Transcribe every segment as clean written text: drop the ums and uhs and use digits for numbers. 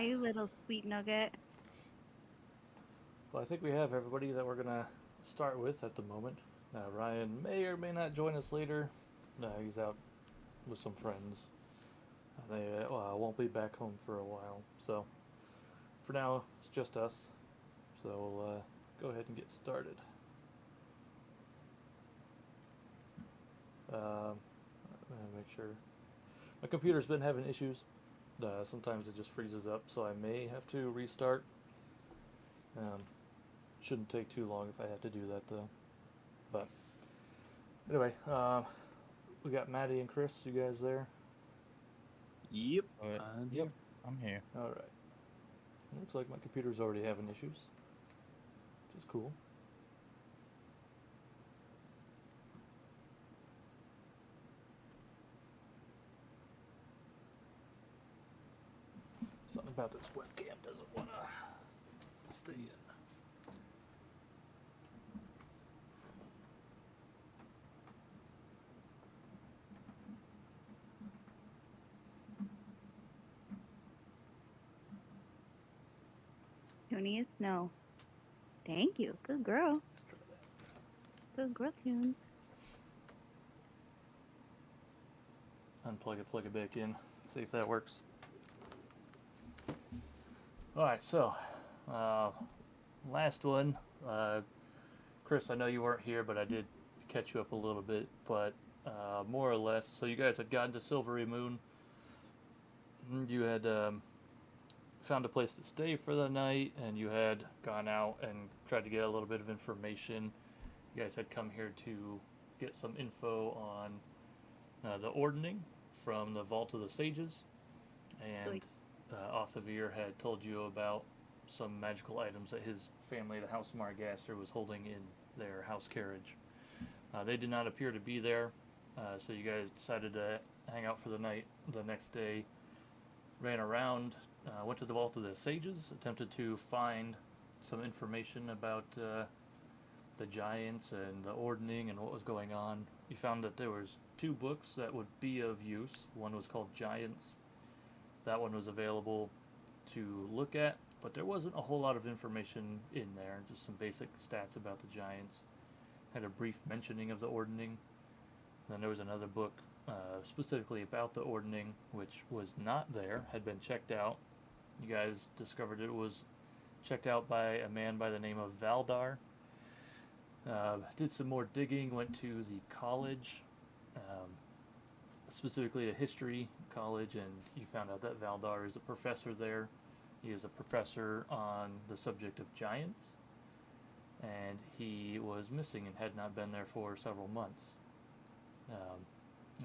you little sweet nugget. Well, I think we have everybody that we're going to start with at the moment. Ryan may or may not join us later. He's out with some friends. They won't be back home for a while. So, for now, it's just us. So, we'll go ahead and get started. Make sure. My computer's been having issues. Sometimes it just freezes up, so I may have to restart. Shouldn't take too long if I have to do that, though. But anyway, we got Maddie and Chris. You guys there? Yep. Yep. I'm here. All right. Looks like my computer's already having issues, which is cool. Something about this webcam doesn't want to stay in. Tunes? No. Thank you. Good girl. Good girl, Tunes. Unplug it, plug it back in. See if that works. Alright, so last one. Chris, I know you weren't here, but I did catch you up a little bit. But more or less, so you guys had gotten to Silvery Moon. You had found a place to stay for the night, and you had gone out and tried to get a little bit of information. You guys had come here to get some info on the ordning from the Vault of the Sages, and Othavir had told you about some magical items that his family, the House Margaster, was holding in their house carriage. They did not appear to be there, so you guys decided to hang out for the night. The next day, ran around, went to the Vault of the Sages, attempted to find some information about the giants and the ordning and what was going on. You found that there was 2 books that would be of use. One was called Giants. That one was available to look at, but there wasn't a whole lot of information in there, just some basic stats about the giants. Had a brief mentioning of the ordning. Then there was another book specifically about the ordning, which was not there, had been checked out. You guys discovered it was checked out by a man by the name of Valdar. Did some more digging, went to the college, specifically a history college, and you found out that Valdar is a professor there. He is a professor on the subject of giants, and he was missing and had not been there for several months.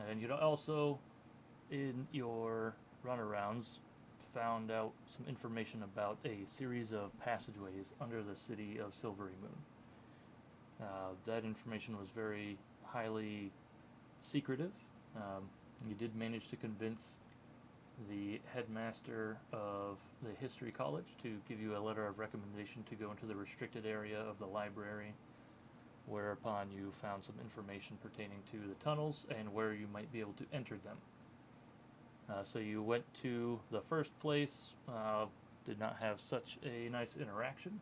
And you'd also, in your runarounds, found out some information about a series of passageways under the city of Silvery Moon. That information was very highly secretive. You did manage to convince the headmaster of the history college to give you a letter of recommendation to go into the restricted area of the library, whereupon you found some information pertaining to the tunnels and where you might be able to enter them. So you went to the first place, did not have such a nice interaction.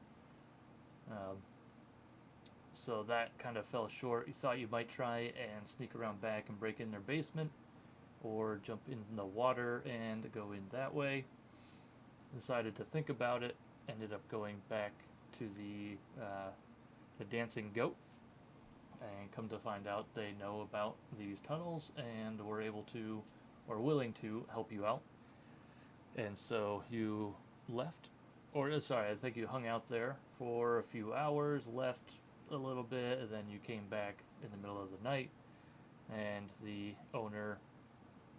So that kind of fell short. You thought you might try and sneak around back and break in their basement, or jump in the water and go in that way. Decided to think about it, ended up going back to the Dancing Goat, and come to find out they know about these tunnels and were able to, or willing to, help you out. And so you left, or sorry, I think you hung out there for a few hours, left a little bit, and then you came back in the middle of the night, and the owner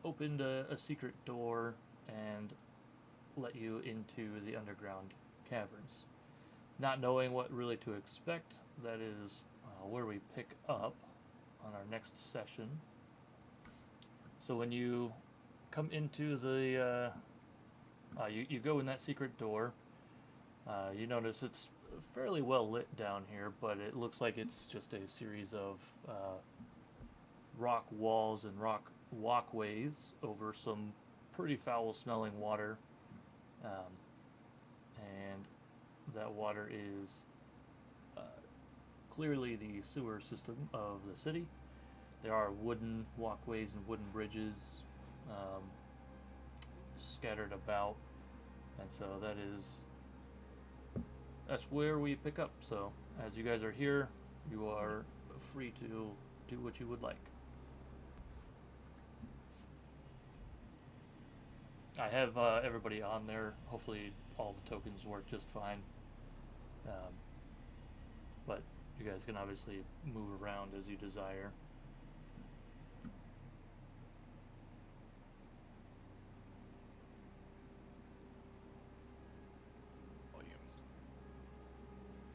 opened a secret door and let you into the underground caverns. Not knowing what really to expect, that is where we pick up on our next session. So when you come into the you go in that secret door, you notice it's fairly well lit down here, but it looks like it's just a series of rock walls and rock walkways over some pretty foul smelling water. and that water is clearly the sewer system of the city. There are wooden walkways and wooden bridges scattered about, and so that's where we pick up. So as you guys are here, you are free to do what you would like. I have everybody on there. Hopefully all the tokens work just fine. But you guys can obviously move around as you desire. Volume.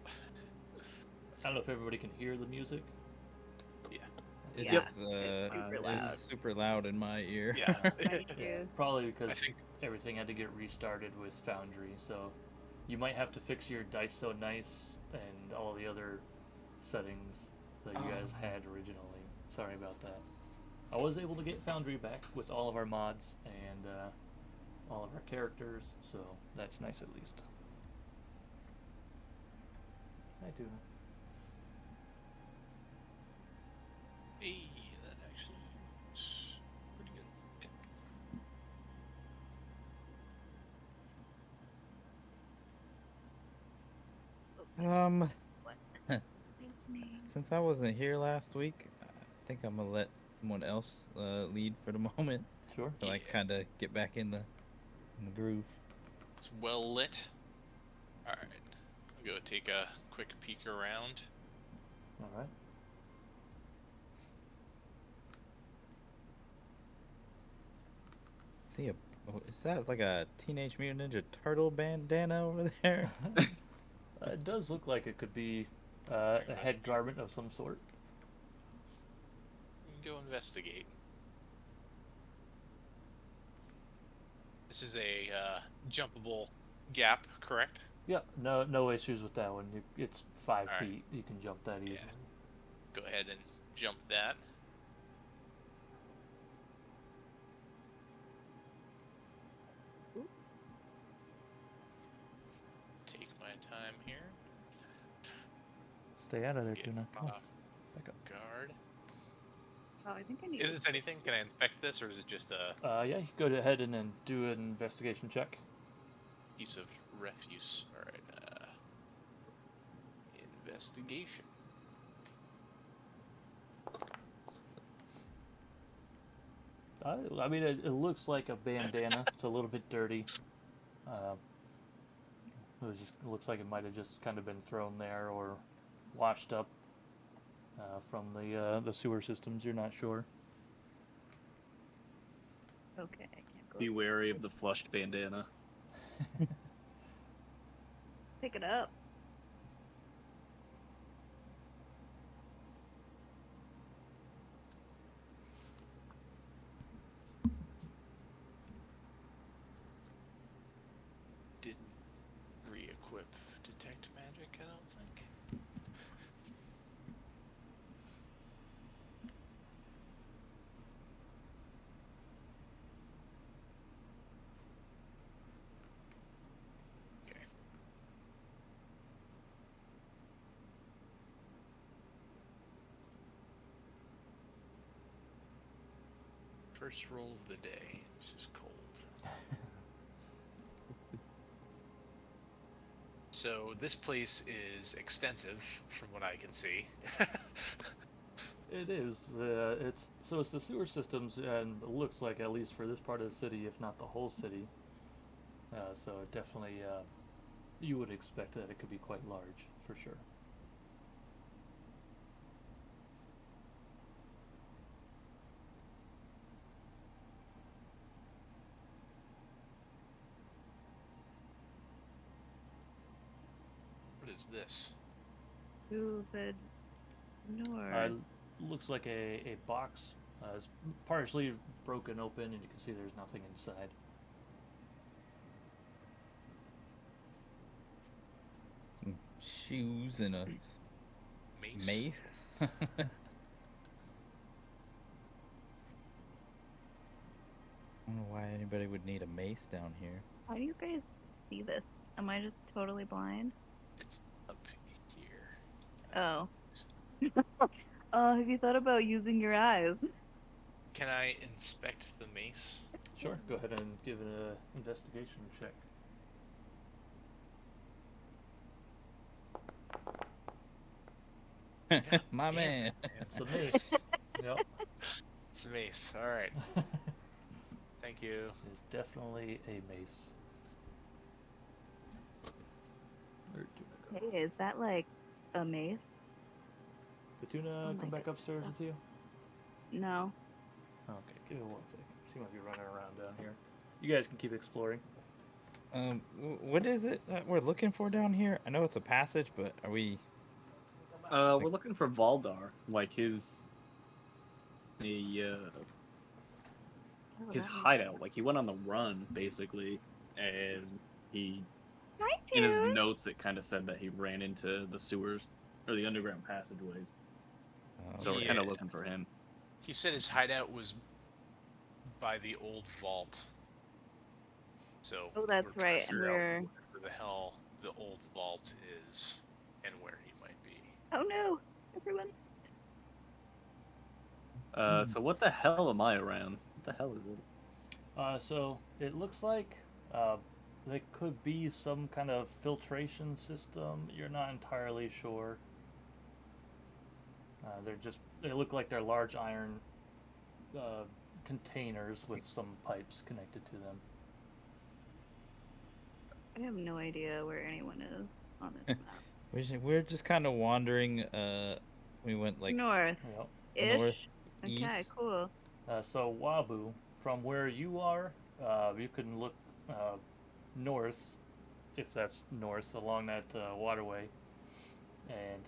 I don't know if everybody can hear the music. Yeah. Yeah, It's super loud. It's super loud in my ear. Yeah. Mine too. Probably I because think everything had to get restarted with Foundry, so you might have to fix your dice so nice and all the other settings that you guys had originally. Sorry about that. I was able to get Foundry back with all of our mods and all of our characters, so that's nice at least. Hi, Tuna. hey, that actually is pretty good. Okay. What? Lightning. Since I wasn't here last week, I think I'm gonna let someone else lead for the moment, Sure. so I Yeah. kind of get back in the groove. It's well lit. All right. I'll go take a quick peek around. All right. See is that like a Teenage Mutant Ninja Turtle bandana over there? It does look like it could be a head garment of some sort. We can go investigate. This is a jumpable gap, correct? Yeah, no issues with that one. It's 5 All right. feet. You can jump that Yeah. easily. Go ahead and jump that. Oops. Take my time here. Stay out of there, Get Tuna. Come on, off back up. guard. Oh, I think I need. Is this anything? Can I inspect this, or is it just a Yeah, you go ahead and then do an investigation check. piece of refuse? All right. Investigation. I mean, it looks like a bandana. It's a little bit dirty. It looks like it might have just kind of been thrown there or washed up from the sewer systems. You're not sure. Okay, I can't go. Be wary of the flushed bandana. Pick it up. Didn't re-equip detect magic, I don't think. Okay. First roll of the day. This is cold. So this place is extensive, from what I can see. It is. It's the sewer systems, and it looks like at least for this part of the city, if not the whole city. So it definitely, you would expect that it could be quite large for sure. What is this? To the north. Looks like a box. It's partially broken open, and you can see there's nothing inside. Some shoes and a Mace? mace. I don't know why anybody would need a mace down here. How do you guys see this? Am I just totally blind? It's up here. Oh. Have you thought about using your eyes? Can I inspect the mace? Sure. Go ahead and give it an investigation check. My Damn man. it. It's a mace. Yep. It's a mace. All right. Thank you. It's definitely a mace. Where'd Tuna go? Hey, is that like a mace? Did Tuna Oh my come back God. upstairs with you? No. Okay, give it 1 second. She might be running around down here. You guys can keep exploring. What is it that we're looking for down here? I know it's a passage, but are we? We're looking for Valdar, like his Oh, his that hideout. Like he went on the run basically, and he Hi, in his Toons. notes it kind of said that he ran into the sewers or the underground passageways. So we're kind of Yeah. looking for him. He said his hideout was by the old vault. So Oh, that's we're trying to right, figure we're- out where the hell the old vault is and where he might be. Oh no, everyone. So what the hell am I around? What the hell is it? So it looks like there could be some kind of filtration system. You're not entirely sure. They look like they're large iron containers with some pipes connected to them. I have no idea where anyone is on this map. We're just kind of wandering. We went like North. Yep. Ish. Okay, east. cool. So Wabu, from where you are, you can look north, if that's north, along that waterway, and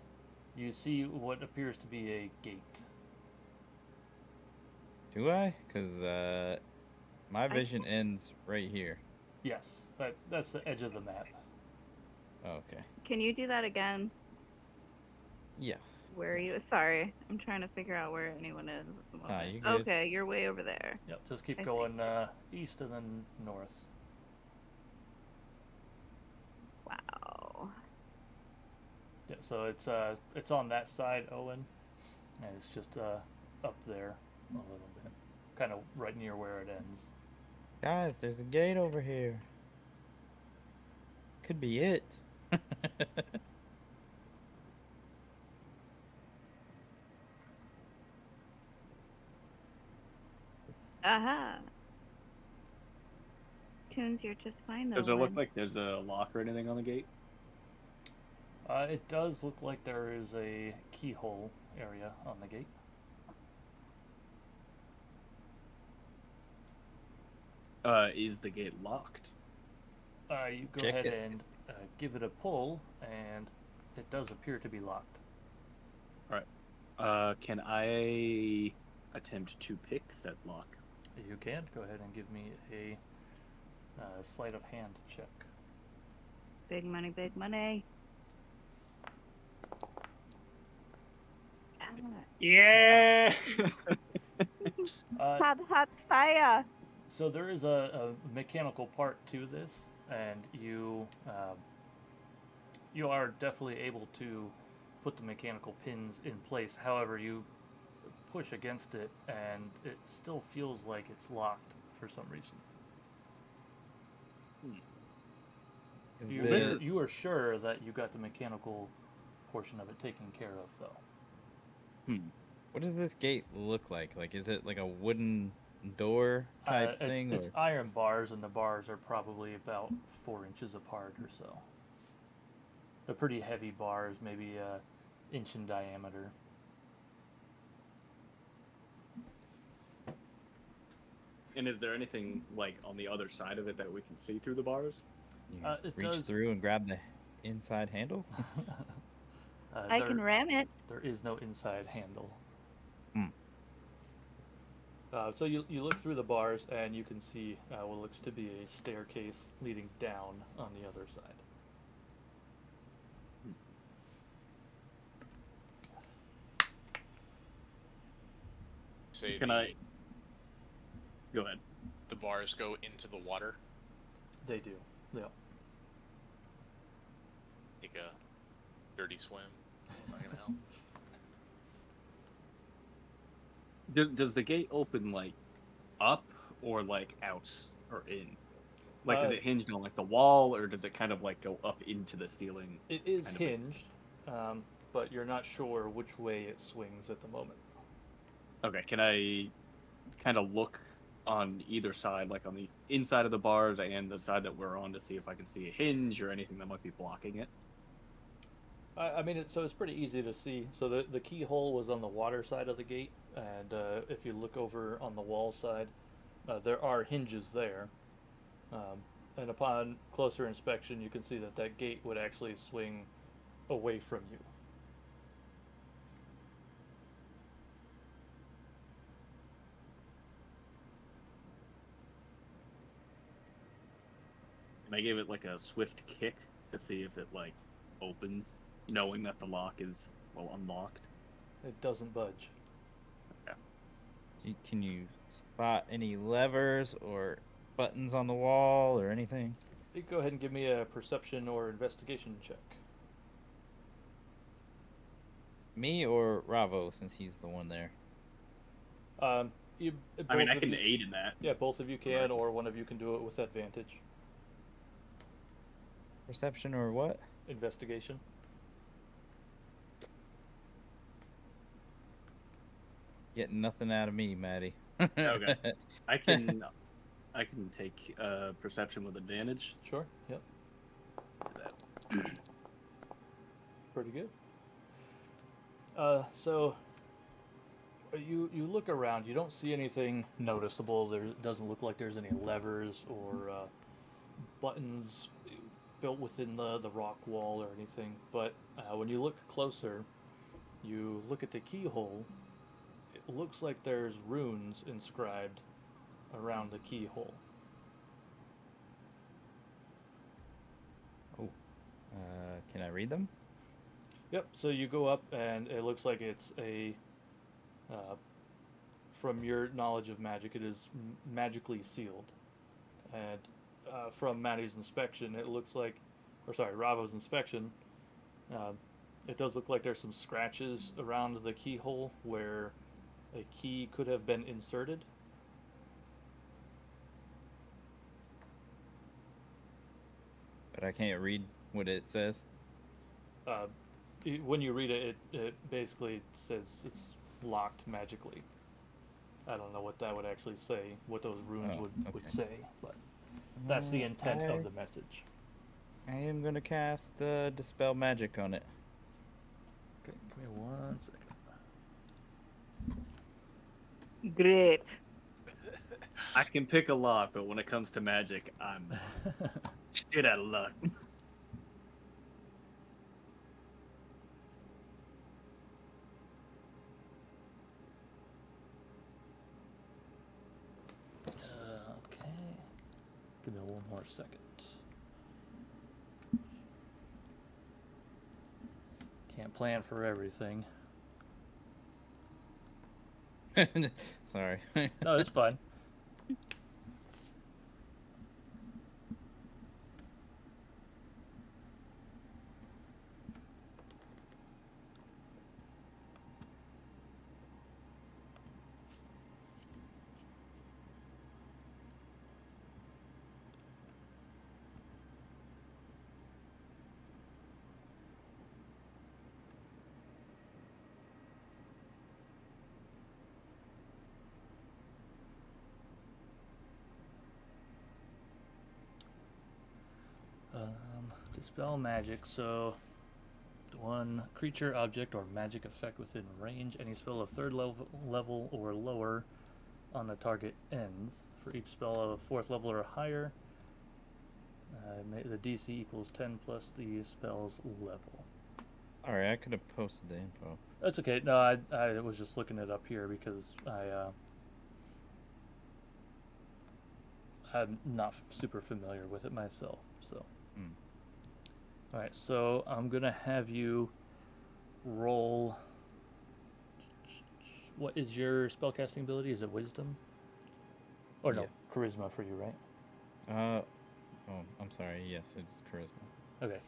you see what appears to be a gate. Do I? Cause my vision ends right here. Yes, that's the edge of the map. Oh, okay. Can you do that again? Yeah. Where are you? Sorry, I'm trying to figure out where anyone is at the moment. you're good. Okay, you're way over there. Yep, just keep I going east and then north. Wow. Yeah, so it's on that side, Owen, and it's just up there a little bit, kind of right near where it ends. Guys, there's a gate over here. Could be it. Aha. Toons, you're just fine though. Does it look Lynn. like there's a lock or anything on the gate? It does look like there is a keyhole area on the gate. Is the gate locked? You go Check ahead it. and give it a pull, and it does appear to be locked. Can I attempt to pick said lock? You can go ahead and give me a sleight of hand check. Big money, big money. Yes. Yeah. Hot fire. So there is a mechanical part to this, and you are definitely able to put the mechanical pins in place. However, you push against it, and it still feels like it's locked for some reason. Is You, the- you are sure that you got the mechanical portion of it taken care of, though. What does this gate look like? Like, is it like a wooden door type thing? It's or... iron bars, and the bars are probably about 4 inches apart or so. They're pretty heavy bars, maybe an inch in diameter. And is there anything like on the other side of it that we can see through the bars? You can It reach does- through and grab the inside handle? I can ram it. There is no inside handle. Hmm. So you look through the bars, and you can see what looks to be a staircase leading down on the other side. Say Can I? Go ahead. the bars go into the water. They do. Yeah. Dirty swim. Not gonna help. Does the gate open like up or like out or in? Like, is it hinged on like the wall, or does it kind of like go up into the ceiling? It is kind of hinged, but you're not sure which way it swings at the moment. Okay, can I kind of look on either side, like on the inside of the bars and the side that we're on, to see if I can see a hinge or anything that might be blocking it? I mean, so it's pretty easy to see. So the keyhole was on the water side of the gate, and if you look over on the wall side, there are hinges there. And upon closer inspection, you can see that that gate would actually swing away from you. Can I give it like a swift kick to see if it like opens, knowing that the lock is unlocked? It doesn't budge. Can you spot any levers or buttons on the wall or anything? You go ahead and give me a perception or investigation check. Me or Ravo, since he's the one there? I mean, I can aid in that. Yeah, both of you can, or one of you can do it with advantage. Perception or what? Investigation. Getting nothing out of me, Maddie. Okay. I can take perception with advantage. Sure. Yep. Pretty good. So you look around. You don't see anything noticeable. There doesn't look like there's any levers or buttons built within the rock wall or anything. But when you look closer, you look at the keyhole. It looks like there's runes inscribed around the keyhole. Oh. Can I read them? Yep, so you go up and it looks like it's a, from your knowledge of magic, it is magically sealed. And from Maddie's inspection, it looks like, or sorry, Ravo's inspection, it does look like there's some scratches around the keyhole where a key could have been inserted. But I can't read what it says. When you read it, it basically says it's locked magically. I don't know what that would actually say, what those runes would say, but that's the intent of the message. I am going to cast Dispel Magic on it. Okay, give me 1 second. Great. I can pick a lock, but when it comes to magic, I'm shit out of luck. Okay. Give me 1 more second. Can't plan for everything. Sorry. No, it's fine. Dispel magic, so one creature, object, or magic effect within range. Any spell of 3rd level or lower on the target ends. For each spell of 4th level or higher, the DC equals 10 plus the spell's level. Alright, I could have posted the info. That's okay. No, I was just looking it up here because I'm not super familiar with it myself, so. Alright, so I'm going to have you roll... What is your spellcasting ability? Is it Wisdom? Or no, Charisma for you, right? Oh, I'm sorry. Yes, it's Charisma. Okay,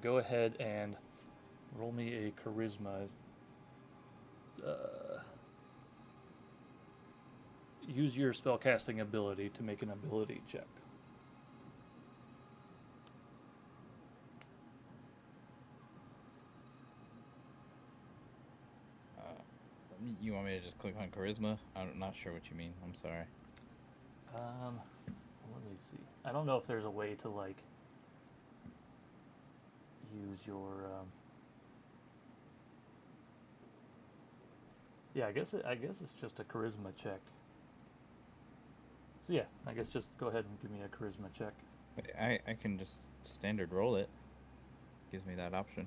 go ahead and Roll me a charisma. Use your spellcasting ability to make an ability check. You want me to just click on charisma? I'm not sure what you mean. I'm sorry. Let me see. I don't know if there's a way to like use your. Yeah, I guess it's just a charisma check. So yeah, I guess just go ahead and give me a charisma check. I can just standard roll it. Gives me that option.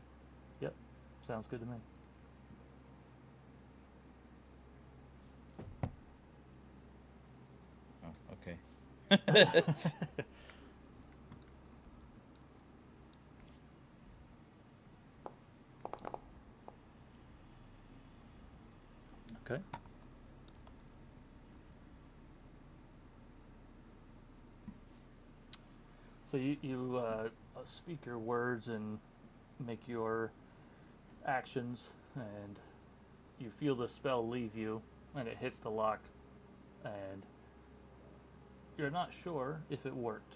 Yep, sounds good to me. Oh, okay. Okay. So you speak your words and make your actions, and you feel the spell leave you, and it hits the lock, and you're not sure if it worked.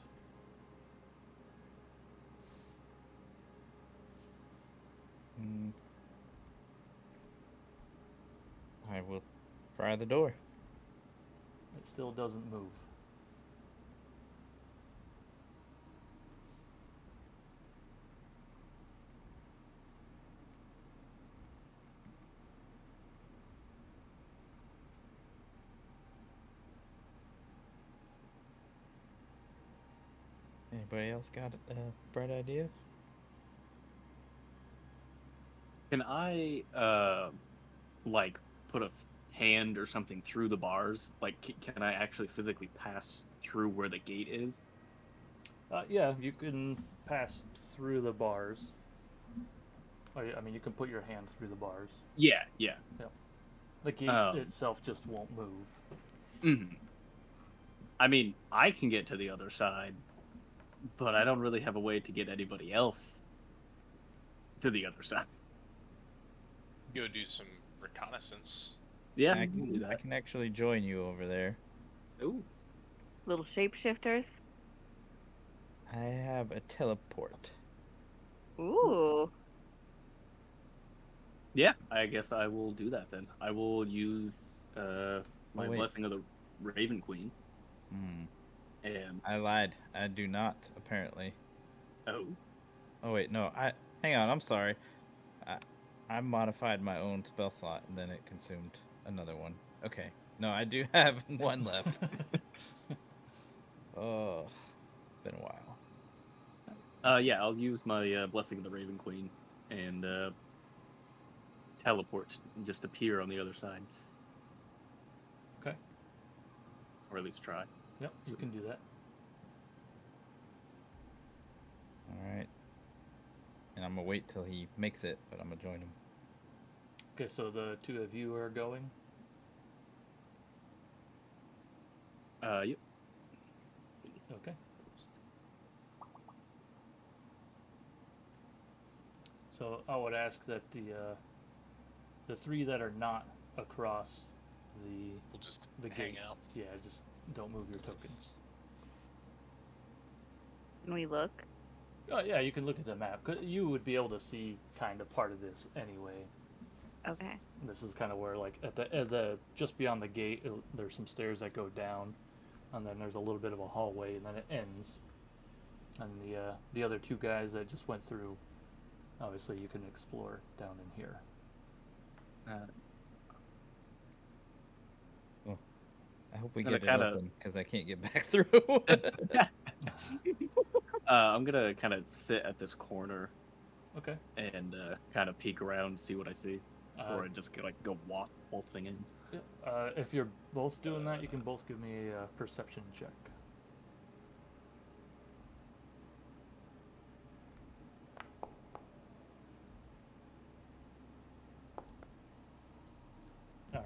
I will try the door. It still doesn't move. Anybody else got a bright idea? Can I like put a hand or something through the bars? Like, can I actually physically pass through where the gate is? Yeah, you can pass through the bars. I mean, you can put your hand through the bars. Yeah, yeah. The gate itself just won't move. Mm-hmm. I mean, I can get to the other side, but I don't really have a way to get anybody else to the other side. Go do some reconnaissance. Yeah, I can do that. I can actually join you over there. Ooh. Little shapeshifters. I have a teleport. Ooh. Yeah, I guess I will do that then. I will use my wait. Blessing of the Raven Queen. And I lied. I do not, apparently. oh, Wait, no. Hang on. I'm sorry. I modified my own spell slot, and then it consumed another one. Okay. No, I do have one left. Oh, been a while. yeah, I'll use my Blessing of the Raven Queen and teleport and just appear on the other side, Okay. or at least try. Yep, you can do that. All right. And I'm gonna wait till he makes it, but I'm gonna join him. Okay, so the two of you are going. Yep. Okay. So I would ask that the three that are not across We'll just the hang gate, out. yeah, just don't move your tokens. Can we look? Oh yeah, you can look at the map. 'Cause you would be able to see kind of part of this anyway. Okay. This is kind of where, like, at the just beyond the gate, there's some stairs that go down, and then there's a little bit of a hallway, and then it ends. And the other two guys that just went through, obviously, you can explore down in here. Well, I hope we Gonna get it kinda- open, because I can't get back through. I'm gonna kind of sit at this corner Okay. and kind of peek around, see what I see, before Uh, I just go waltzing in. Yeah. If you're both doing that, you can both give me a perception check. All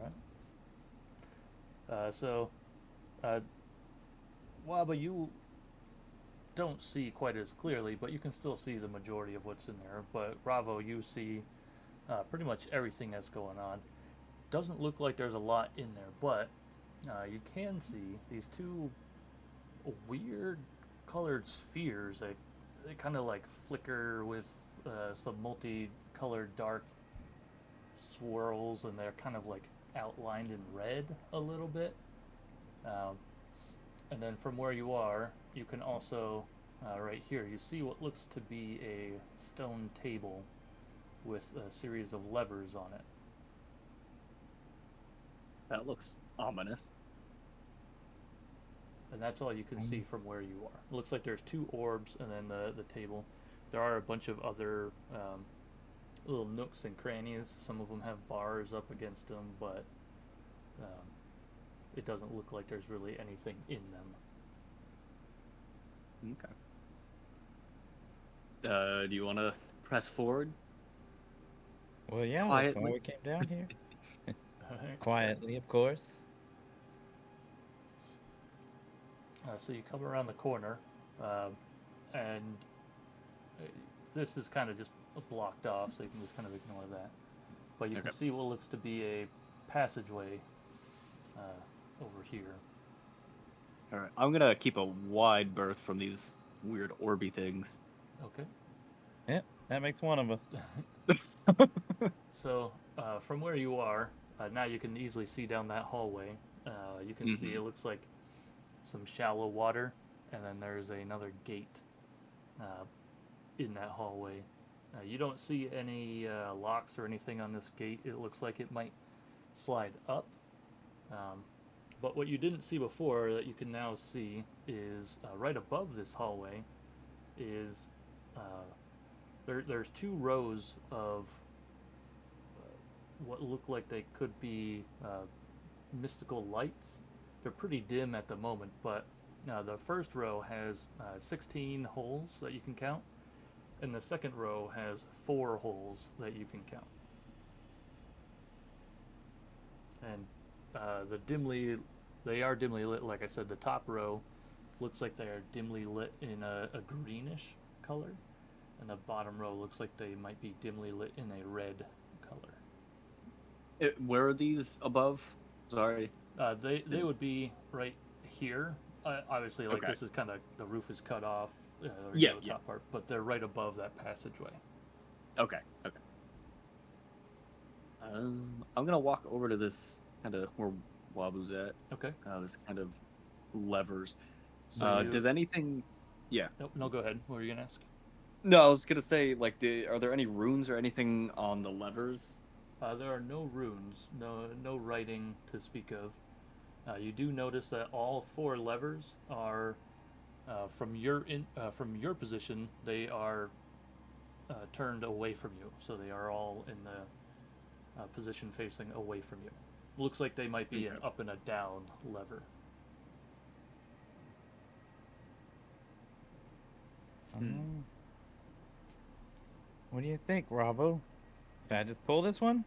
right. Waba, you don't see quite as clearly, but you can still see the majority of what's in there. But Ravo, you see pretty much everything that's going on. Doesn't look like there's a lot in there, but you can see these two weird colored spheres that they kind of like flicker with some multicolored dark swirls, and they're kind of like outlined in red a little bit. Um, and then from where you are, you can also, right here, you see what looks to be a stone table with a series of levers on it. That looks ominous. And that's all you can see from where you are. It looks like there's two orbs and then the table. There are a bunch of other little nooks and crannies. Some of them have bars up against them, but it doesn't look like there's really anything in them. Okay. Do you want to press forward? Well, yeah, that's why Quietly. we came down here. Alright. Quietly, of course. So you come around the corner, and this is kind of just blocked off, so you can just kind of ignore that. But you can see what looks to be a passageway over here. All right. I'm gonna keep a wide berth from these weird orby things. Okay. Yep, that makes one of us. So from where you are, now you can easily see down that hallway. You can see it looks like some shallow water, and then there's another gate in that hallway. You don't see any locks or anything on this gate. It looks like it might slide up. But what you didn't see before that you can now see is right above this hallway is there's two rows of what look like they could be mystical lights. They're pretty dim at the moment, but the first row has 16 holes that you can count, and the second row has 4 holes that you can count. And they are dimly lit. Like I said, the top row looks like they are dimly lit in a greenish color, and the bottom row looks like they might be dimly lit in a red color. Where are these above? Sorry. They would be right here. Obviously, like this is kind of the roof is cut off. The top part, but they're right above that passageway. Okay. I'm gonna walk over to this kind of where Wabu's at. Okay. This kind of levers. So does anything? Yeah. No, go ahead. What were you gonna ask? No, I was gonna say, like, are there any runes or anything on the levers? There are no runes, no writing to speak of. You do notice that all 4 levers are from your position. They are turned away from you, so they are all in the position facing away from you. Looks like they might be an up and a down lever. What do you think, Ravo? Should I just pull this one?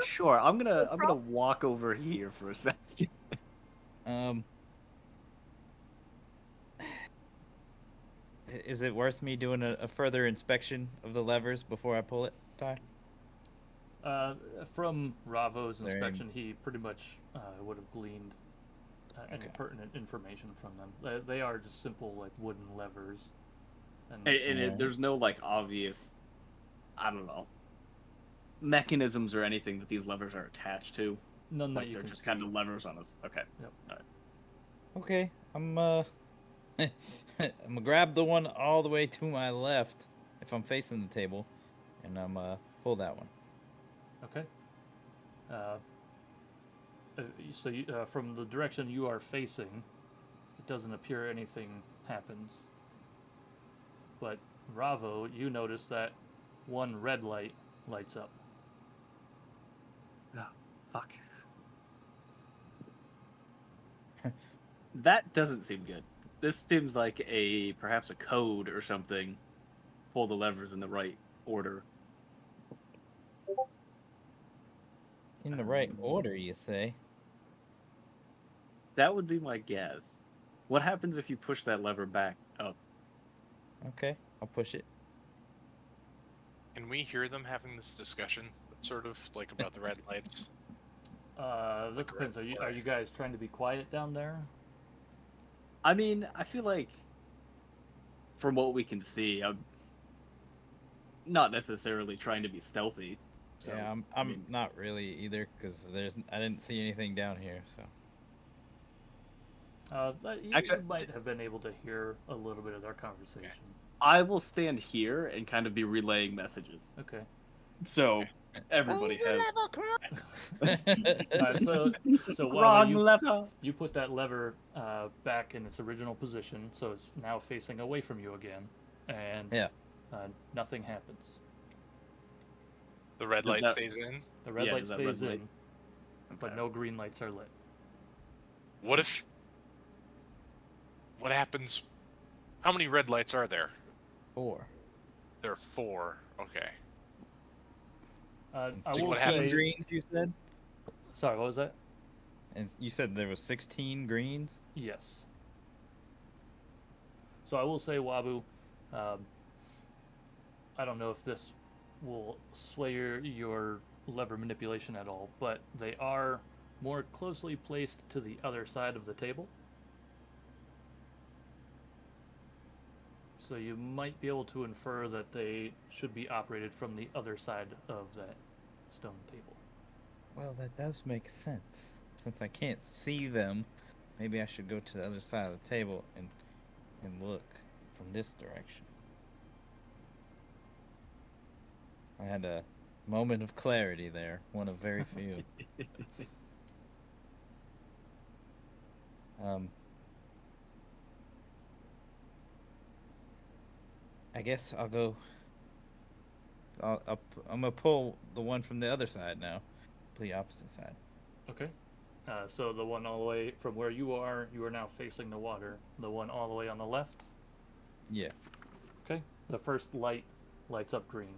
Sure. I'm gonna walk over here for a second. Is it worth me doing a further inspection of the levers before I pull it, Ty? From Ravo's inspection, he pretty much would have gleaned any pertinent information from them. They are just simple, like, wooden levers. And there's no, like, obvious, I don't know, mechanisms or anything that these levers are attached to. None that you they're can just see. kind of levers on us. Okay. Yep. All right. Okay, I'm I'm gonna grab the one all the way to my left if I'm facing the table, and I'm pull that one. Okay. So from the direction you are facing, it doesn't appear anything happens. But Ravo, you notice that one red light lights up. Oh, fuck. That doesn't seem good. This seems like perhaps a code or something. Pull the levers in the right order. In the right order, you say? That would be my guess. What happens if you push that lever back up? Okay, I'll push it. Can we hear them having this discussion, sort of like about the red lights? That depends. Are you guys trying to be quiet down there? I mean, I feel like from what we can see, I'm not necessarily trying to be stealthy. So, Yeah, I'm I mean, not really either, because I didn't see anything down here, so. You Actually, might have been able to hear a little bit of our conversation. I will stand here and kind of be relaying messages. Okay. So everybody has Alright, so while wrong lever. you put that lever back in its original position, so it's now facing away from you again, and Yeah. Nothing happens. The red Does light that- stays in. The red Yeah, light does that red stays light- in, but Okay. no green lights are lit. What if? What happens? How many red lights are there? 4. There are 4. Okay. I See will what say. happens. Greens, you said? Sorry, what was that? And you said there was 16 greens? Yes. So I will say, Wabu, I don't know if this will sway your lever manipulation at all, but they are more closely placed to the other side of the table. So you might be able to infer that they should be operated from the other side of that stone table. Well, that does make sense. Since I can't see them, maybe I should go to the other side of the table and look from this direction. I had a moment of clarity there, one of very few. I guess I'll go. I'm gonna pull the one from the other side now, the opposite side. Okay. So the one all the way from where you are now facing the water. The one all the way on the left. Yeah. Okay. The first light lights up green.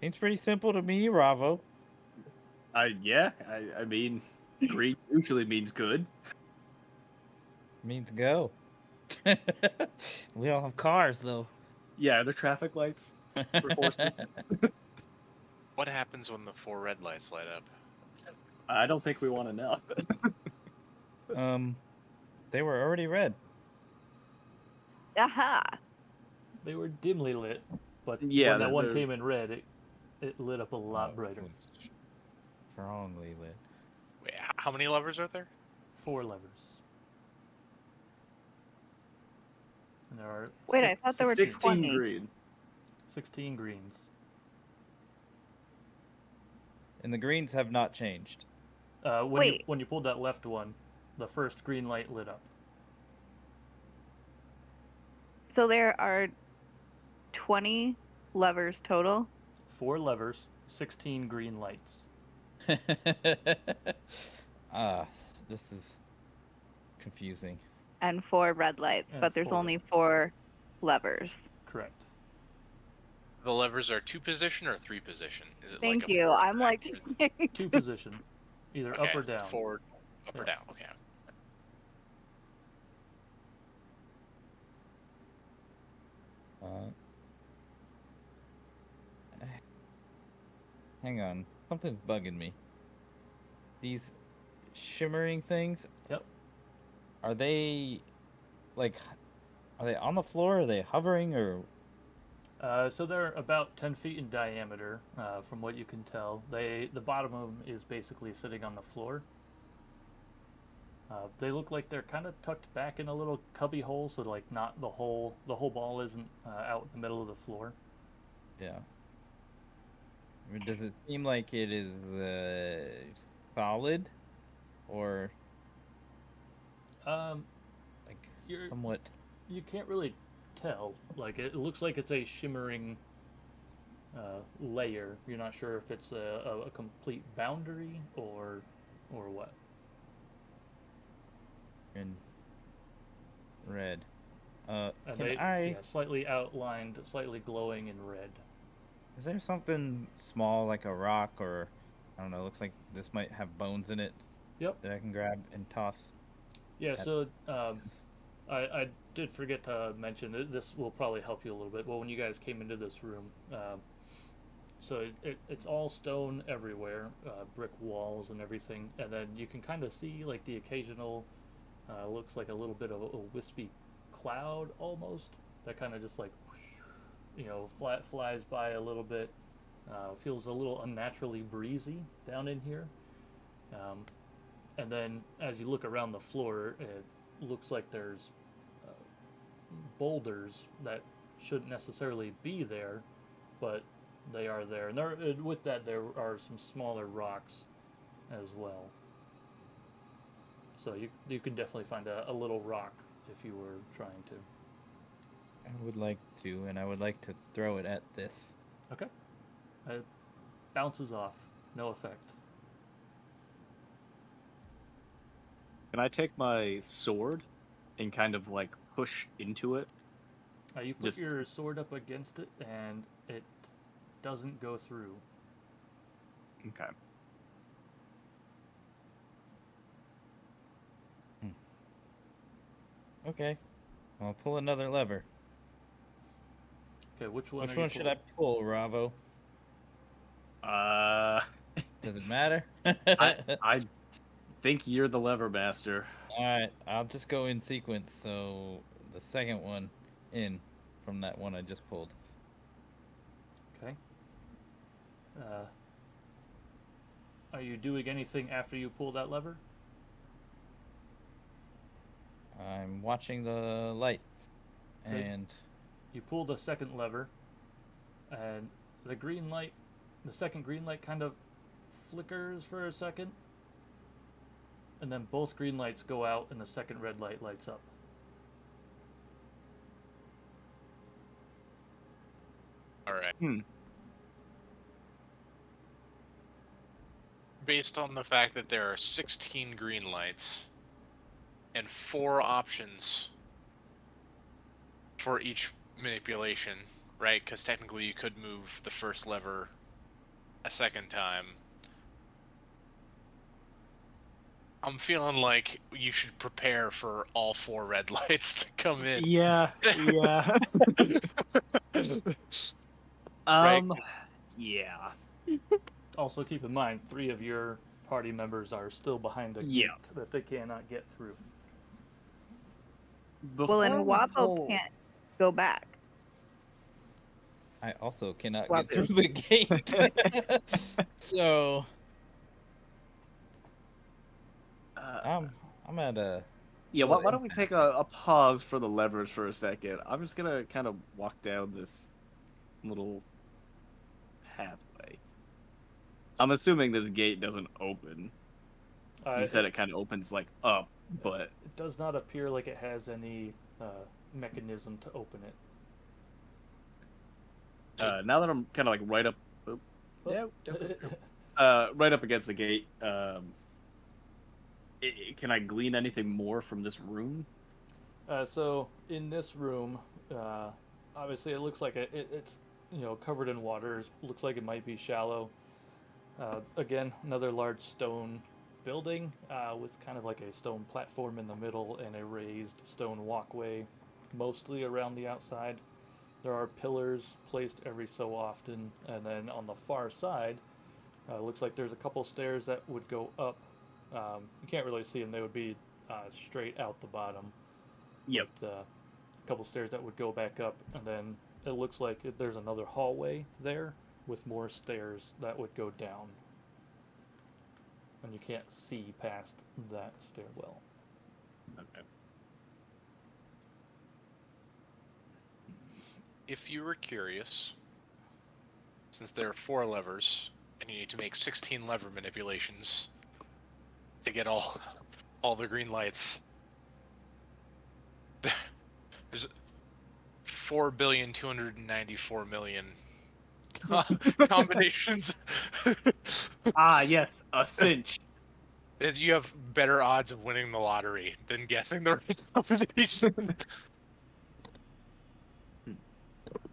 Seems pretty simple to me, Ravo. I mean, green usually means good. Means go. We all have cars though. Yeah, the traffic lights for horses. What happens when the 4 red lights light up? I don't think we want to know. They were already red. Aha! They were dimly lit, but Yeah, when that one they're- came in red, it lit up a lot brighter. Strongly lit. Wait, how many levers are there? 4 levers. And there are Wait, I thought there were 16 20. green. 16 greens. And the greens have not changed. Wait. When you pulled that left one, the first green light lit up. So there are 20 levers total. 4 levers, 16 green lights. This is confusing. And 4 red lights, And but there's 4 only 4 levers. Correct. The levers are 2 position or 3 position? Is it Thank like a you. forward I'm like, backward? 2 position, either Okay, up or down. Forward, up or Yeah. down. Okay. Hang on. Something's bugging me. These shimmering things, Yep. are they on the floor? Are they hovering or So they're about 10 feet in diameter, from what you can tell. The bottom of them is basically sitting on the floor. They look like they're kind of tucked back in a little cubby hole, so like not the whole ball isn't out in the middle of the floor. yeah? I mean, does it seem like it is solid or like You're- somewhat? You can't really tell. Like it looks like it's a shimmering layer. You're not sure if it's a complete boundary or what. In red. And Can slightly outlined, slightly glowing in red. Is there something small like a rock or I don't know? Looks like this might have bones in it. Yep. that I can grab and toss. Yeah. At- So I did forget to mention that this will probably help you a little bit. Well, when you guys came into this room, so it's all stone everywhere, brick walls and everything, and then you can kind of see like the occasional, looks like a little bit of a wispy cloud almost that kind of just like, flies by a little bit. Feels a little unnaturally breezy down in here. And then as you look around the floor, it looks like there's uh, boulders that shouldn't necessarily be there, but they are there. And with that, there are some smaller rocks as well. So you can definitely find a little rock if you were trying to. I would like to, and I would like to throw it at this. Okay. It bounces off. No effect. Can I take my sword and kind of like push into it? You put Just- your sword up against it, and it doesn't go through. Okay. Okay, I'll pull another lever. Okay, which one? Which are you one should I pulling? pull, Ravo? Does it matter? I think you're the lever master. Alright, I'll just go in sequence, so the second one in from that one I just pulled. Okay. Are you doing anything after you pull that lever? I'm watching the lights, Okay. and You pull the second lever, and the second green light kind of flickers for a second, and then both green lights go out and the second red light lights up. All right. Hmm. Based on the fact that there are 16 green lights and 4 options for each manipulation, right? Because technically you could move the first lever a second time. I'm feeling like you should prepare for all 4 red lights to come in. Yeah, yeah. Right. Yeah. Also, keep in mind, 3 of your party members are still behind a gate Yeah. that they cannot get through. Well, and Before we Wapo pull- can't go back. I also cannot Wapu. get through the gate. So I'm at a Yeah, little why don't we take a pause for the levers for a second? I'm just gonna kind of walk down this little pathway. I'm assuming this gate doesn't open. You said it kind of opens like up, but It does not appear like it has any mechanism to open it. now that I'm kind of like right up, right up against the gate, can I glean anything more from this room? So in this room, obviously it looks like it's covered in water. Looks like it might be shallow. Again, another large stone building with kind of like a stone platform in the middle and a raised stone walkway, mostly around the outside. There are pillars placed every so often, and then on the far side, looks like there's a couple stairs that would go up. You can't really see them; they would be straight out the bottom. Yep. But, a couple stairs that would go back up, and then it looks like there's another hallway there with more stairs that would go down. And you can't see past that stairwell. Okay. If you were curious, since there are 4 levers, and you need to make 16 lever manipulations to get all the green lights, there's 4,294,000,000 combinations. Ah, yes, a cinch. As you have better odds of winning the lottery than guessing the right combination.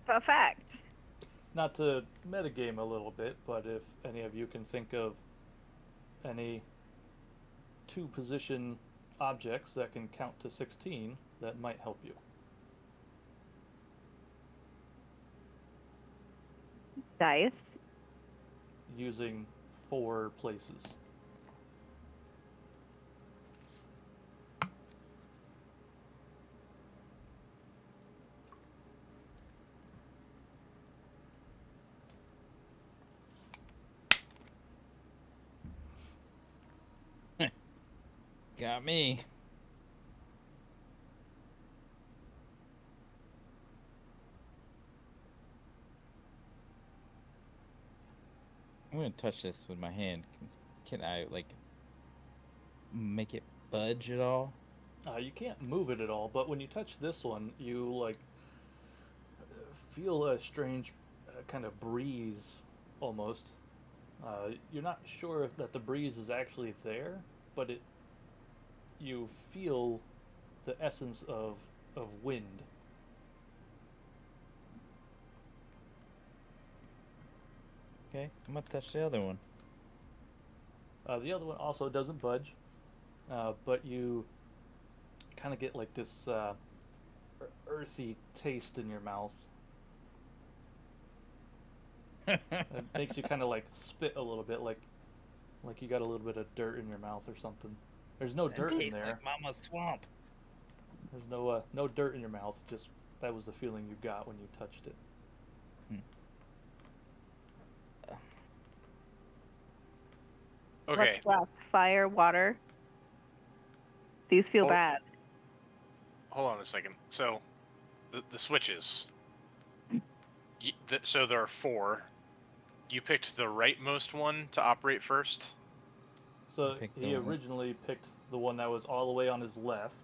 Perfect. Not to metagame a little bit, but if any of you can think of any 2 position objects that can count to 16 that might help you. Dice. Using 4 places. Got me. I'm gonna touch this with my hand. Can I like make it budge at all? You can't move it at all, but when you touch this one, you like feel a strange kind of breeze, almost. You're not sure if that the breeze is actually there, but you feel the essence of wind. Okay, I'm gonna touch the other one. The other one also doesn't budge, but you kind of get like this earthy taste in your mouth. It makes you kind of like spit a little bit, like you got a little bit of dirt in your mouth or something. There's no dirt in Tastes there. like Mama's swamp. There's no dirt in your mouth. Just that was the feeling you got when you touched it. Okay. What's left? Fire, water. These feel bad. Hold on a second. So, the switches. So there are 4. You picked the rightmost one to operate first. So he originally picked the one that was all the way on his left.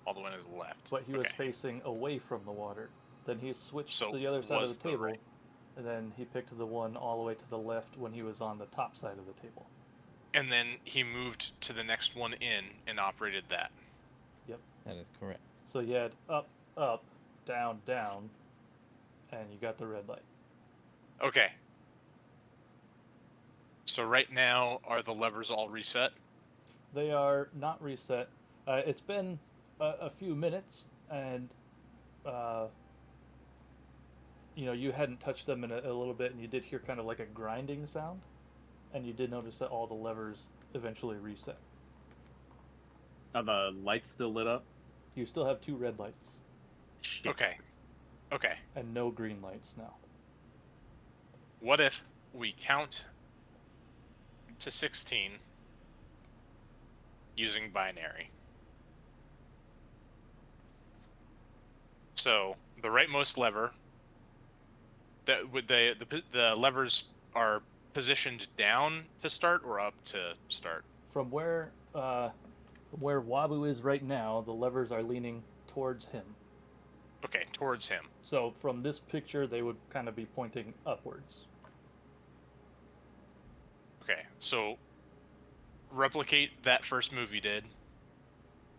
All the way on his left. But he was facing away from the water. Then he switched So to the other side of was the the table, right. and then he picked the one all the way to the left when he was on the top side of the table. And then he moved to the next one in and operated that. Yep. That is correct. So you had up, up, down, down, and you got the red light. Okay. So right now, are the levers all reset? They are not reset. It's been a few minutes, and you hadn't touched them in a little bit, and you did hear kind of like a grinding sound, and you did notice that all the levers eventually reset. Are the lights still lit up? You still have 2 red lights. Shit. Okay. Okay. And no green lights now. What if we count to 16 using binary? So the rightmost lever, that with the levers are positioned down to start or up to start? From where Wabu is right now, the levers are leaning towards him. Okay, towards him. So from this picture, they would kind of be pointing upwards. Okay, so replicate that first move you did.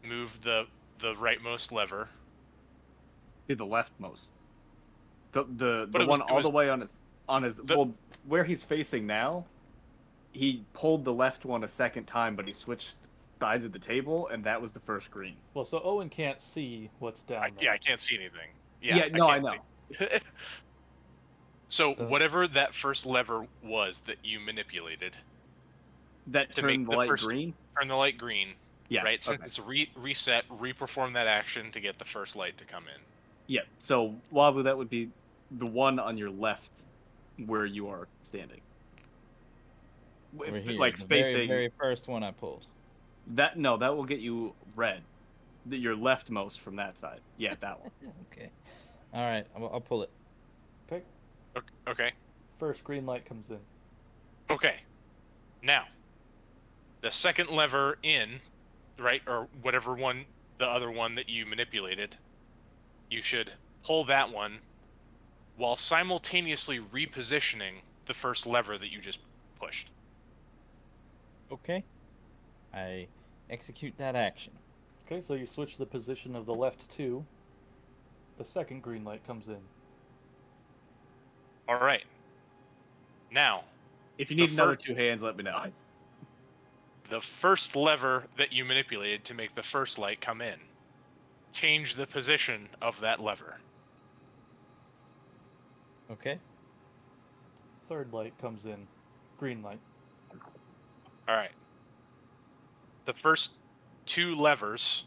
Move the rightmost lever. Be the leftmost. The But one it all was the way on his well, where he's facing now. He pulled the left one a second time, but he switched sides of the table, and that was the first green. Well, so Owen can't see what's down there. Yeah, I can't see anything. I know. So whatever that first lever was that you manipulated That to turned make the the light first green. turn the light green. Yeah. Right. So okay. it's reset, reperform that action to get the first light to come in. Yeah. So Wabu, that would be the one on your left, where you are standing. Over here, Like the facing very first one I pulled. that. No, that will get you red. Your leftmost from that side. Yeah, that one. Okay. All right, I'll pull it. Okay. Okay. First green light comes in. Okay. Now, the second lever in, right, or whatever one, the other one that you manipulated, you should pull that one while simultaneously repositioning the first lever that you just pushed. Okay. I execute that action. Okay, so you switch the position of the left 2. The second green light comes in. All right. Now, If you need The another first- 2 hands, let me know. the first lever that you manipulated to make the first light come in. Change the position of that lever. Okay. Third light comes in. Green light. All right. The first two levers,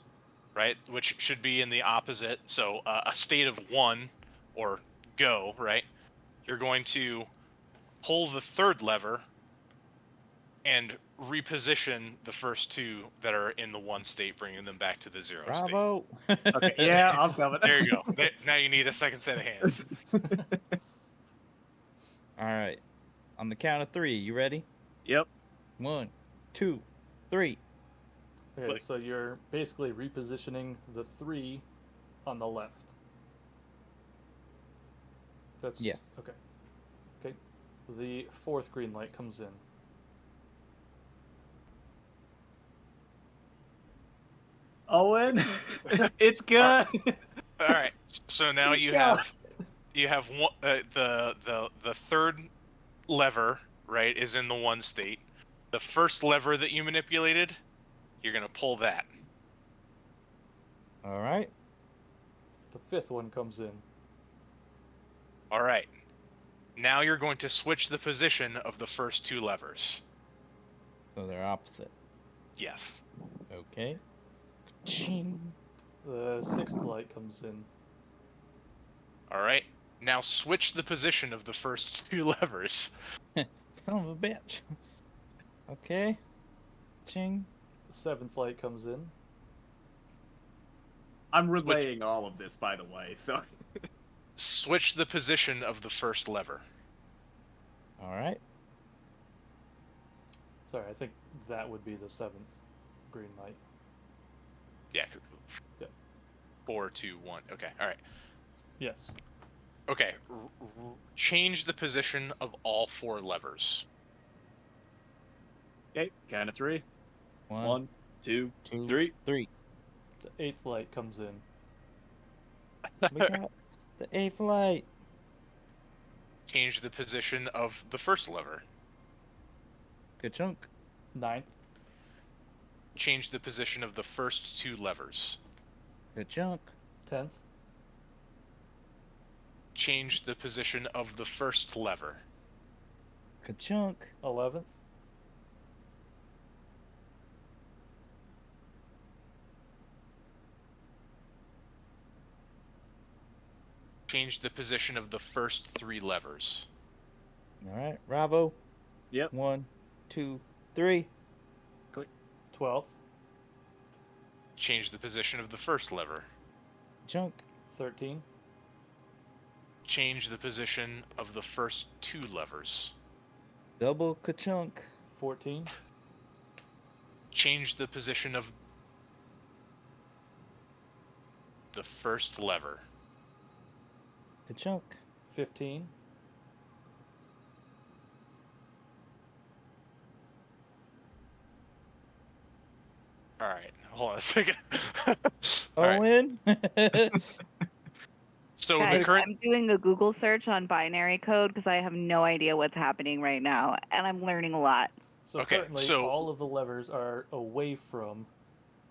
right, which should be in the opposite, so a state of 1 or go, right? You're going to pull the third lever and reposition the first two that are in the 1 state, bringing them back to the 0 state. Bravo. Okay, yeah, I'm coming. There you go. Now you need a second set of hands. All right. On the count of 3, you ready? Yep. 1, 2, 3. Okay, Look. so you're basically repositioning the 3 on the left. That's Yes. Okay. Okay. The fourth green light comes in. Owen, it's good. All right. So now you Go. have one, the third lever, right, is in the 1 state. The first lever that you manipulated, you're gonna pull that. All right. The fifth one comes in. All right. Now you're going to switch the position of the first 2 levers. So they're opposite. Yes. Okay. Ching. The sixth light comes in. All right. Now switch the position of the first 2 levers. Son of a bitch. Okay. Ching. The seventh light comes in. I'm relaying all of this, by the way. So Switch the position of the first lever. All right. Sorry, I think that would be the seventh green light. Yeah. Yeah. 4, 2, 1. Okay. All right. Yes. Okay. Change the position of all 4 levers. okay, count of 3. 1, 1, 2, 2, 3. 3. The eighth light comes in. We got the 8th light. Change the position of the first lever. Good chunk. Ninth. Change the position of the first 2 levers. Good chunk. 10th. Change the position of the first lever. Good chunk. 11th. Change the position of the first 3 levers. All right. Ravo. Yep. 1, 2, 3. 12th. Change the position of the first lever. Chunk. 13. Change the position of the first 2 levers. Double ka-chunk. 14. Change the position of the first lever. Good chunk. 15. All right, hold on a second. All right. Owen. So Guys, the current I'm doing a Google search on binary code because I have no idea what's happening right now, and I'm learning a lot. So Okay, currently, so- all of the levers are away from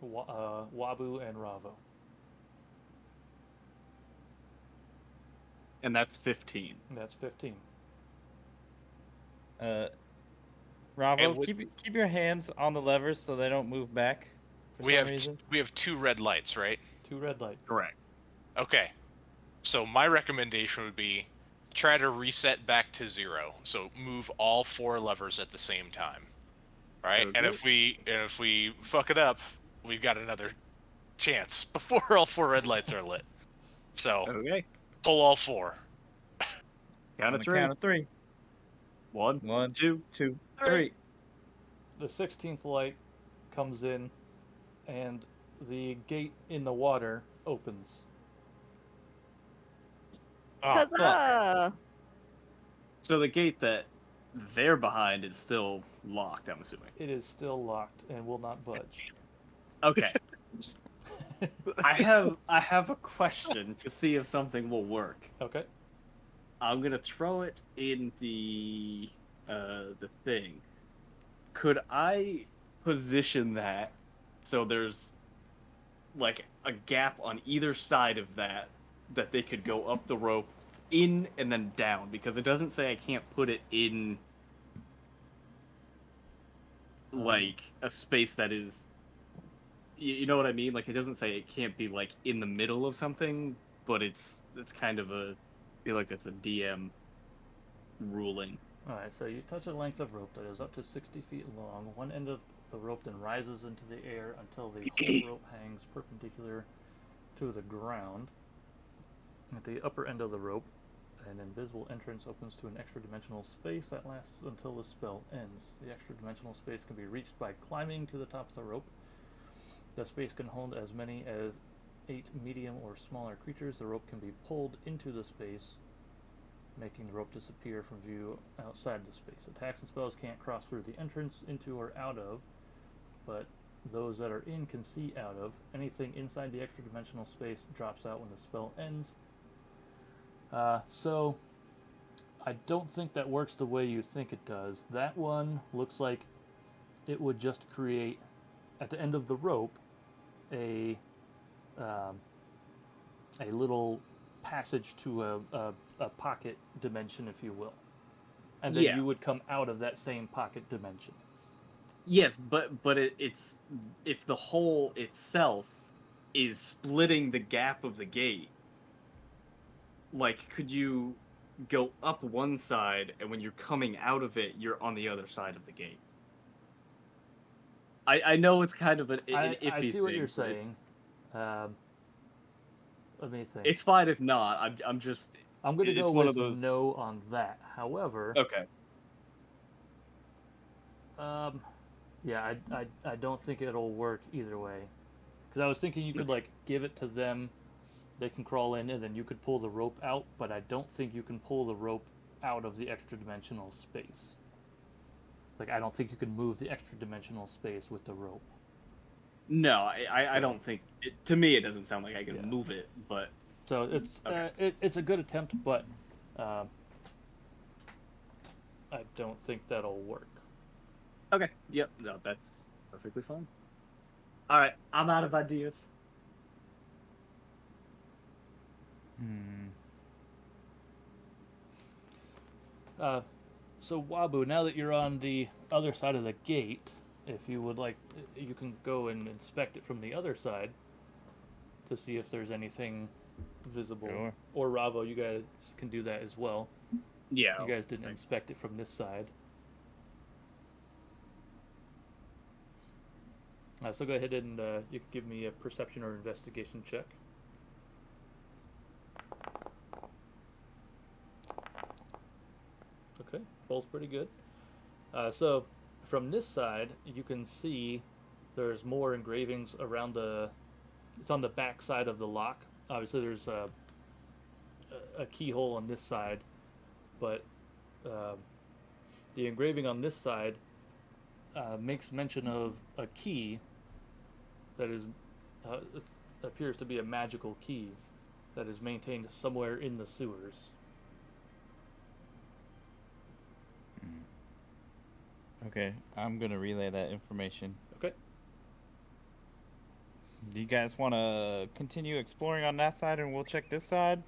Wabu and Ravo. And that's 15. And that's 15. Ravo, And keep your hands on the levers so they don't move back. For we some have reason. we have 2 red lights, right? 2 red lights. Correct. Okay. So my recommendation would be try to reset back to 0. So move all 4 levers at the same time. All right? And Okay. if we fuck it up, we've got another chance before all 4 red lights are lit. So Okay. pull all 4. Count On of the 3. count of 3. 1, 1, 2, 2, 3. 3. The 16th light comes in, and the gate in the water opens. Oh, fuck. Huzzah! So the gate that they're behind is still locked, I'm assuming. It is still locked and will not budge. Okay. I have a question to see if something will work. Okay. I'm gonna throw it in the thing. Could I position that so there's like a gap on either side of that they could go up the rope, in and then down, because it doesn't say I can't put it in like a space that is, you know what I mean? Like, it doesn't say it can't be like in the middle of something, but it's kind of a, I feel like that's a DM ruling. Alright, so you touch a length of rope that is up to 60 feet long. One end of the rope then rises into the air until the whole rope hangs perpendicular to the ground. At the upper end of the rope, an invisible entrance opens to an extra-dimensional space that lasts until the spell ends. The extra-dimensional space can be reached by climbing to the top of the rope. The space can hold as many as 8 medium or smaller creatures. The rope can be pulled into the space, making the rope disappear from view outside the space. Attacks and spells can't cross through the entrance, into, or out of, but those that are in can see out of. Anything inside the extra-dimensional space drops out when the spell ends. So I don't think that works the way you think it does. That one looks like it would just create, at the end of the rope, a little passage to a pocket dimension, if you will. And then you would come out of that same pocket dimension. Yes, but it's, if the hole itself is splitting the gap of the gate, like, could you go up one side, and when you're coming out of it, you're on the other side of the gate? I know it's kind of an iffy I see what thing, you're but saying. Let me think. it's fine if not. I'm just. I'm going to go it's one with of those... no on that. However, Okay. yeah, I don't think it'll work either way. Because I was thinking you could, like, give it to them, they can crawl in, and then you could pull the rope out, but I don't think you can pull the rope out of the extra-dimensional space. Like, I don't think you can move the extra-dimensional space with the rope. No, I don't think... to me, it doesn't sound like I can move it, but... So it's it's a good attempt, but I don't think that'll work. Okay, yep, no, that's perfectly fine. Alright, I'm out of ideas. So Wabu, now that you're on the other side of the gate, if you would like, you can go and inspect it from the other side to see if there's anything visible. Sure. Or Ravo, you guys can do that as well. Yeah. You guys didn't inspect it from this side. So go ahead and you can give me a perception or investigation check. Okay, both pretty good. So from this side, you can see there's more engravings around the... It's on the back side of the lock. Obviously, there's a keyhole on this side, but the engraving on this side makes mention of a key that is appears to be a magical key that is maintained somewhere in the sewers. Okay, I'm gonna relay that information. Okay. Do you guys want to continue exploring on that side, and we'll check this side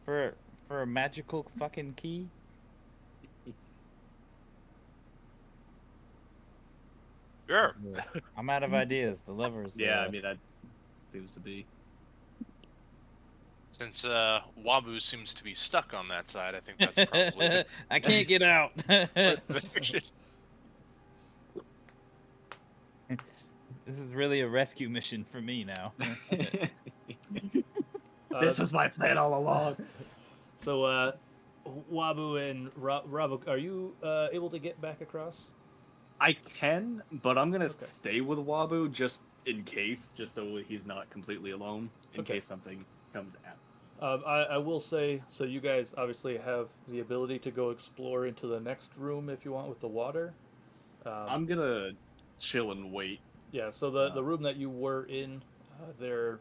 for a magical fucking key? Sure. I'm out of ideas. The levers. Yeah, I mean, that seems to be... Since Wabu seems to be stuck on that side, I think that's probably the... I can't get out. This is really a rescue mission for me now. This was my plan all along. So, Wabu and Ravo, are you able to get back across? I can, but I'm gonna stay with Wabu just in case, just so he's not completely alone, in case something comes at us. I will say, so you guys obviously have the ability to go explore into the next room if you want with the water. I'm gonna chill and wait. Yeah, so the room that you were in, there,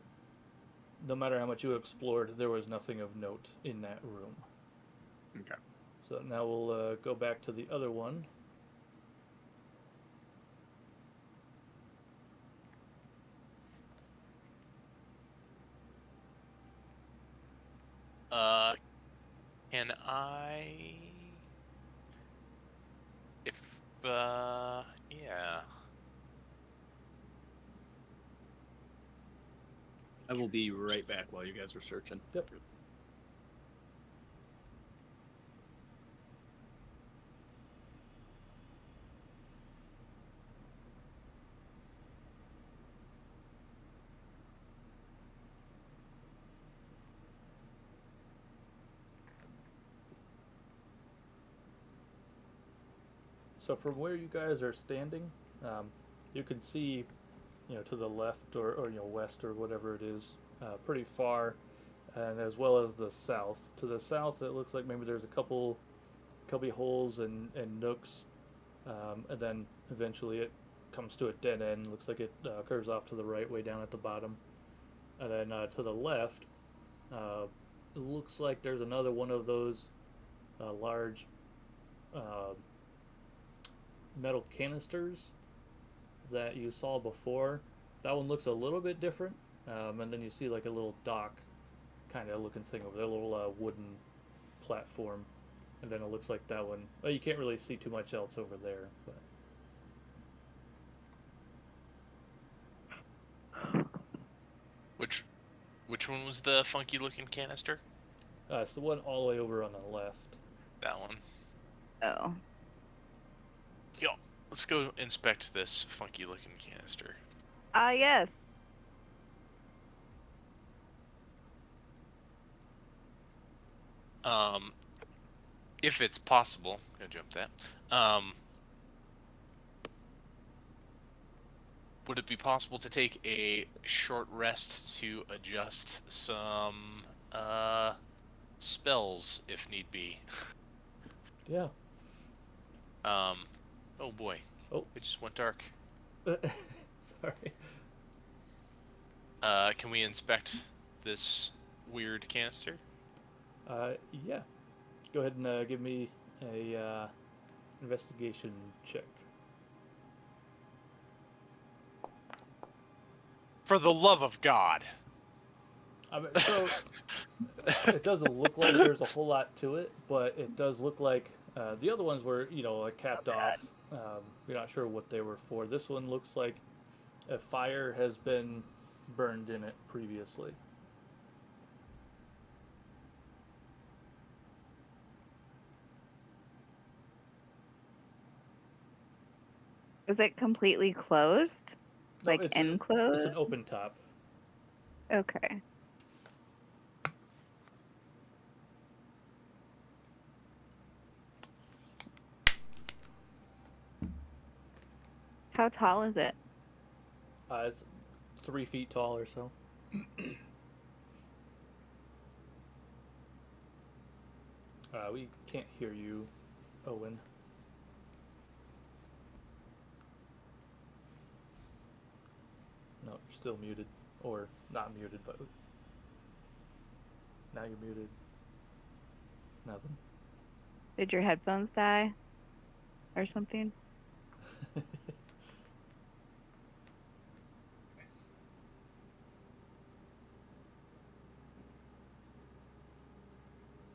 no matter how much you explored, there was nothing of note in that room. Okay. So now we'll go back to the other one. Can I? If yeah. I will be right back while you guys are searching. Yep. So from where you guys are standing, you can see, to the left or west or whatever it is, pretty far, and as well as the south. To the south, it looks like maybe there's a couple cubby holes and nooks, and then eventually it comes to a dead end. Looks like it curves off to the right, way down at the bottom, and then to the left, it looks like there's another one of those large metal canisters that you saw before. That one looks a little bit different, and then you see like a little dock kind of looking thing over there, a little wooden platform, and then it looks like that one. Well, you can't really see too much else over there, but Which one was the funky looking canister? it's the one all the way over on the left. That one. Oh. Yo, let's go inspect this funky looking canister. Ah, yes. If it's possible, I'm gonna jump that. Would it be possible to take a short rest to adjust some spells if need be? Yeah. Oh boy. Oh. It just went dark. Sorry. Can we inspect this weird canister? Yeah. Go ahead and give me a investigation check. For the love of God. So it doesn't look like there's a whole lot to it, but it does look like the other ones were, like capped off. You're not sure what they were for. This one looks like a fire has been burned in it previously. Is it completely closed? No, Like enclosed? It's an open top. Okay. How tall is it? It's 3 feet tall or so. We can't hear you, Owen. No, you're still muted. Or not muted, but now you're muted. Nothing. Did your headphones die? Or something?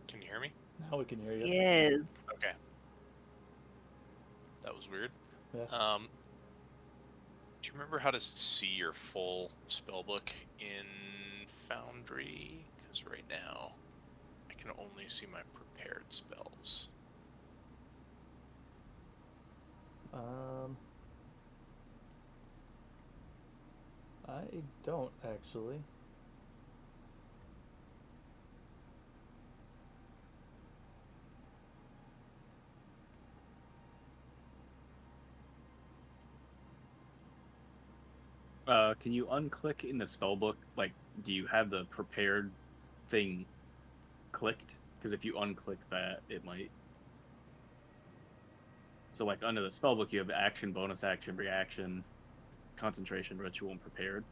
Can you hear me? Now we can hear you. Yes. Okay. That was weird. Yeah. Do you remember how to see your full spellbook in Foundry? Because right now, I can only see my prepared spells. I don't actually. Can you unclick in the spellbook? Like, do you have the prepared thing clicked? Because if you unclick that, it might. So, like, under the spellbook, you have action, bonus action, reaction, concentration, ritual, and prepared.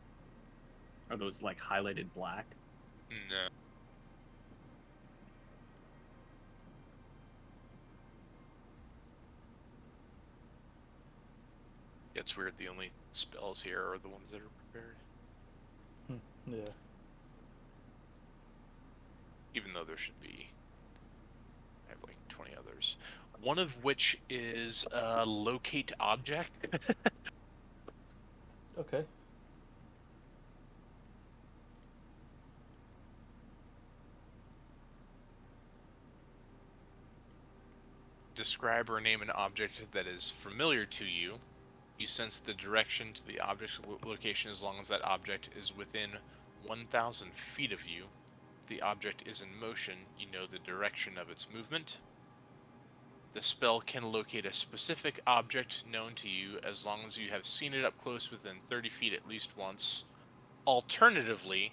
Are those, like, highlighted black? No. It's weird, the only spells here are the ones that are prepared. Yeah. Even though there should be 20 others. One of which is locate object. Okay. Describe or name an object that is familiar to you. You sense the direction to the object's location as long as that object is within 1,000 feet of you. If the object is in motion, you know the direction of its movement. The spell can locate a specific object known to you as long as you have seen it up close within 30 feet at least once. Alternatively,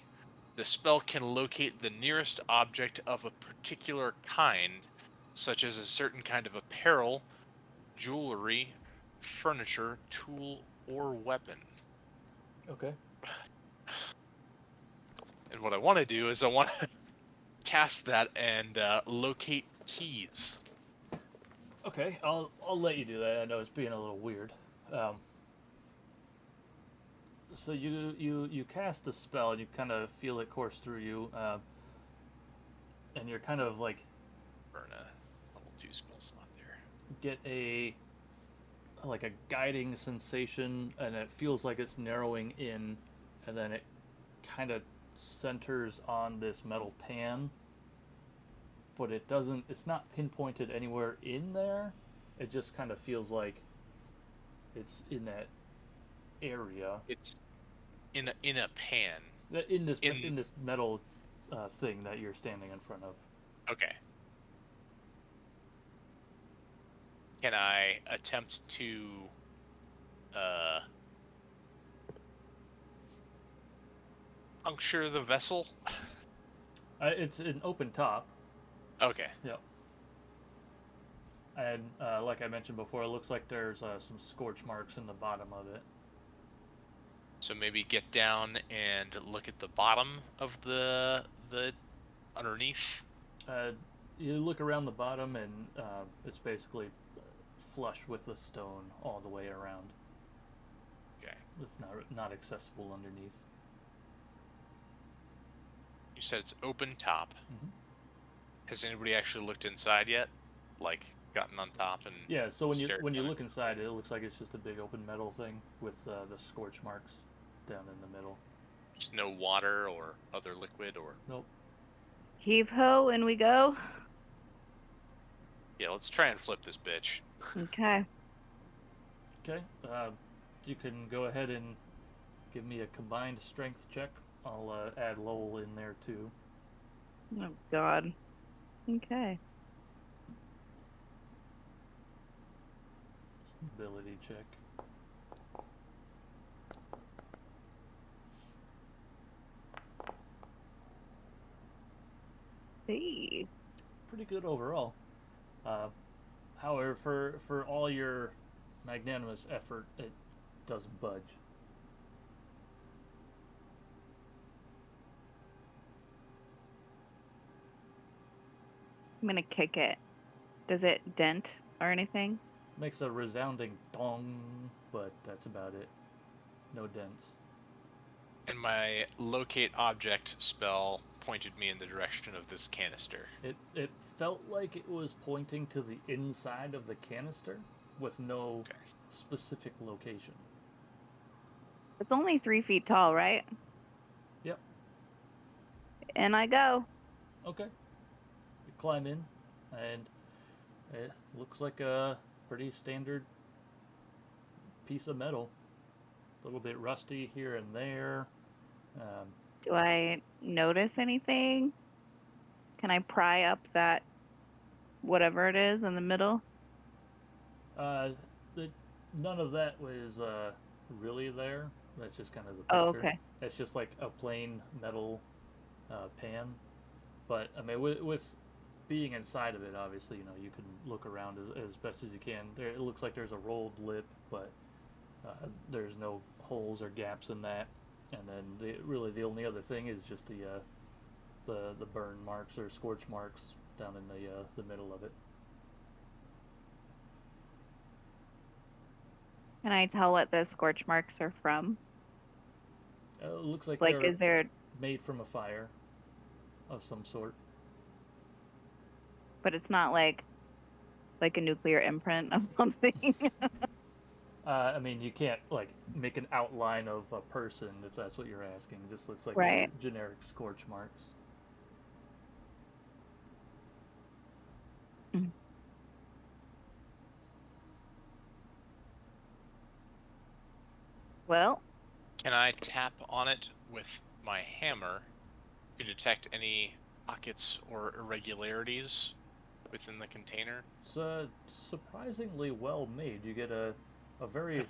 the spell can locate the nearest object of a particular kind, such as a certain kind of apparel, jewelry, furniture, tool, or weapon. Okay. And what I want to do is I want to cast that and locate keys. Okay, I'll let you do that. I know it's being a little weird. So you cast a spell and you kind of feel it course through you, and you're kind of like Burn a level 2 spell slot there. get a guiding sensation, and it feels like it's narrowing in, and then it kind of centers on this metal pan, but it's not pinpointed anywhere in there. It just kind of feels like it's in that area. It's in a pan. In this metal thing that you're standing in front of. Okay. Can I attempt to puncture the vessel? It's an open top. Okay. Yep. And like I mentioned before, it looks like there's some scorch marks in the bottom of it. So maybe get down and look at the bottom of the underneath. You look around the bottom, and it's basically flush with the stone all the way around. Okay. It's not accessible underneath. You said it's open top. Mm-hmm. Has anybody actually looked inside yet? Like gotten on top and Yeah. So when you down look inside, it looks like it's just a big open metal thing with the scorch marks down in the middle. just no water or other liquid or Nope. Heave ho, and we go. yeah, let's try and flip this bitch. Okay. Okay. You can go ahead and give me a combined strength check. I'll add Lowell in there too. Oh God. Okay. Ability check. Hey. Pretty good overall. However, for all your magnanimous effort, it doesn't budge. I'm gonna kick it. Does it dent or anything? Makes a resounding dong, but that's about it. No dents. And my locate object spell pointed me in the direction of this canister. It felt like it was pointing to the inside of the canister with no Okay. specific location. It's only 3 feet tall, right? Yep. And I go. Okay. You climb in, and it looks like a pretty standard piece of metal. A little bit rusty here and there. Do I notice anything? Can I pry up that whatever it is in the middle? None of that was really there. That's just kind of the picture. Oh, okay. It's just like a plain metal pan. But I mean, with being inside of it, obviously, you can look around as best as you can. It looks like there's a rolled lip, but there's no holes or gaps in that. And then really the only other thing is just the burn marks or scorch marks down in the middle of it. Can I tell what the scorch marks are from? It looks like Like, they're is there, made from a fire of some sort. but it's not like like a nuclear imprint of something. I mean, you can't like make an outline of a person if that's what you're asking. It just looks like Right. generic scorch marks. Well, Can I tap on it with my hammer to detect any pockets or irregularities within the container? It's surprisingly well made. You get a very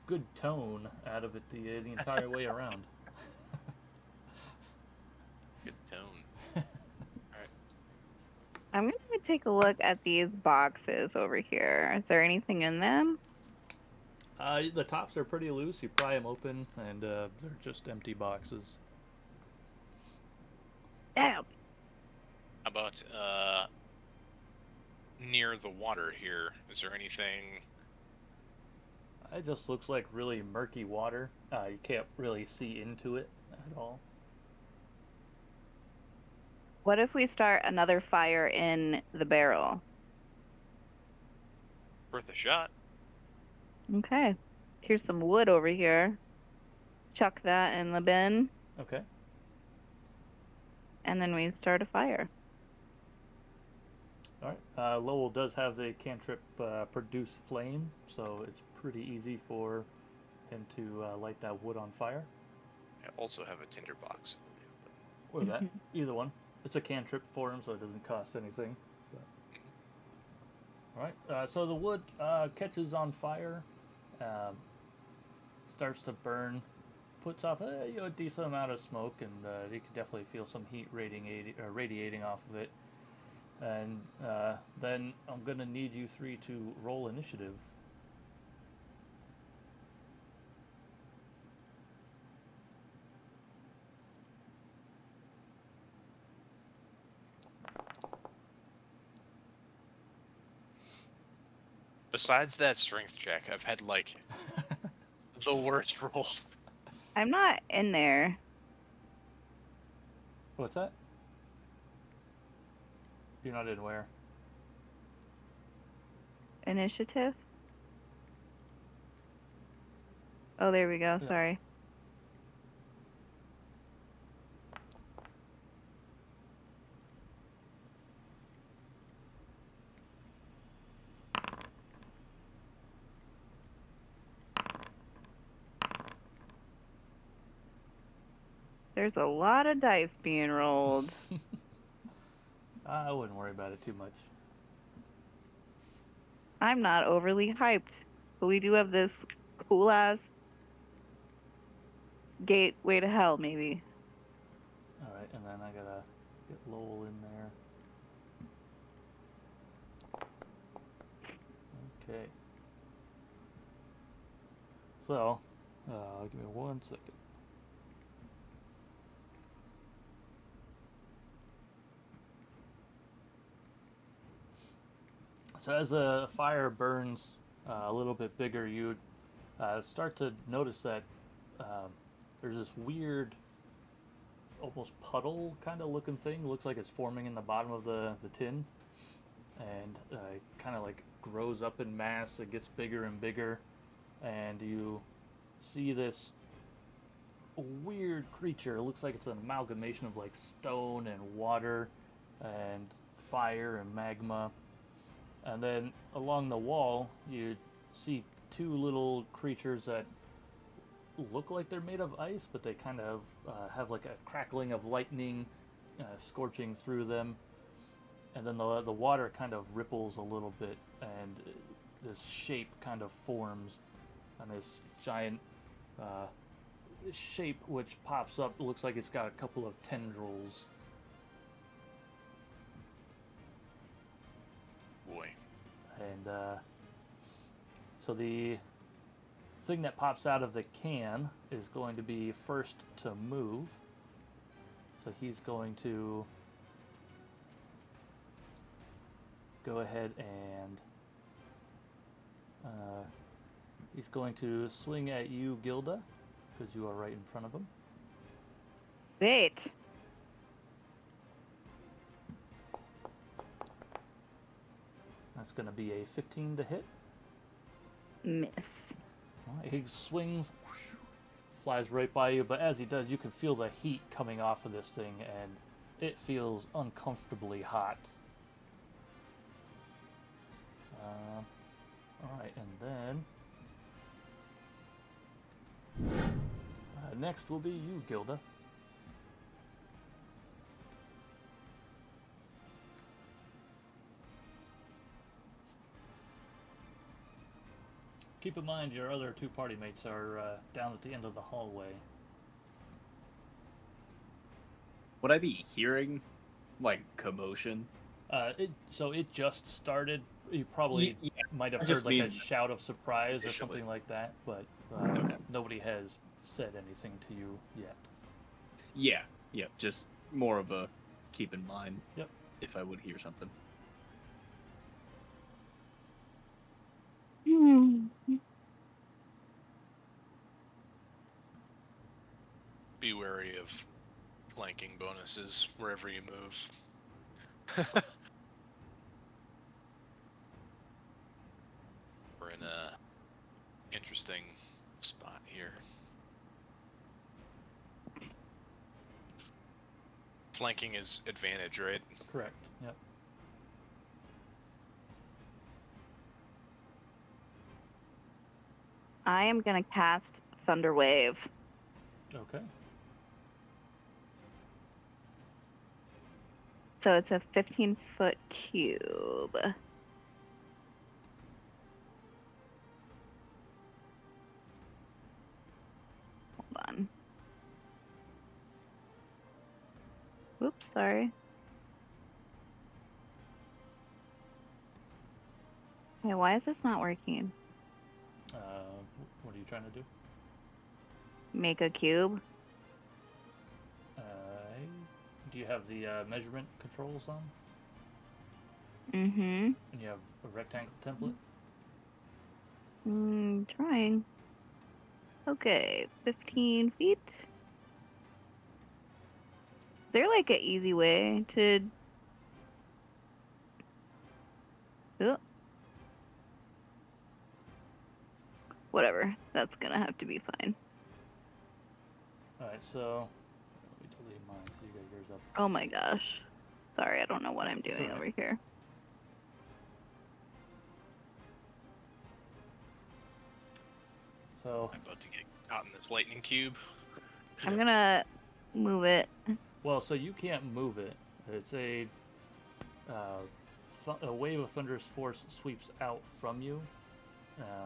good tone out of it the entire way around. Good tone. Alright. I'm going to take a look at these boxes over here. Is there anything in them? The tops are pretty loose. You pry them open, and they're just empty boxes. Damn. How about near the water here? Is there anything? It just looks like really murky water. You can't really see into it at all. What if we start another fire in the barrel? Worth a shot. Okay. Here's some wood over here. Chuck that in the bin, Okay. and then we start a fire. All right. Lowell does have the cantrip produce flame, so it's pretty easy for him to light that wood on fire. I also have a tinderbox. Or that. Either one. It's a cantrip for him, so it doesn't cost anything. But... All right. So the wood catches on fire, starts to burn, puts off a decent amount of smoke, and you can definitely feel some heat radiating off of it. And then I'm going to need you three to roll initiative. Besides that strength check, I've had like the worst rolls. I'm not in there. What's that? You're not in where? Initiative? Oh, there we go. Yeah. Sorry. There's a lot of dice being rolled. I wouldn't worry about it too much. I'm not overly hyped, but we do have this cool ass gateway to hell, maybe. All right, and then I gotta get Lowell in there. Okay. So, give me 1 second. So as the fire burns a little bit bigger, you start to notice that there's this weird, almost puddle kind of looking thing. Looks like it's forming in the bottom of the tin, and it kind of like grows up in mass. It gets bigger and bigger, and you see this weird creature. It looks like it's an amalgamation of like stone and water and fire and magma. And then along the wall, you see two little creatures that look like they're made of ice, but they kind of have like a crackling of lightning scorching through them. And then the water kind of ripples a little bit, and this shape kind of forms, and this giant shape which pops up. It looks like it's got a couple of tendrils. Boy. And so the thing that pops out of the can is going to be first to move. So he's going to go ahead and he's going to swing at you, Gilda, because you are right in front of him. Great. That's going to be a 15 to hit. Miss. He swings, flies right by you, but as he does, you can feel the heat coming off of this thing, and it feels uncomfortably hot. Alright, and then next will be you, Gilda. Keep in mind your other two party mates are down at the end of the hallway. Would I be hearing, like, commotion? So it just started. You probably Yeah, might have I heard just like a mean shout of surprise or initially. something like that, but Okay. nobody has said anything to you yet. Yeah, just more of a keep in mind. Yep. If I would hear something. Be wary of flanking bonuses wherever you move. We're in a interesting spot here. Flanking is advantage, right? Correct. Yep. I am gonna cast Thunder Wave. Okay. So it's a 15-foot cube. Hold on. Oops, sorry. Okay, why is this not working? What are you trying to do? Make a cube. Do you have the measurement controls on? Mm-hmm. And you have a rectangle template? Trying. Okay, 15 feet. Is there like an easy way to... Oh. Whatever, that's gonna have to be fine. Alright, so let me delete mine so you got yours up. Oh my gosh. Sorry, I don't know what I'm doing alright. over here. So, I'm about to get caught in this lightning cube. I'm gonna move it. well, so you can't move it. It's a wave of thunderous force sweeps out from you.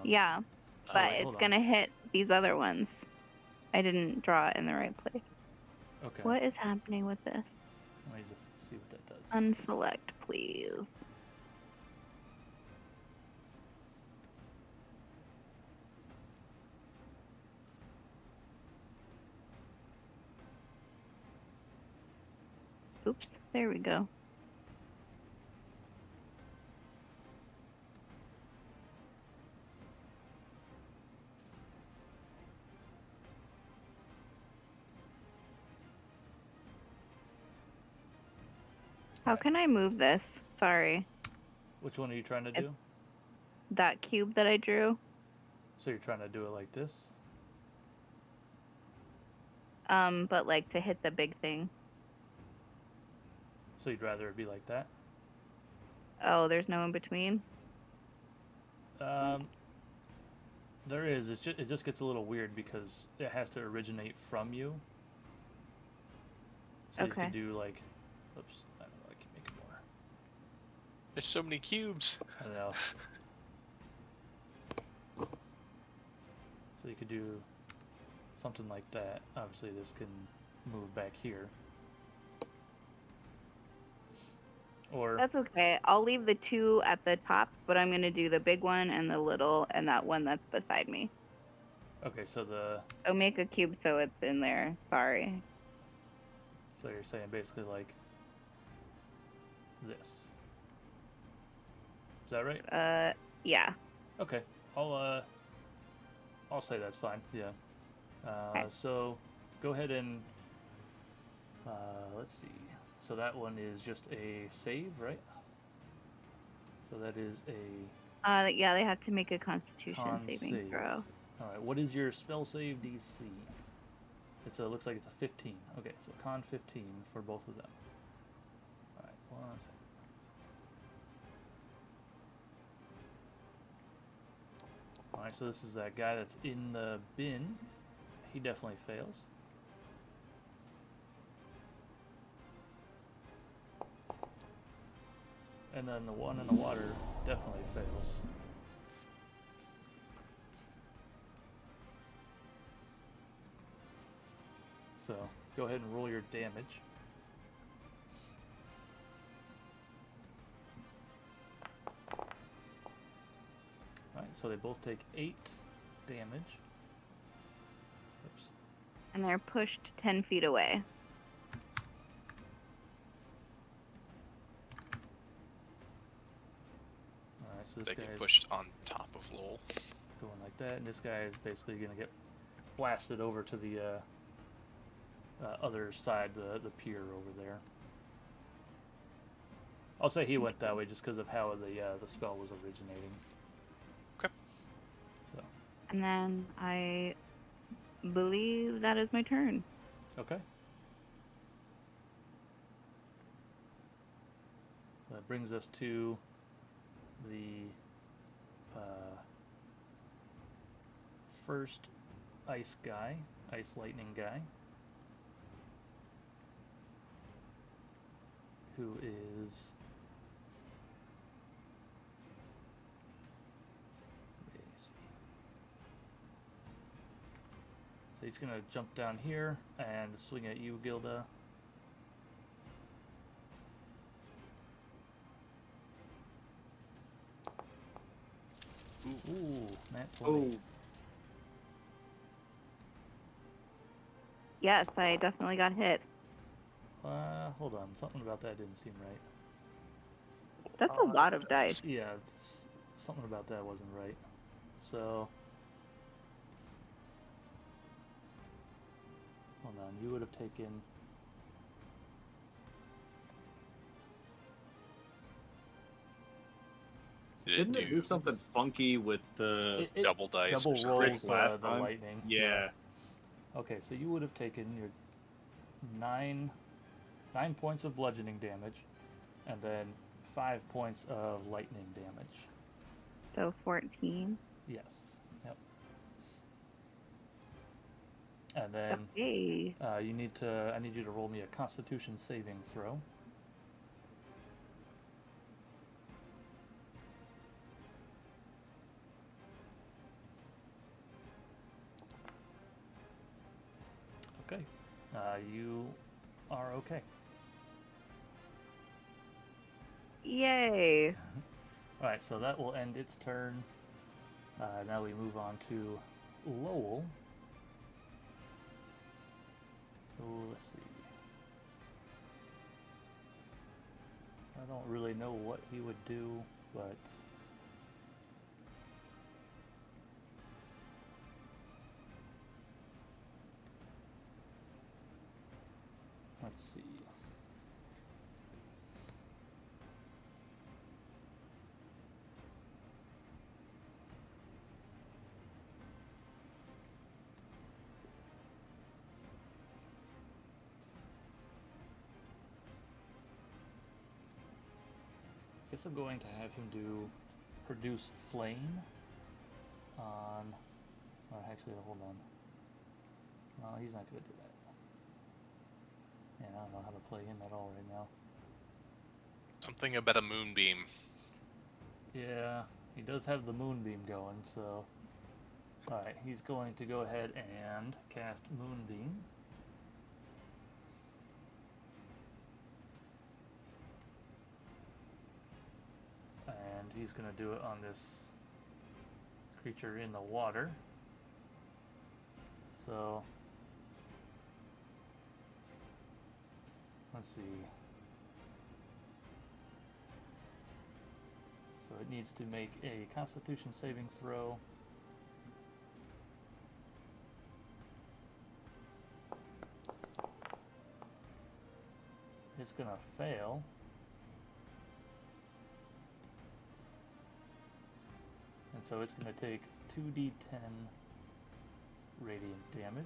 Yeah, oh, but wait, it's hold on. gonna hit these other ones. I didn't draw it in the right place. Okay. What is happening with this? Let me just see what that does. Unselect, please. Oops, there we go. How can I move this? Sorry. Which one are you trying to do? That cube that I drew? So you're trying to do it like this? But like to hit the big thing. So you'd rather it be like that? Oh, there's no in between? There is. It just gets a little weird because it has to originate from you. So Okay. you can do like, oops, I don't know, I can make it more. There's so many cubes. I don't know. So you could do something like that. Obviously, this can move back here. Or That's okay. I'll leave the two at the top, but I'm gonna do the big one and the little and that one that's beside me. okay, so Oh, make a cube so it's in there. Sorry. so you're saying basically like this. Is that right? Yeah. Okay, I'll say that's fine. Yeah. Okay. So go ahead and let's see. So that one is just a save, right? So that is a Yeah, they have to make a Constitution con saving save. throw. All right, what is your spell save DC? Looks like it's a 15. Okay, so con 15 for both of them. All right, 1 second. All right, so this is that guy that's in the bin. He definitely fails. And then the one in the water definitely fails. So go ahead and roll your damage. Alright, so they both take 8 damage. Oops. And they're pushed 10 feet away. Alright, so this They guy get is pushed on top of Lowell. going like that, and this guy is basically going to get blasted over to the other side, the pier over there. I'll say he went that way just because of how the spell was originating. Okay. So, And then I believe that is my turn. okay. That brings us to the first ice lightning guy, who is so he's gonna jump down here and swing at you, Gilda. Ooh, nat 20. Oh, Yes, I definitely got hit. Hold on. Something about that didn't seem right. That's a lot of dice. Yeah, something about that wasn't right. So, hold on. You would have taken. didn't it do something funky with the? It Double dice or double something. rolls Last the time? lightning. Yeah. Okay, so you would have taken your 9 points of bludgeoning damage, and then 5 points of lightning damage. So 14. Yes. Yep. And then Okay. I need you to roll me a Constitution saving throw. Okay. You are okay. Yay. All right, so that will end its turn. Now we move on to Lowell. Oh, let's see. I don't really know what he would do, but let's see. Guess I'm going to have him do produce flame on. Or actually, hold on. No, he's not going to do that. Yeah, I don't know how to play him at all right now. Something about a moonbeam. Yeah, he does have the moonbeam going, so. Alright, he's going to go ahead and cast Moonbeam. And he's going to do it on this creature in the water. So, let's see. So it needs to make a Constitution saving throw. It's gonna fail. And so it's going to take 2d10 radiant damage.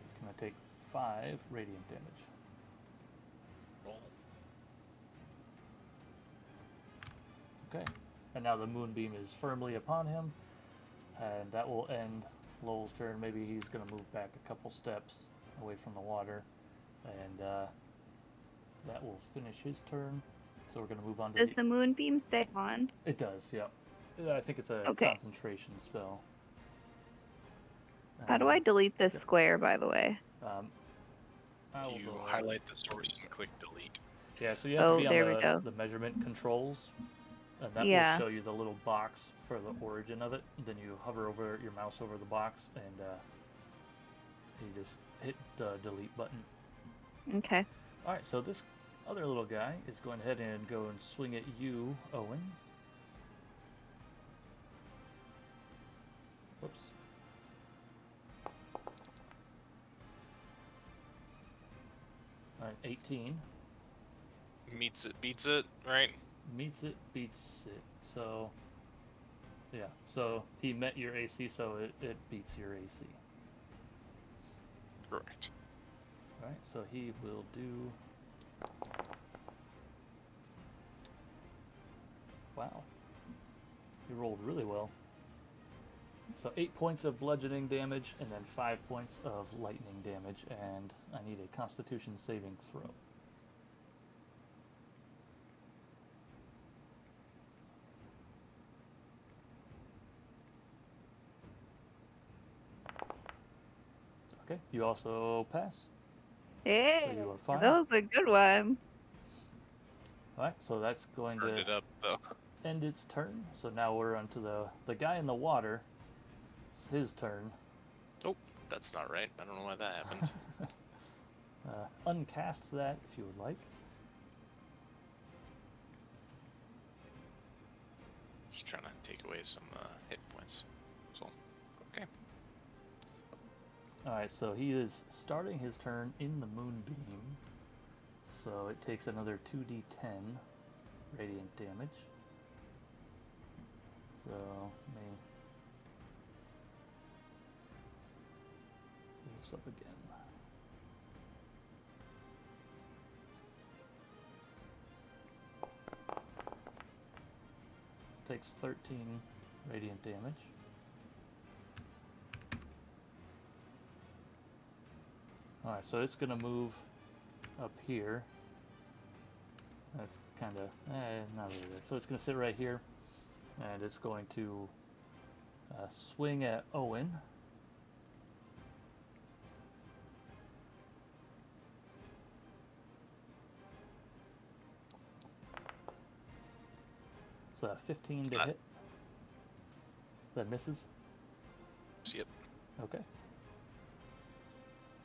It's going to take 5 radiant damage. Roll. Okay, and now the moonbeam is firmly upon him, and that will end Lowell's turn. Maybe he's going to move back a couple steps away from the water, and that will finish his turn. So we're going to move on to Does the moonbeam stay on? It does, yeah. I think it's a Okay. concentration spell. How do I delete this square, by the way? I will You go- highlight the source and click delete. Yeah, so you have Oh, to be there we on go. the measurement controls, and that Yeah. will show you the little box for the origin of it. Then you hover over your mouse over the box, and you just hit the delete button. Okay. All right, so this other little guy is going ahead and go and swing at you, Owen. Whoops. All right, 18. Meets it, beats it, right? Meets it, beats it. So, yeah. So he met your AC, so it beats your AC. Correct. All right, so he will do. Wow. He rolled really well. So 8 points of bludgeoning damage, and then 5 points of lightning damage, and I need a Constitution saving throw. Okay, you also pass. Hey, you are fine. that was a good one. All right, so that's going Turned to it up though. end its turn. So now we're onto the guy in the water. It's his turn. Oh, that's not right. I don't know why that happened. Uncast that if you would like. Just trying to take away some hit points. So, okay. All right, so he is starting his turn in the moonbeam. So it takes another 2d10 radiant damage. So let me pull this up again. Takes 13 radiant damage. Alright, so it's going to move up here. That's kind of, not really there. So it's going to sit right here, and it's going to swing at Owen. It's a 15 to hit. That misses? Yep. Okay.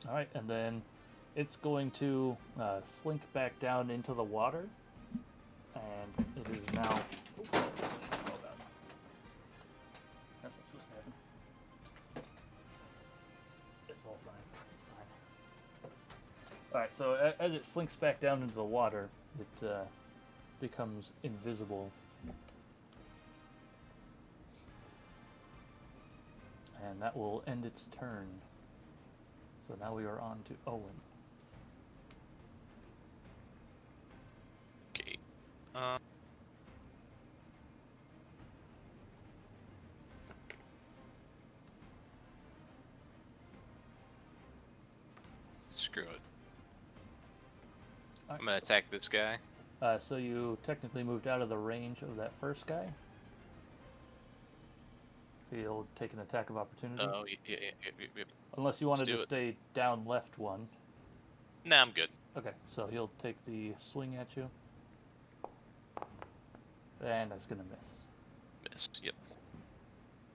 Alright, and then it's going to slink back down into the water, and it is now. Oh god. That's not supposed to happen. It's all fine. It's fine. Alright, so as it slinks back down into the water, it becomes invisible. And that will end its turn. So now we are on to Owen. Okay. Screw it. I'm gonna attack this guy. So you technically moved out of the range of that first guy. So you'll take an attack of opportunity. Oh, yeah. Unless you wanted do to it. stay down left one. Nah, I'm good. Okay, so he'll take the swing at you. And that's going to miss. Miss. Yep.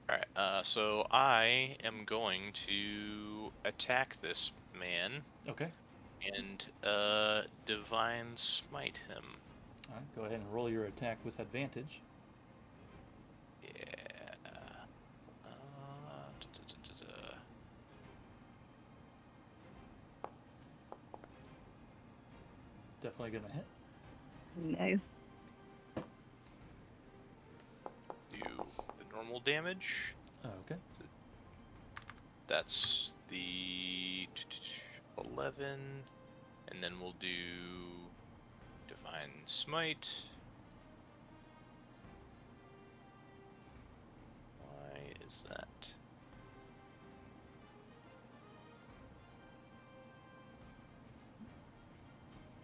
Alright, so I am going to attack this man Okay. and divine smite him. Alright, go ahead and roll your attack with advantage. Yeah. definitely gonna hit. Nice. Do the normal damage. Okay. That's the 11, and then we'll do Divine Smite. Why is that?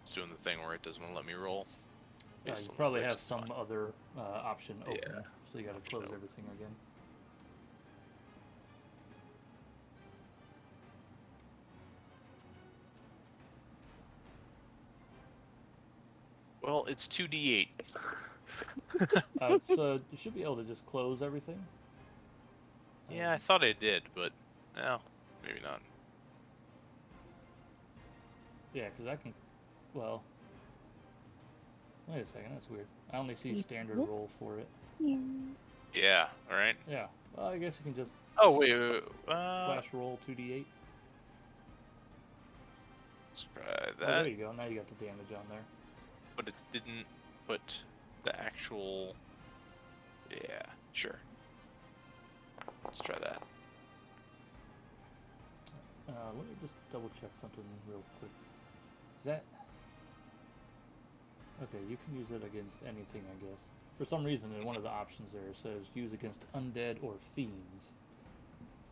It's doing the thing where it doesn't want to let me roll. You based on the probably dice, have it's some fine. other option open, Yeah, so you got to option close open. everything again. Well, it's 2d8. So you should be able to just close everything. Yeah, I thought I did, but no, maybe not. Yeah, because I can. Well, wait a second. That's weird. I only see standard roll for it. Yeah, all right. Yeah. Well, I guess you can just Oh, wait. slash roll 2d8. Let's try Oh, that. there you go. Now you got the damage on there. But it didn't put the actual. Yeah, sure. Let's try that. Let me just double check something real quick. Is that... Okay, you can use it against anything, I guess. For some reason, in one of the options there, it says use against undead or fiends.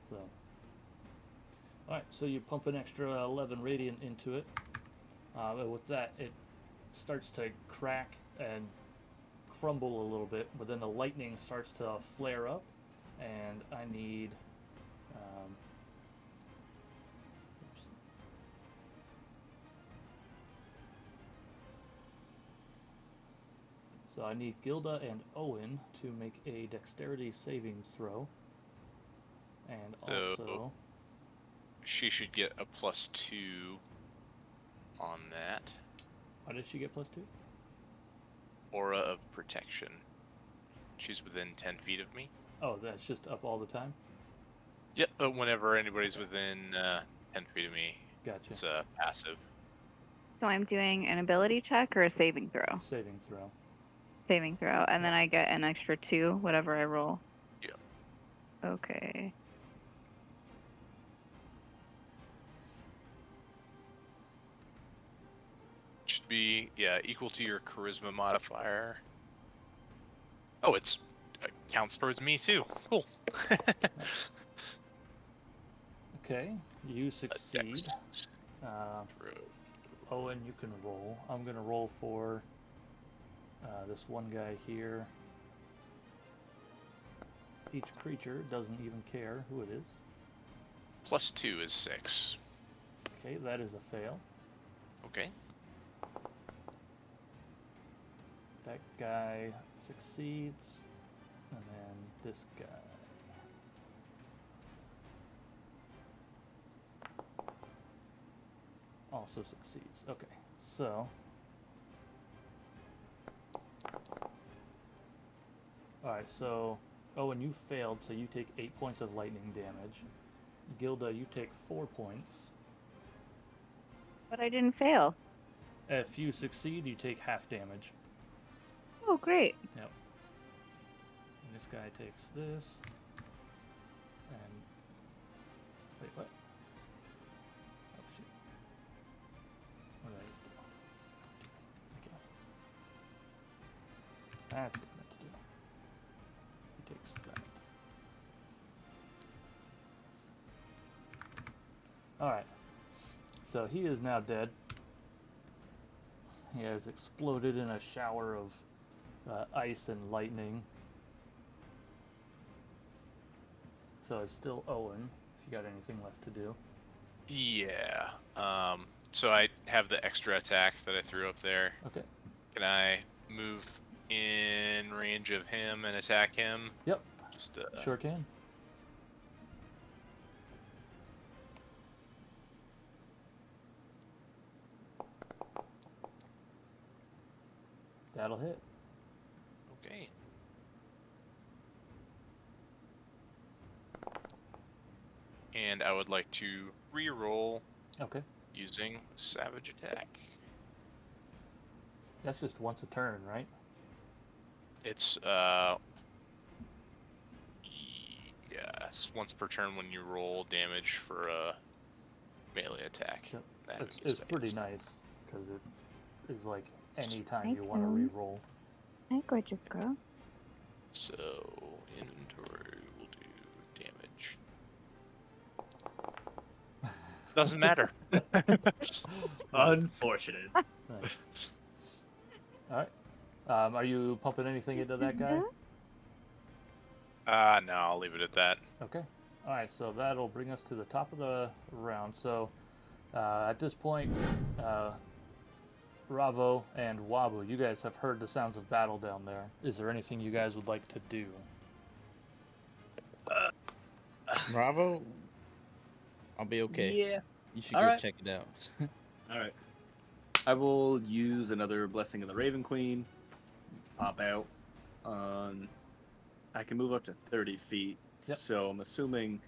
So... Alright, so you pump an extra 11 radiant into it. But with that, it starts to crack and crumble a little bit, but then the lightning starts to flare up, and I need... oops. So I need Gilda and Owen to make a dexterity saving throw. And So- also... She should get a +2 on that. Why did she get +2? Aura of Protection. She's within 10 feet of me. Oh, that's just up all the time? Yep, whenever anybody's within 10 feet of me, Gotcha. it's passive. So I'm doing an ability check or a saving throw? Saving throw. Saving throw, and then I get an extra 2, whatever I roll. Yep. Okay. Should be, yeah, equal to your charisma modifier. Oh, it counts towards me too. Cool. Nice. Okay, you succeed. Dex. Owen, you can roll. I'm gonna roll for this one guy here. Each creature doesn't even care who it is. +2 is 6. Okay, that is a fail. Okay. That guy succeeds, and then this guy. Also succeeds. Okay, so. Alright, so Owen, you failed, so you take 8 points of lightning damage. Gilda, you take 4 points. But I didn't fail. If you succeed, you take half damage. Oh, great. Yep. And this guy takes this. And wait, what? Oh shit. What did I just do? Okay. That's what I meant to do. He takes that. Alright. So he is now dead. He has exploded in a shower of ice and lightning. So it's still Owen, if you got anything left to do. Yeah. So I have the extra attack that I threw up there. Okay. Can I move in range of him and attack him? Yep. Just Sure can. That'll hit. Okay. And I would like to re-roll Okay. using Savage Attack. That's just once a turn, right? It's yes, once per turn when you roll damage for a melee attack. Yep. That It's is pretty nice. nice because it is like any time Hi, you want to Tones. re-roll. Hi, gorgeous girl. So inventory will do damage. Doesn't matter. Unfortunate. Nice. All right. Are you pumping anything into that guy? No, I'll leave it at that. Okay. All right. So that'll bring us to the top of the round. So at this point, Ravo and Wabu, you guys have heard the sounds of battle down there. Is there anything you guys would like to do? Bravo. I'll be okay. Yeah. You should All go right. check it out. All right. I will use another Blessing of the Raven Queen. Pop out. I can move up to 30 feet. Yep. So I'm assuming.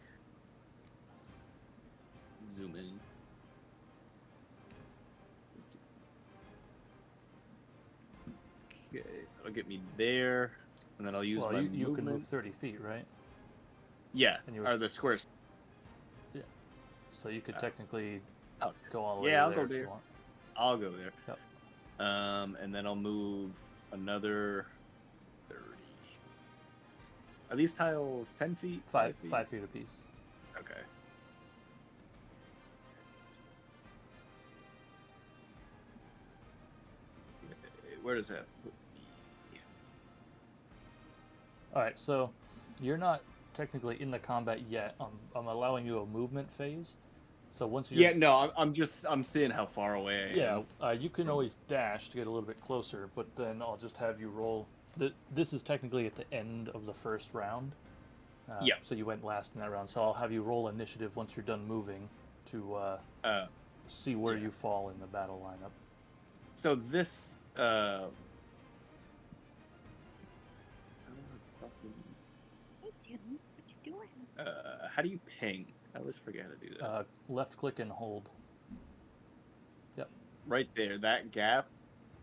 Zoom in. Okay, that'll get me there, and then I'll use Well, my you can movement. move 30 feet, right? Yeah, and you were are the squares. So you could technically Oh, go all the way yeah, to I'll there go if you there. want. I'll go there. Yep. And then I'll move another 30. Are these tiles 10 feet? 5 feet? 5 feet apiece. Okay. Where does that put me? All right, so you're not technically in the combat yet. I'm allowing you a movement phase. So once you're Yeah, no, I'm seeing how far away I am. yeah, you can always dash to get a little bit closer, but then I'll just have you roll. This is technically at the end of the first round. Yeah. So you went last in that round. So I'll have you roll initiative once you're done moving to see where yeah. you fall in the battle lineup. So this Hey, Tim, what you doing? how do you ping? I always forget how to do that. Left click and hold. Yep. Right there, that gap,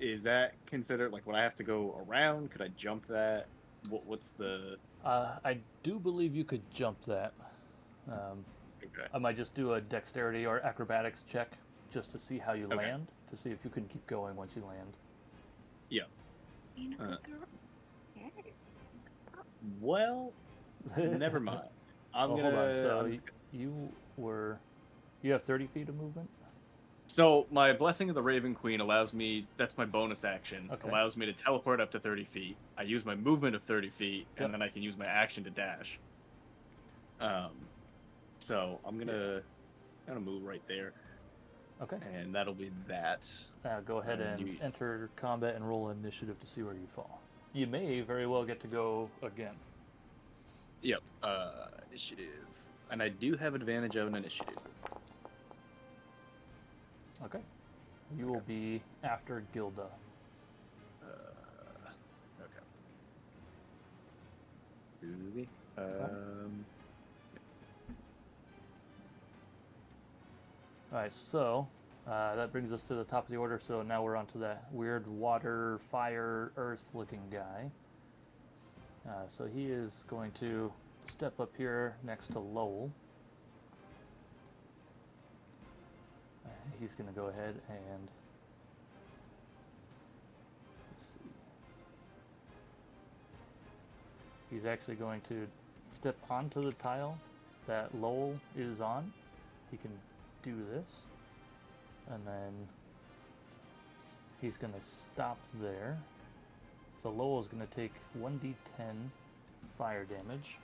is that considered like would I have to go around? Could I jump that? What's the? I do believe you could jump that. Okay. I might just do a dexterity or acrobatics check just to see how you Okay. land, to see if you can keep going once you land. Yeah. You know, Uh. girl. Yeah. Well, never mind. I'm Well, gonna. hold on. So I'm just- you have 30 feet of movement. So my Blessing of the Raven Queen allows me. That's my bonus action. Okay. Allows me to teleport up to 30 feet. I use my movement of 30 feet, and Yep. then I can use my action to dash. So I'm gonna move right there, Okay. and that'll be that. Go ahead and you- enter combat and roll initiative to see where you fall. You may very well get to go again. Yep. Initiative, and I do have advantage of an initiative. Okay. You will be after Gilda. Okay. Groovy. All right. So that brings us to the top of the order. So now we're on to that weird water, fire, earth-looking guy. So he is going to step up here next to Lowell. He's going to go ahead and let's see. He's actually going to step onto the tile that Lowell is on. He can do this, and then he's going to stop there. So Lowell is going to take 1d10 fire damage.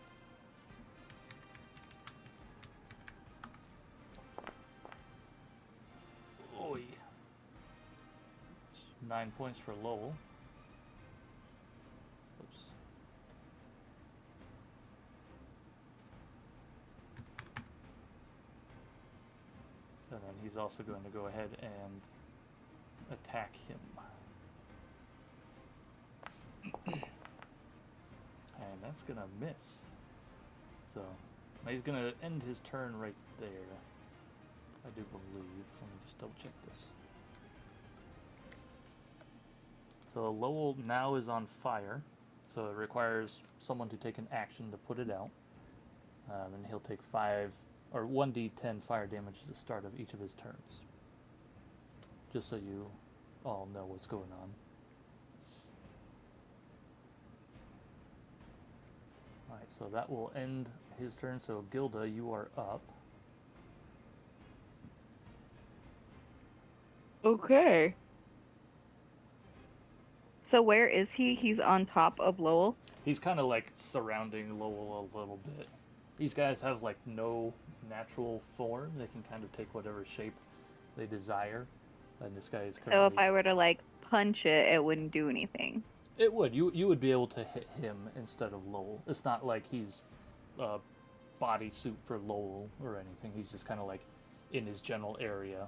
Oy. 9 points for Lowell. Oops. And then he's also going to go ahead and attack him. And that's going to miss. So he's going to end his turn right there. I do believe. Let me just double check this. So Lowell now is on fire, so it requires someone to take an action to put it out. And he'll take 1d10 fire damage at the start of each of his turns. Just so you all know what's going on. Alright, so that will end his turn. So Gilda, you are up. Okay. So where is he? He's on top of Lowell? He's kind of like surrounding Lowell a little bit. These guys have like no natural form. They can kind of take whatever shape they desire. And this guy is currently... So if I were to like punch it, it wouldn't do anything. It would. You would be able to hit him instead of Lowell. It's not like he's a bodysuit for Lowell or anything. He's just kind of like in his general area.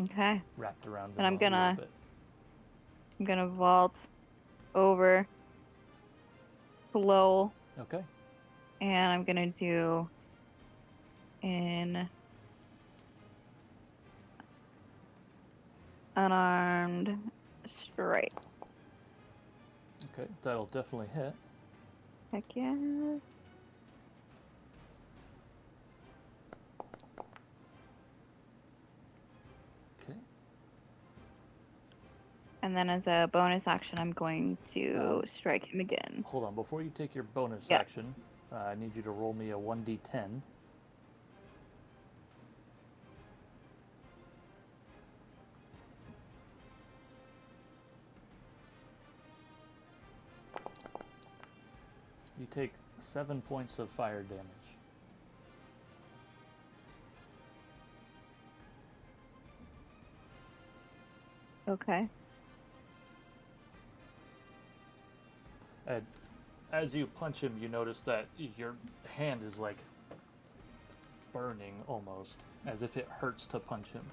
Okay. Wrapped around him And I'm a little bit. I'm gonna vault over to Lowell. Okay. And I'm gonna do an unarmed strike. Okay, that'll definitely hit. Heck yes. Okay. And then as a bonus action, I'm going to strike him again. Hold on, before you take your bonus Yeah. action, I need you to roll me a 1d10. You take 7 points of fire damage. Okay. And as you punch him, you notice that your hand is like burning almost, as if it hurts to punch him.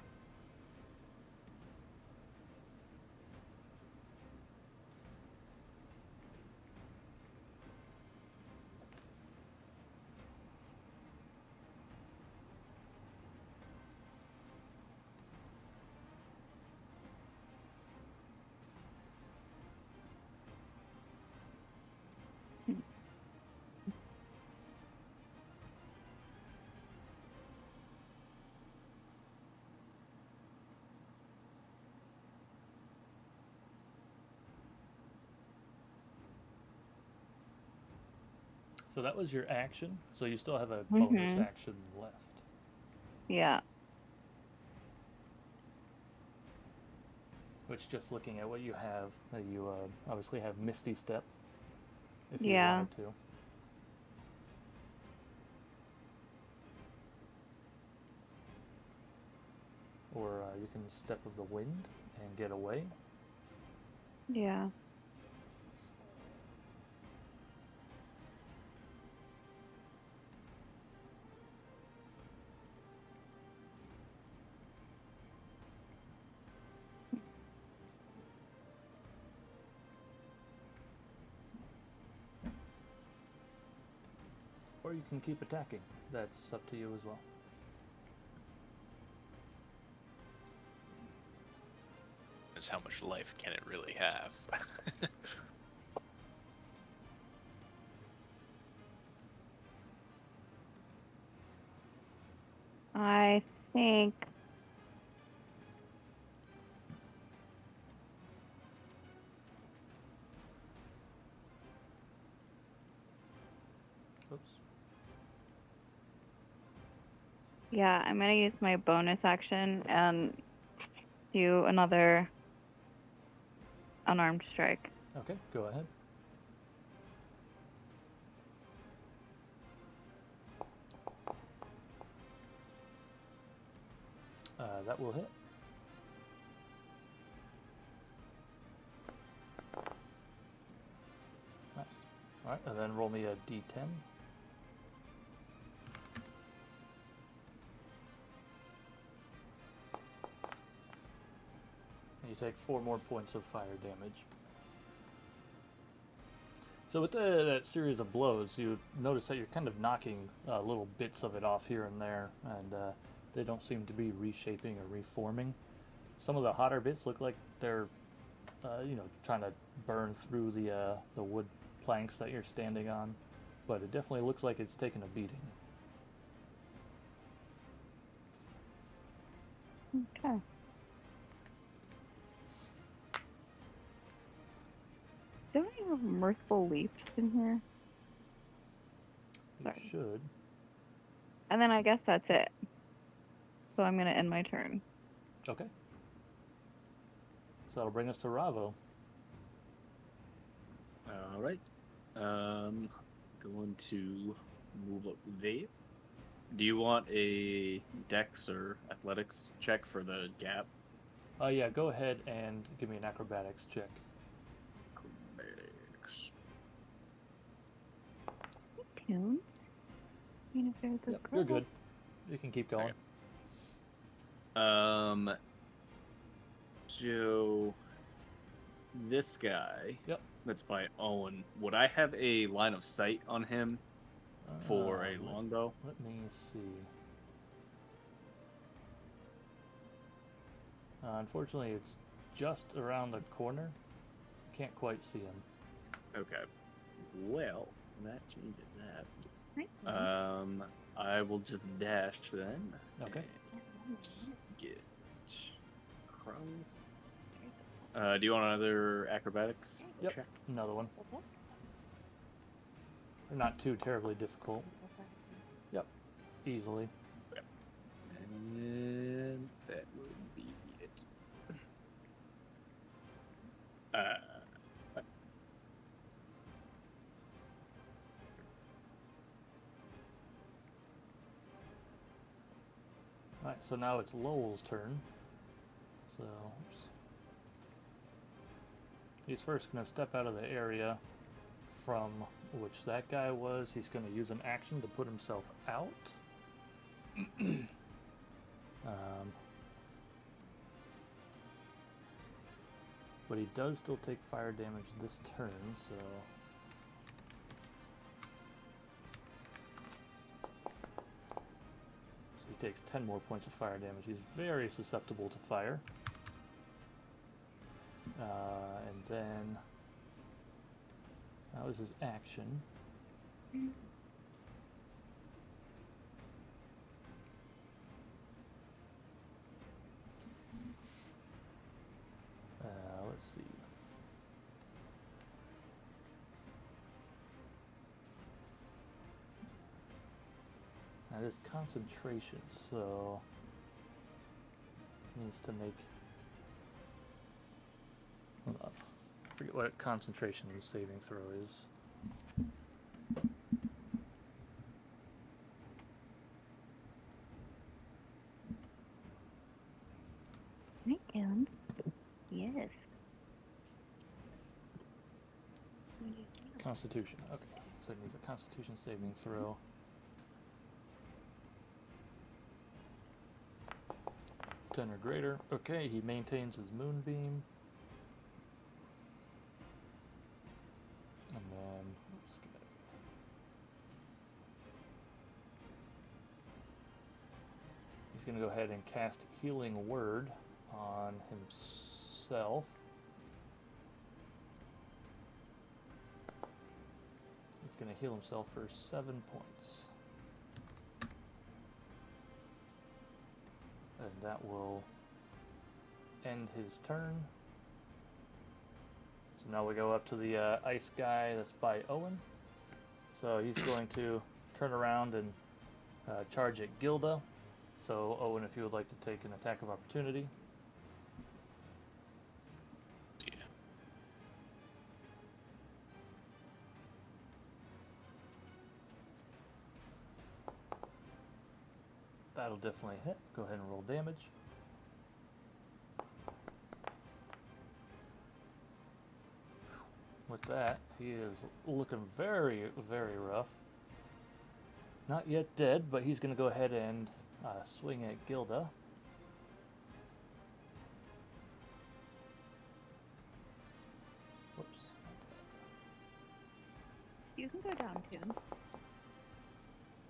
So that was your action. So you still have a bonus action left. Yeah. Which, just looking at what you have, you obviously have Misty Step. If you Yeah. wanted to. Or you can Step of the Wind and get away. Yeah. Or you can keep attacking. That's up to you as well. Is how much life can it really have? I think Oops. yeah, I'm gonna use my bonus action and do another unarmed strike. Okay, go ahead. That will hit. Nice. Alright, and then roll me a d10. And you take 4 more points of fire damage. So with that series of blows, you notice that you're kind of knocking little bits of it off here and there, and they don't seem to be reshaping or reforming. Some of the hotter bits look like they're trying to burn through the wood planks that you're standing on, but it definitely looks like it's taken a beating. Okay. Don't we have mirthful leaps in here? You Sorry. should. And then I guess that's it. So I'm gonna end my turn. Okay. So that'll bring us to Ravo. All right. Going to move up there. Do you want a dex or athletics check for the gap? Yeah, go ahead and give me an acrobatics check. Acrobatics. Tunes. Being a very good Yep, girl. you're good. You can keep going. Okay. So this guy. Yep. That's by Owen. Would I have a line of sight on him for a longbow? Let me see. Unfortunately, it's just around the corner. Can't quite see him. Okay. Well, that changes that. Right. I will just dash then. Okay. And get crumbs. Do you want another acrobatics Yep. check? Another one. They're not too terribly difficult. Yep. Easily. And that will be it. Alright, so now it's Lowell's turn. So, oops. He's first going to step out of the area from which that guy was. He's going to use an action to put himself out. But he does still take fire damage this turn, so... He takes 10 more points of fire damage. He's very susceptible to fire. And then that was his action. Let's see. That is concentration, so needs to make. Hold up. I forget what concentration saving throw is. And yes. Constitution. Okay, so it needs a Constitution saving throw. Ten or greater. Okay, he maintains his moonbeam. And then let's get it. He's going to go ahead and cast Healing Word on himself. He's going to heal himself for 7 points. And that will end his turn. So now we go up to the ice guy that's by Owen. So he's going to turn around and charge at Gilda. So Owen, if you would like to take an attack of opportunity. Yeah. That'll definitely hit. Go ahead and roll damage. With that, he is looking very, very rough. Not yet dead, but he's going to go ahead and swing at Gilda. Whoops. You can go down, Tunes.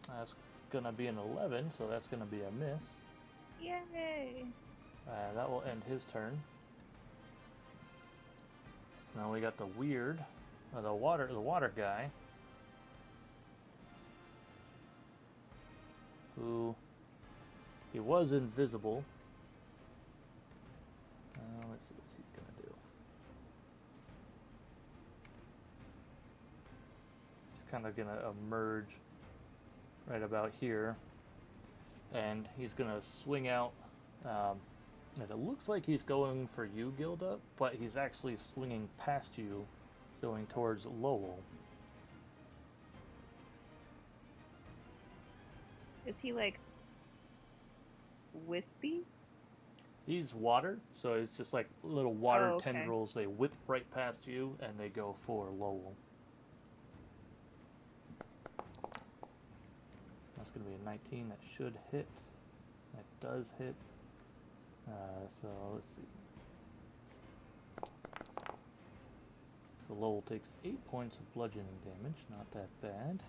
That's going to be an 11, so that's going to be a miss. Yay! That will end his turn. So now we got the weird, the water guy, who he was invisible. Let's see what he's gonna do. He's kind of gonna emerge right about here, and he's gonna swing out. And it looks like he's going for you, Gilda, but he's actually swinging past you, going towards Lowell. Is he like wispy? He's water, so it's just like little water Oh, okay. tendrils. They whip right past you, and they go for Lowell. That's going to be a 19. That should hit. That does hit. So let's see. So Lowell takes 8 points of bludgeoning damage. Not that bad.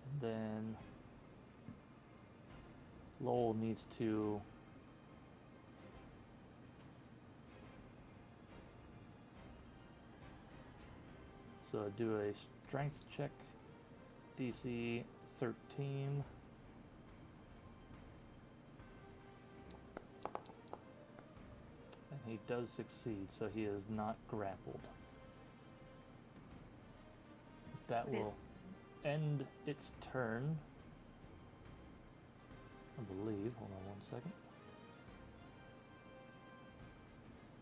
And then Lowell needs to do a strength check, DC 13. And he does succeed, so he is not grappled. That will end its turn, I believe. Hold on 1 second.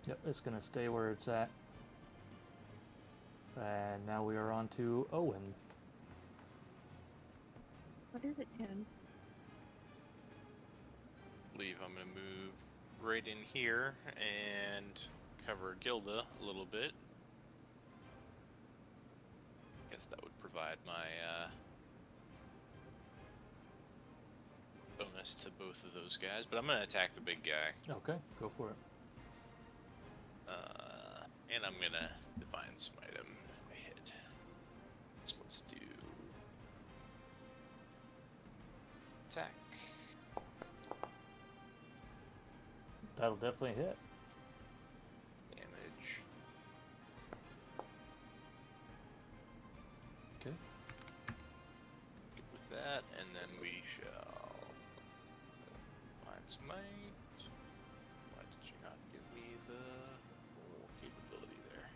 Yep, it's going to stay where it's at. And now we are on to Owen. What is it, Tim? I believe I'm going to move right in here and cover Gilda a little bit. Guess that would provide my bonus to both of those guys, but I'm going to attack the big guy. Okay, go for it. And I'm going to Divine Smite him if I hit. So let's do attack. That'll definitely hit. Damage. Okay. Good with that, and then we shall Divine Smite. Why did you not give me the full capability there?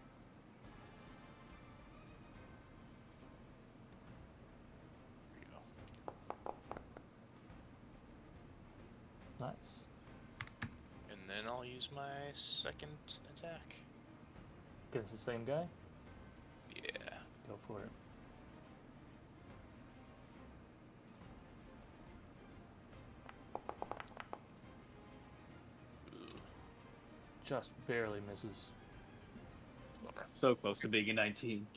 There you go. Nice. And then I'll use my second attack. Against the same guy? Yeah. Go for it. Ooh, Just barely misses. bummer. So close to being a 19.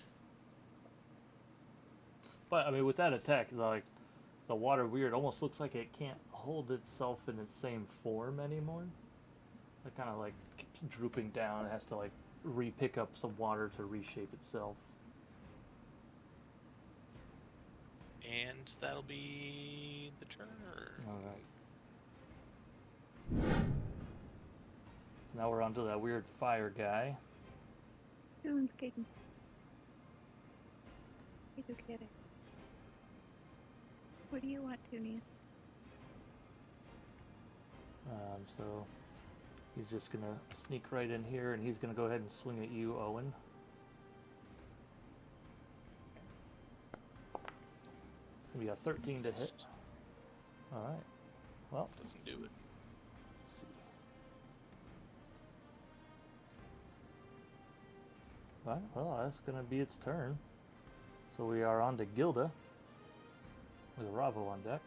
But I mean, with that attack, like the water weird almost looks like it can't hold itself in its same form anymore. It kind of like keeps drooping down. It has to like re-pick up some water to reshape itself. And that'll be the turn. All right. So now we're on to that weird fire guy. Who's kicking? Hey, go get it. What do you want, Toonies? So he's just gonna sneak right in here, and he's gonna go ahead and swing at you, Owen. We got 13 to hit. All right. Well, Doesn't do it. let's see. All right. Well, that's gonna be its turn. So we are on to Gilda with Ravo on deck.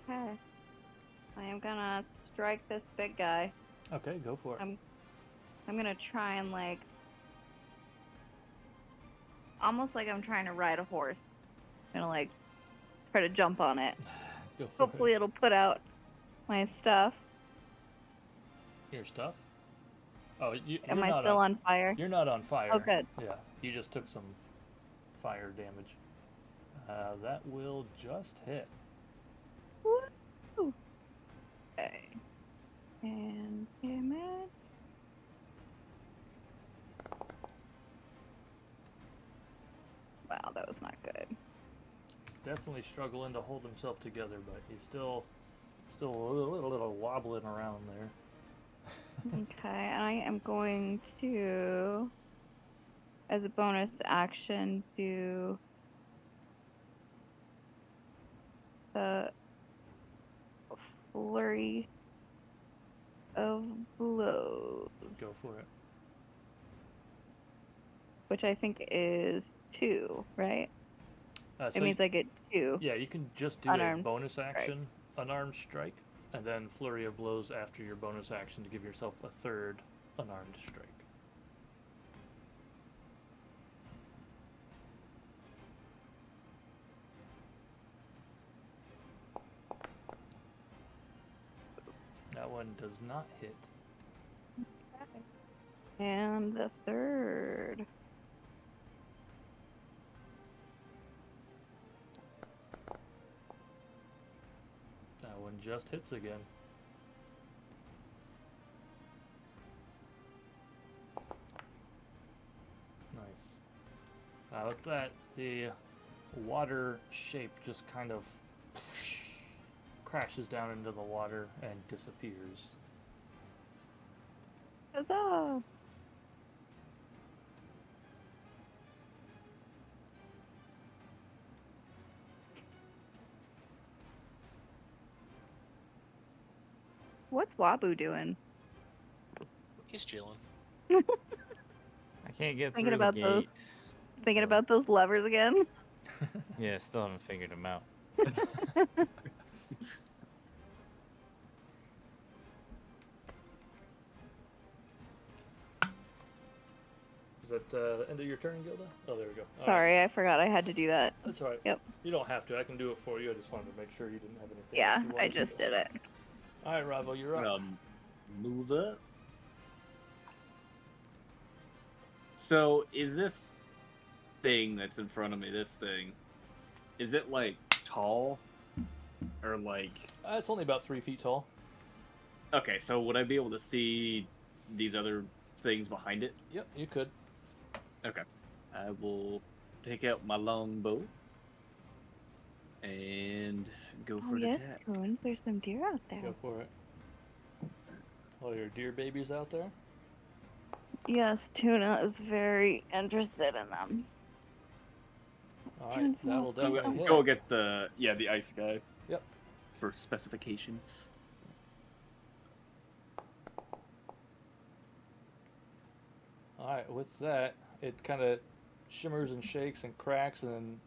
Okay. I am gonna strike this big guy. Okay, go for it. I'm gonna try and almost like I'm trying to ride a horse. I'm gonna try to jump on it. Go for Hopefully it'll put out my stuff. it. Your stuff? Oh, you're Am I not still on fire? You're not on fire. Oh, good. Yeah, you just took some fire damage. That will just hit. Woo! Okay. And damage. Wow, that was not good. He's definitely struggling to hold himself together, but he's still a little wobbling around there. Okay, I am going to, as a bonus action, do the flurry of blows. Go for it. Which I think is 2, right? So It means I get 2. yeah, you can just do Unarmed a bonus action, unarmed strike, and then flurry of blows after your bonus action to give yourself a third unarmed strike. That one does not hit. And the third. That one just hits again. Nice. With that, the water shape just kind of crashes down into the water and disappears. Huzzah! What's Wabu doing? He's chilling. I can't get Thinking through about the gate. those. Thinking about those levers again? Yeah, still haven't figured them out. Is that the end of your turn, Gilda? Oh, there we go. All right. Sorry, I forgot I had to do that. That's all right. Yep. You don't have to. I can do it for you. I just wanted to make sure you didn't have anything. Yeah, else you I wanted to just do. did it. All right, Ravo, you're up. Move up. So, is this thing that's in front of me, this thing, is it tall? Or It's only about 3 feet tall. okay, so would I be able to see these other things behind it? Yep, you could. Okay. I will take out my longbow and go Oh for an yes, attack. Coons, there's some deer out there. Go for it. All your deer babies out there? Yes, Tuna is very interested in them. All Doing right, some that'll more definitely wisdom. hit. Go against the ice guy. Yep. For specification. Alright, with that, it kind of shimmers and shakes and cracks and then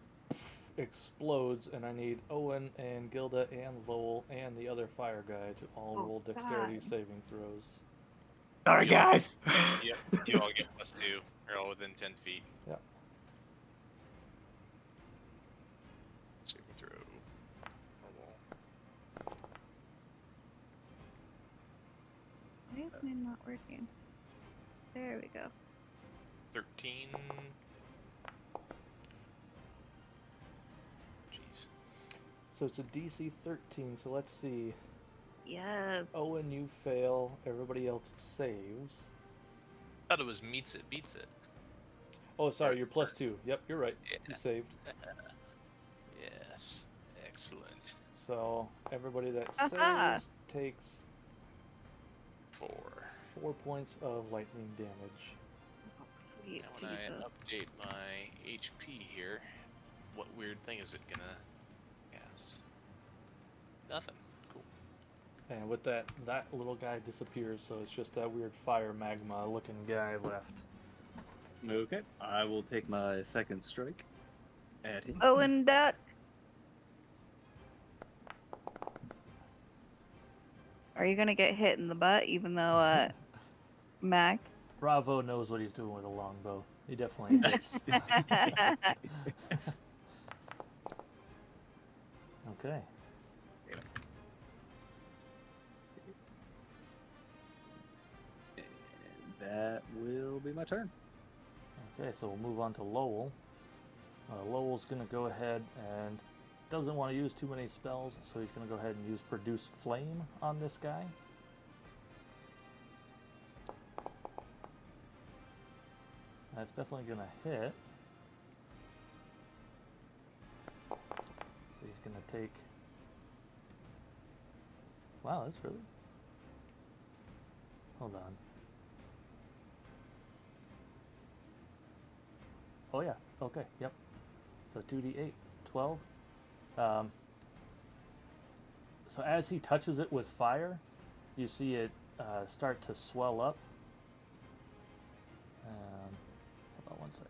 explodes, and I need Owen and Gilda and Lowell and the other fire guy to all Oh, roll dexterity God. saving throws. Sorry, guys! You all get +2. You're all within 10 feet. Yep. Saving throw. Normal. Why is mine not working? There we go. 13. Jeez. So it's a DC 13, so let's see. Yes. Owen, you fail. Everybody else saves. Thought it was meets it, beats it. Oh, sorry, you're +2. Yep, you're right. You Yeah. saved. Yes. Excellent. So everybody that Aha. saves takes 4. 4 points of lightning damage. Oh, sweet Now when I Jesus. update my HP here, what weird thing is it gonna cast? Nothing. Cool. And with that little guy disappears, so it's just that weird fire magma looking guy left. Okay. I will take my second strike at him. Owen, that Are you gonna get hit in the butt even though Mac? Ravo knows what he's doing with a longbow. He definitely hits. Okay. That will be my turn. Okay, so we'll move on to Lowell. Lowell's going to go ahead and doesn't want to use too many spells, so he's going to go ahead and use Produce Flame on this guy. That's definitely going to hit. So he's going to take... Wow, that's really... Hold on. Oh yeah, okay, yep. So 2d8, 12. So as he touches it with fire, you see it start to swell up. Hold on one second.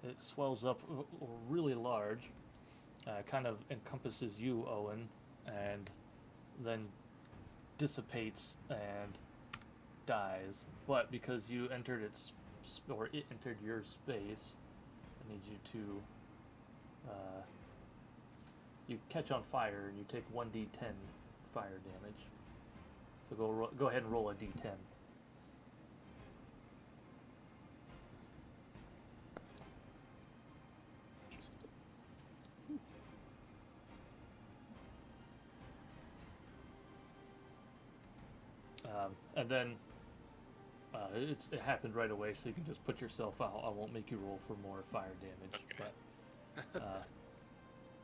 It swells up really large, kind of encompasses you, Owen, and then dissipates and dies. But because you entered its, or it entered your space, I need you to, you catch on fire and you take 1d10 fire damage. So go ahead and roll a d10. And then it happened right away, so you can just put yourself out. I won't make you roll for more fire damage. Okay. But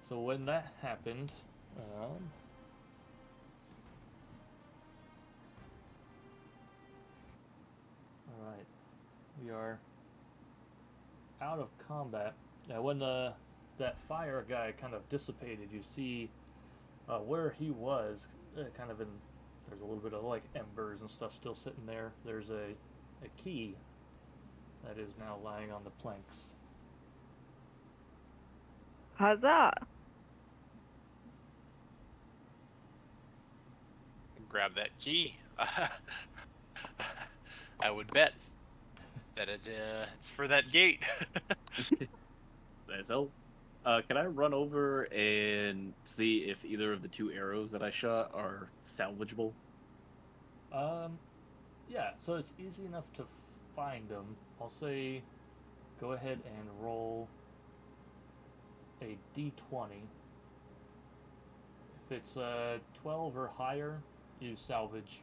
so when that happened, all right, we are out of combat. Now, when that fire guy kind of dissipated, you see where he was, kind of in. There's a little bit of like embers and stuff still sitting there. There's a key that is now lying on the planks. Huzzah! Grab that key. I would bet that it's for that gate. That's all. Can I run over and see if either of the 2 arrows that I shot are salvageable? Yeah, so it's easy enough to find them. I'll say go ahead and roll a d20. If it's 12 or higher, you salvage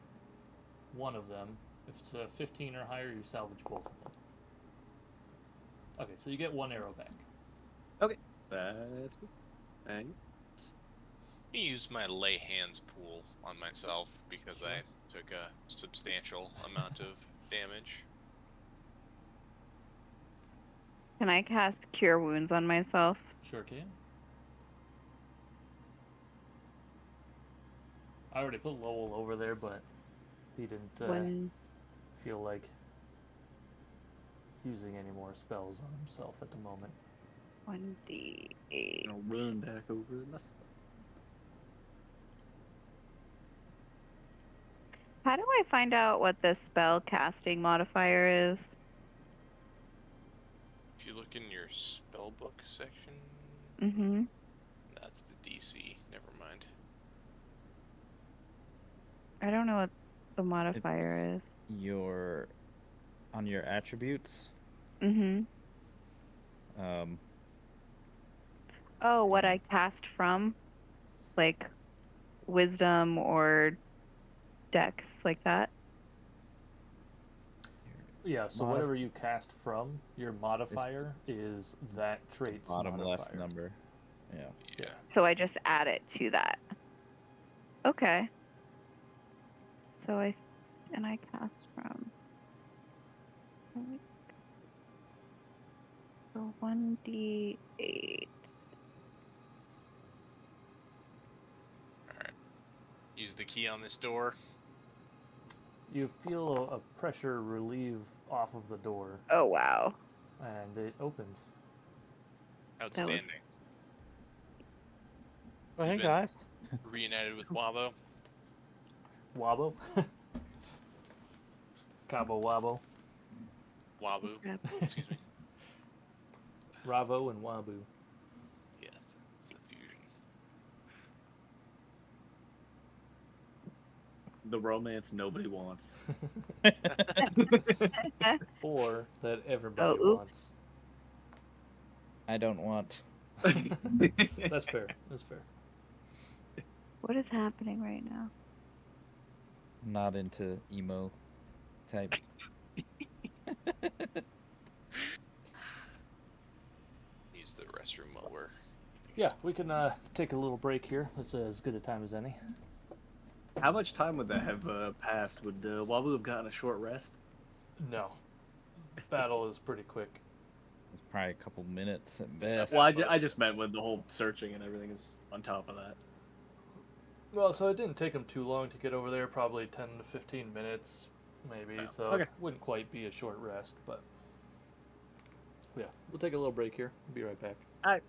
one of them. If it's 15 or higher, you salvage both of them. Okay, so you get 1 arrow back. Okay, that's good. Thank you. I use my lay hands pool on myself because Sure. I took a substantial amount of damage. Can I cast Cure Wounds on myself? Sure can. I already put Lowell over there, but he didn't When feel like using any more spells on himself at the moment. 1d8. I'll run back over to my spot. How do I find out what the spell casting modifier is? If you look in your spellbook section, Mm-hmm. that's the DC. Never mind. I don't know what the modifier is. Your on your attributes. Mm-hmm. Oh, what I cast from? Like wisdom or dex, like that? Yeah, so whatever you cast from, your modifier is that trait's Bottom modifier. left number. Yeah. Yeah. So I just add it to that. Okay. So I cast from. So 1d8. Alright. Use the key on this door. You feel a pressure relieve off of the door, Oh wow. and it opens. Outstanding. Well, hey You've been- guys. Reunited with Wabo. Wabo. Cabo Wabo. Wabu. Excuse me. Ravo and Wabu. Yes, it's a fusion. The romance nobody wants. Or that everybody Oh, oops. wants. I don't want. That's fair. That's fair. What is happening right now? Not into emo type. Use the restroom while we're. Yeah, we can take a little break here. That's as good a time as any. How much time would that have passed? Would Wabu have gotten a short rest? No. Battle is pretty quick. It's probably a couple minutes at best. Well, I just meant with the whole searching and everything is on top of that. Well, so it didn't take them too long to get over there, probably 10 to 15 minutes, maybe, Oh, so okay. it wouldn't quite be a short rest, but... Yeah, we'll take a little break here. Be right back. Alright.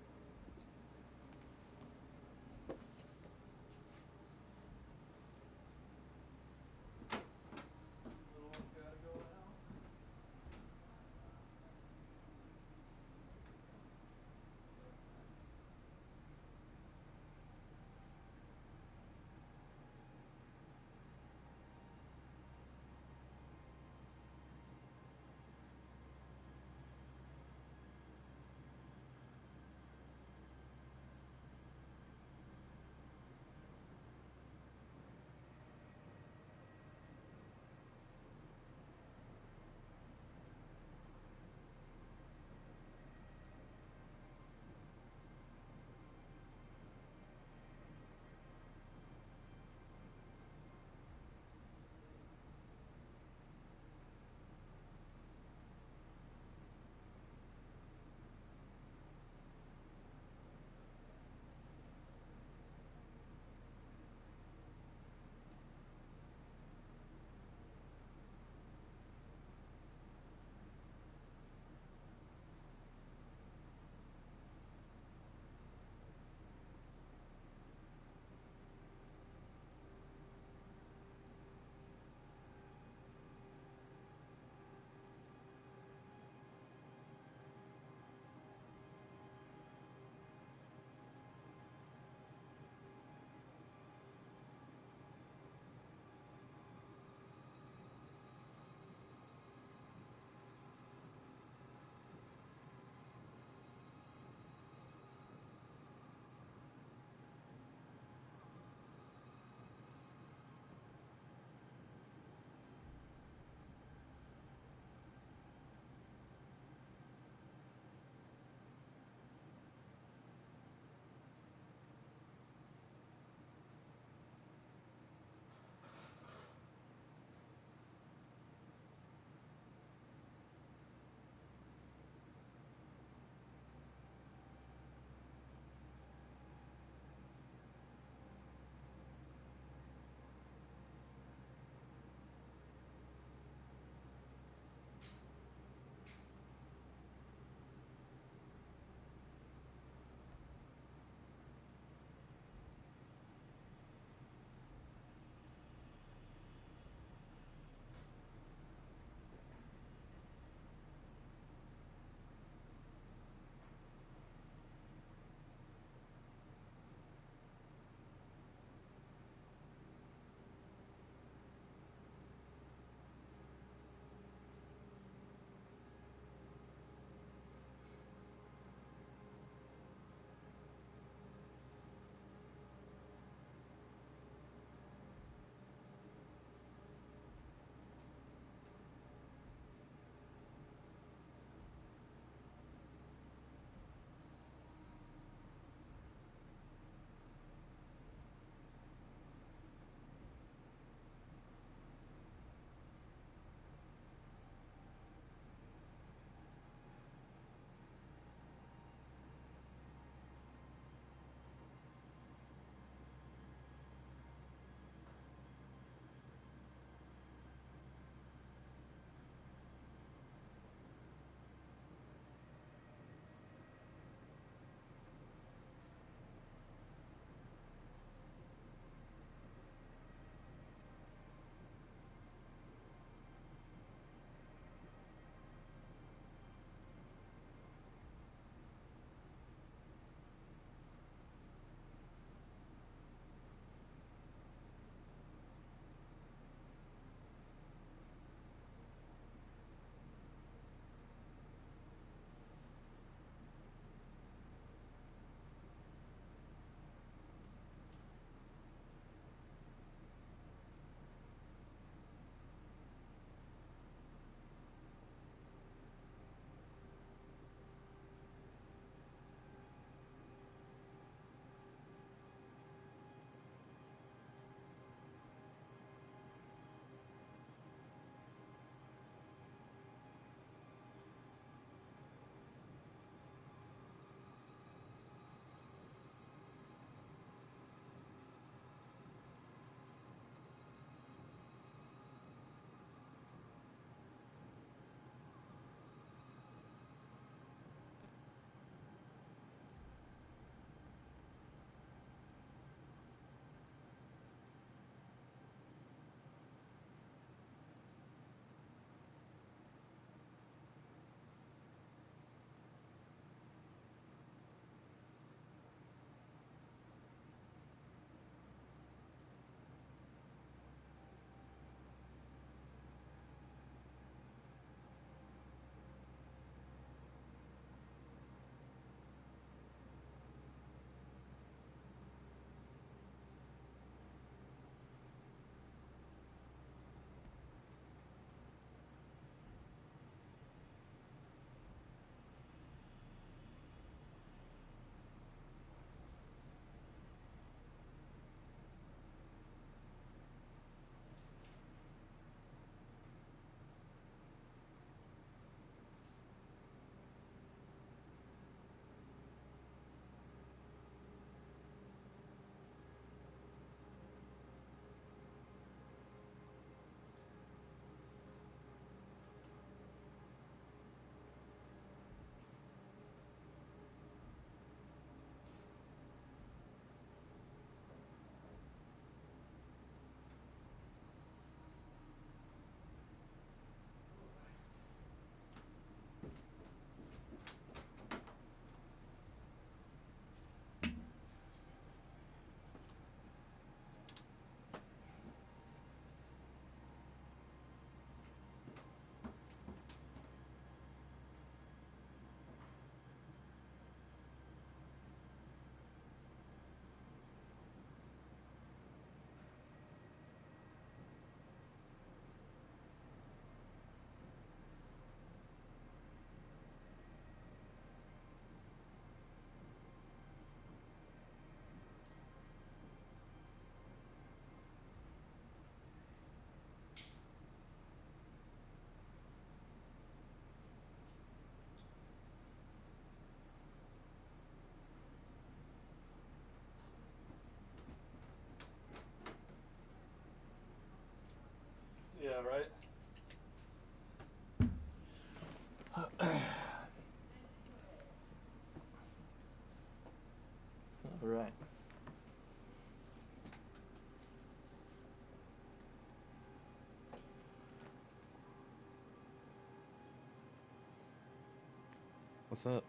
What's up?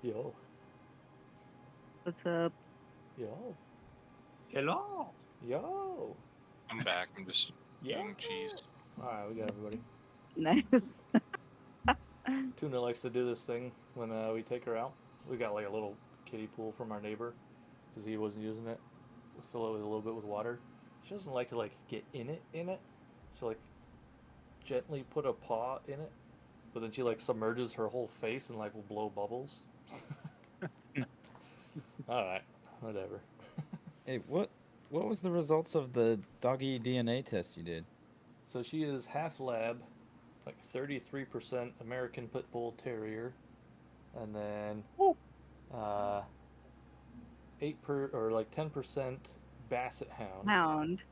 Yo. What's up? Yo. Hello. Yo. I'm back. I'm just Yo. eating cheese. Alright, we got everybody. Nice. Tuna likes to do this thing when we take her out. We got like a little kiddie pool from our neighbor because he wasn't using it. We'll fill it with a little bit with water. She doesn't like to like get in it. She'll like gently put a paw in it, but then she like submerges her whole face and like will blow bubbles. Alright, whatever. Hey, what was the results of the doggy DNA test you did? So she is half lab, like 33% American Pit Bull Terrier, and then 10% Basset Hound, Hound.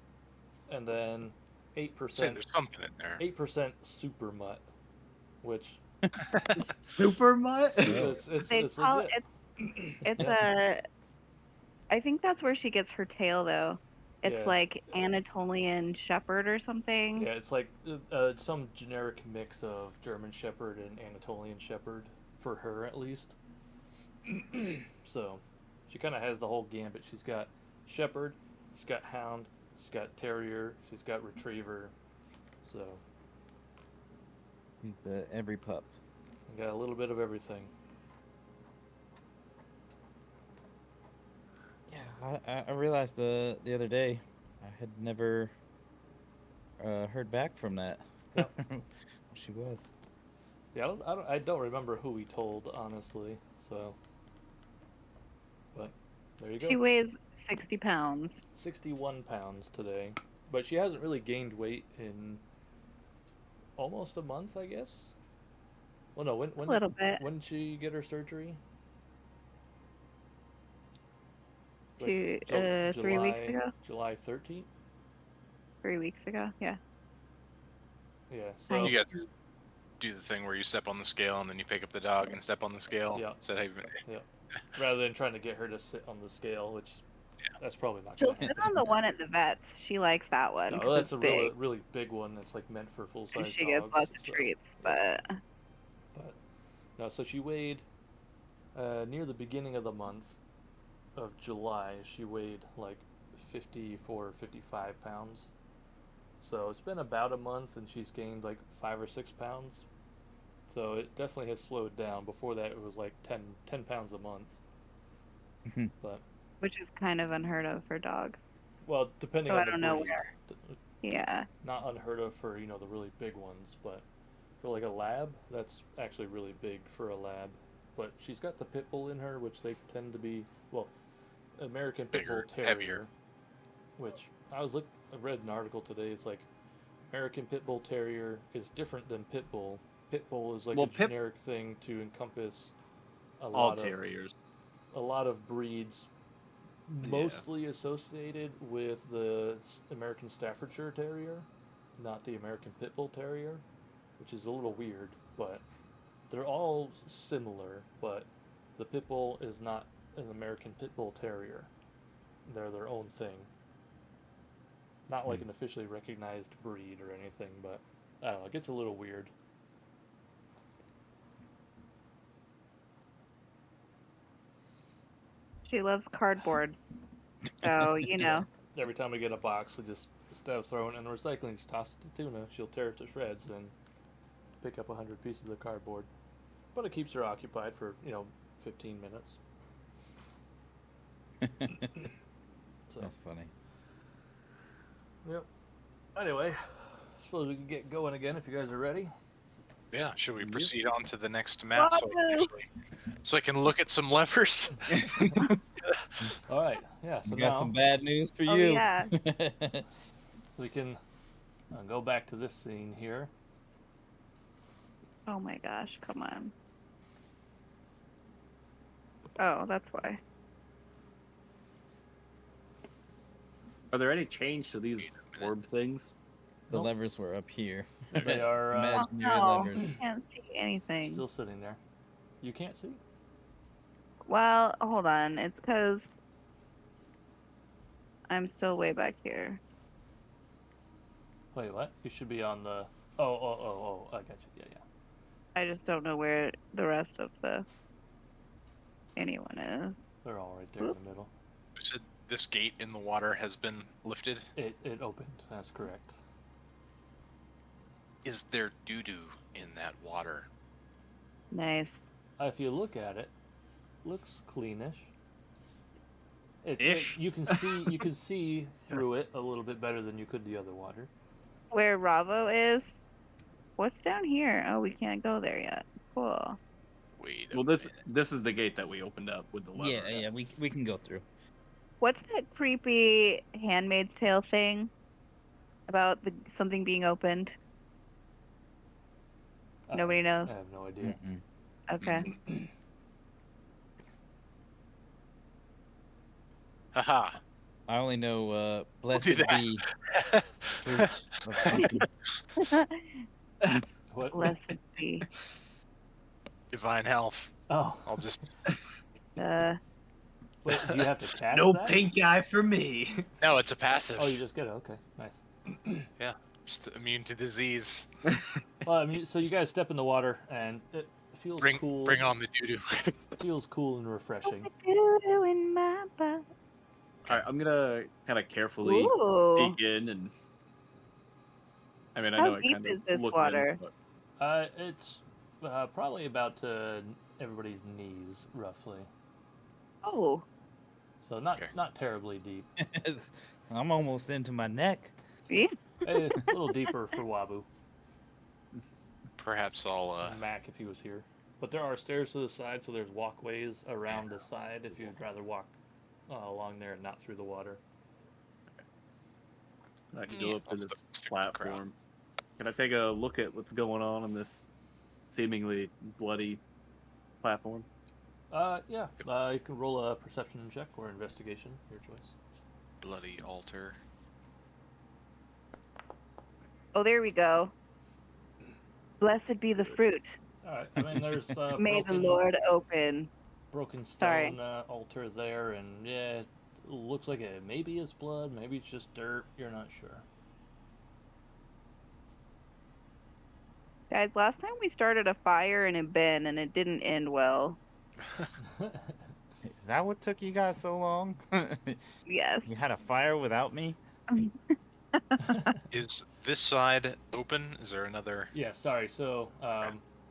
and then Say 8% there's something in there. 8% Super Mutt, which Super mutt. it's They call legit. it's Yeah. I think that's where she gets her tail though. It's Yeah. like Anatolian Shepherd or something. Yeah, it's like some generic mix of German Shepherd and Anatolian Shepherd, for her at least. So, she kind of has the whole gambit. She's got Shepherd, she's got Hound, she's got Terrier, she's got Retriever. So, Every pup. got a little bit of everything. Yeah, I realized the other day I had never heard back from that. Yep. She was. Yeah, I don't remember who we told, honestly. So, but there you go. She weighs 60 pounds. 61 pounds today, but she hasn't really gained weight in almost a month, I guess. Well, no, when A little bit. when did she get her surgery? Two, Ju- 3 weeks July- ago. July 13th. 3 weeks ago. Yeah. Yeah. So You guys do the thing where you step on the scale and then you pick up the dog and step on the scale. Yeah. So hey, rather than trying to get her to sit on the scale, which that's probably not She'll gonna sit happen. on the one at the vet's. She likes that one No, because that's it's a big. really big one. That's like meant for full And size she dogs. gets lots of so- treats, but But no, so she weighed near the beginning of the month of July. She weighed like 54 or 55 pounds. So it's been about a month, and she's gained like 5 or 6 pounds. So it definitely has slowed down. Before that, it was like 10 pounds a month. But which is kind of unheard of for dogs. well, depending So on I the don't know breed. where. Yeah. Not unheard of for the really big ones, but for like a lab, that's actually really big for a lab. But she's got the pit bull in her, which they tend to be American pit bull Bigger, terrier, heavier. which I read an article today. It's like American pit bull terrier is different than pit bull. Pit bull is like Well, a generic thing to encompass All lot terriers. a lot of breeds, mostly associated with the American Staffordshire Terrier, not the American Pit Bull Terrier, which is a little weird, but they're all similar, but the Pit Bull is not an American Pit Bull Terrier. They're their own thing. Not like an officially recognized breed or anything, but I don't know, it gets a little weird. She loves cardboard. So, Every time we get a box, we just, instead of throwing it in the recycling, just toss it to Tuna. She'll tear it to shreds, then pick up 100 pieces of cardboard. But it keeps her occupied for, 15 minutes. So, That's funny. yep. Anyway, suppose we can get going again if you guys are ready. Yeah. Should we proceed on to the next map Wahoo! so I can look at some levers? All right, yeah. So I got now some bad news for Oh, you. yeah. so we can go back to this scene here. Oh my gosh, come on. Oh, that's why. Are there any change to these orb things? The Nope. levers were up here. They are Imaginary Oh, no, levers. can't see anything. still sitting there. You can't see? Well, hold on. It's because I'm still way back here. Wait, what? You should be on the. Oh! I got you. Yeah. I just don't know where the rest of the anyone is. They're all right there in the middle. You said this gate in the water has been lifted. It opened. That's correct. Is there doo-doo in that water? Nice. If you look at it, looks cleanish. Ish. You can see through it a little bit better than you could the other water. Where Ravo is? What's down here? Oh, we can't go there yet. Cool. Wait a Well, minute. this is the gate that we opened up with the lever. Yeah, we can go through. What's that creepy Handmaid's Tale thing about something being opened? Nobody knows. I have no idea. Mm-mm. Okay. Haha. I only know blessed do that. be fruit of something. What? Blessed be. Divine health. Oh, I'll just. wait, do you have to cast No that? pink eye for me. No, it's a passive. Oh, you just get it. Okay, nice. Just immune to disease. Well, I mean, so you guys step in the water and it feels cool. Bring on the doo-doo. It feels cool and refreshing. Doo-doo in my butt. All right, I'm gonna kind of carefully Ooh. peek in, and I mean, I How know I deep kind is of this looked water? in, but It's probably about everybody's knees, roughly. Oh. So not Okay. not terribly deep. I'm almost into my neck. Yeah. A little deeper for Wabu. Perhaps I'll. And Mac if he was here. But there are stairs to the side, so there's walkways around the side if you'd rather walk along there and not through the water. I can Yeah, go up to I'll this stick with the crowd. platform. Can I take a look at what's going on this seemingly bloody platform? Yeah. You can roll a perception check or investigation, your choice. Bloody altar. Oh, there we go. Blessed be the fruit. All right. I mean, there's May the Lord open. broken Sorry. stone altar there, and yeah, it looks like it maybe is blood, maybe it's just dirt. You're not sure. Guys, last time we started a fire in a bin and it didn't end well. Is that what took you guys so long? Yes. You had a fire without me? Is this side open? Is there another? Yeah, sorry. So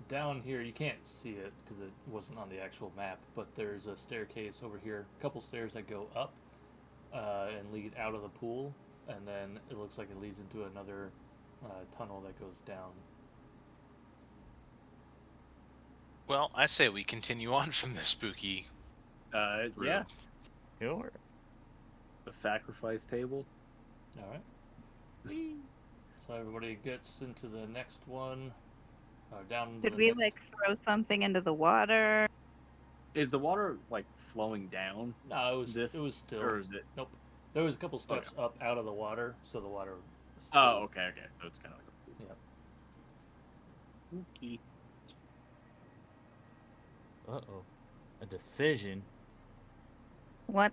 down here, you can't see it because it wasn't on the actual map, but there's a staircase over here, a couple stairs that go up and lead out of the pool, and then it looks like it leads into another tunnel that goes down. Well, I say we continue on from the spooky. Yeah, room. Sure. the sacrifice table. All right. So everybody gets into the next one. Down. Did the we next... like throw something into the water? Is the water like flowing down? No, it was This, it was still. or is it? Nope. There was a couple steps up out of the water, so the water. Was still... Oh, okay. So it's kind of like a pool. Yeah. Okay. Uh-oh. A decision. What?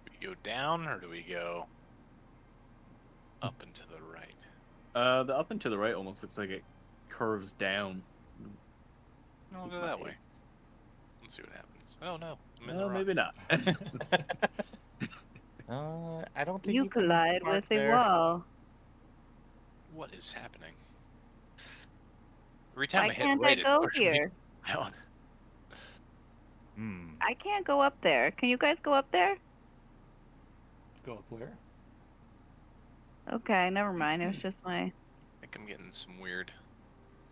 Do we go down or do we go up and to the right? The up and to the right almost looks like it curves down. No, we'll go that way. Let's see what happens. Oh no, I'm in the Well, rock. maybe not. I don't think You can collide park with there. a wall. What is happening? Every time Why I hit can't right, I it go pushes me here? down. Hmm. I can't go up there. Can you guys go up there? Go up where? Okay, never mind. It was just my. I think I'm getting some weird,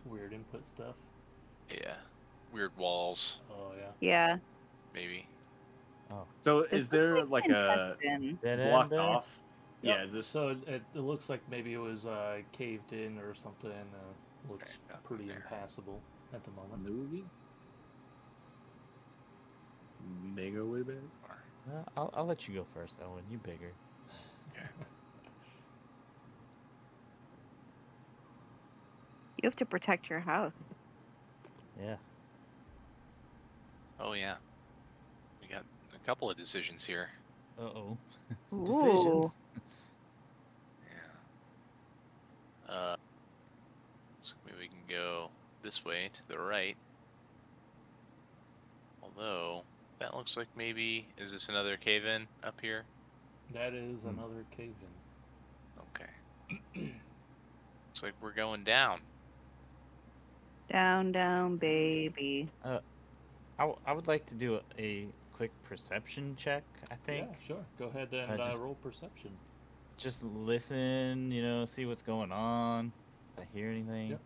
Weird input stuff. weird walls, Oh yeah. Yeah. maybe. So This is there looks like an a intestine. Dead end blocked there? off? Yep. Yeah, is this So it looks like maybe it was caved in or something. Looks Okay, nothing pretty there. impassable at the moment. movie? Mega way back? I'll let you go first, Owen. You bigger. You have to protect your house. Yeah. Oh yeah, we got a couple of decisions here. Uh-oh. Ooh. Decisions. Yeah. So maybe we can go this way to the right. Although, that looks like maybe... Is this another cave-in up here? That is another cave-in. Okay. Looks like we're going down. Down, down, baby. I would like to do a quick perception check, I think. Yeah, sure. Go ahead and Just- roll perception. Just listen, see what's going on. If I hear anything. Yep.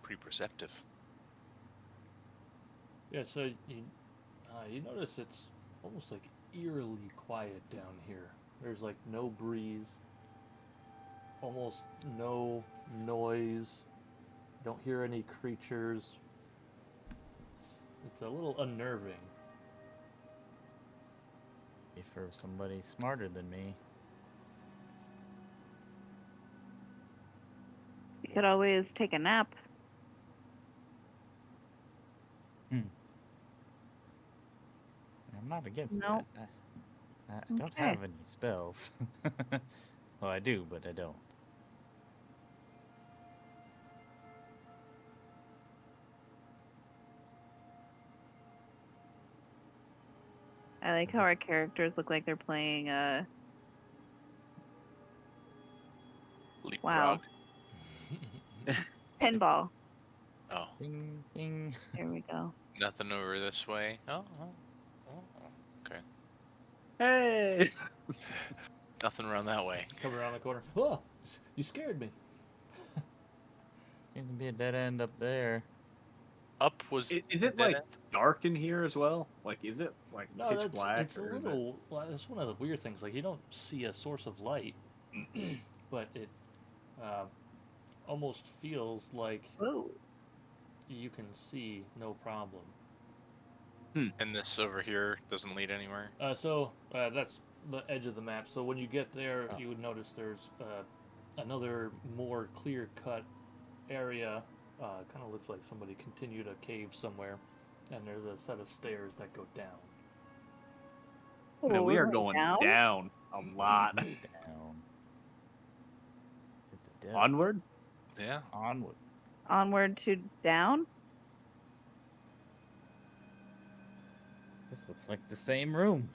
Pretty perceptive. Yeah, so you notice it's almost like eerily quiet down here. There's like no breeze, almost no noise. You don't hear any creatures. It's a little unnerving. For somebody smarter than me. You could always take a nap. I'm not against Nope. that. I don't Okay. have any spells. Well, I do, but I don't. I like how our characters look like they're playing Wow. pinball. Oh, Ding, ding. There we go. nothing over this way. Oh, okay. Hey! Nothing around that way. Come around the corner. Oh, you scared me. Seems to be a dead end up there. Up was... Is the it dead like end? dark in here as well? Like, is it like No, pitch black? it's a or is little. Well, it's one of the weird things. Like you don't see a source of light, but it almost feels like Whoa. you can see no problem. And this over here doesn't lead anywhere. So that's the edge of the map. So when you get there, Oh. you would notice there's another more clear-cut area. Kind of looks like somebody continued a cave somewhere, and there's a set of stairs that go down. it? Man, we we're are going down? down a lot. Down. Hit the depth. Onward? Yeah. Onward. Onward to down? This looks like the same room.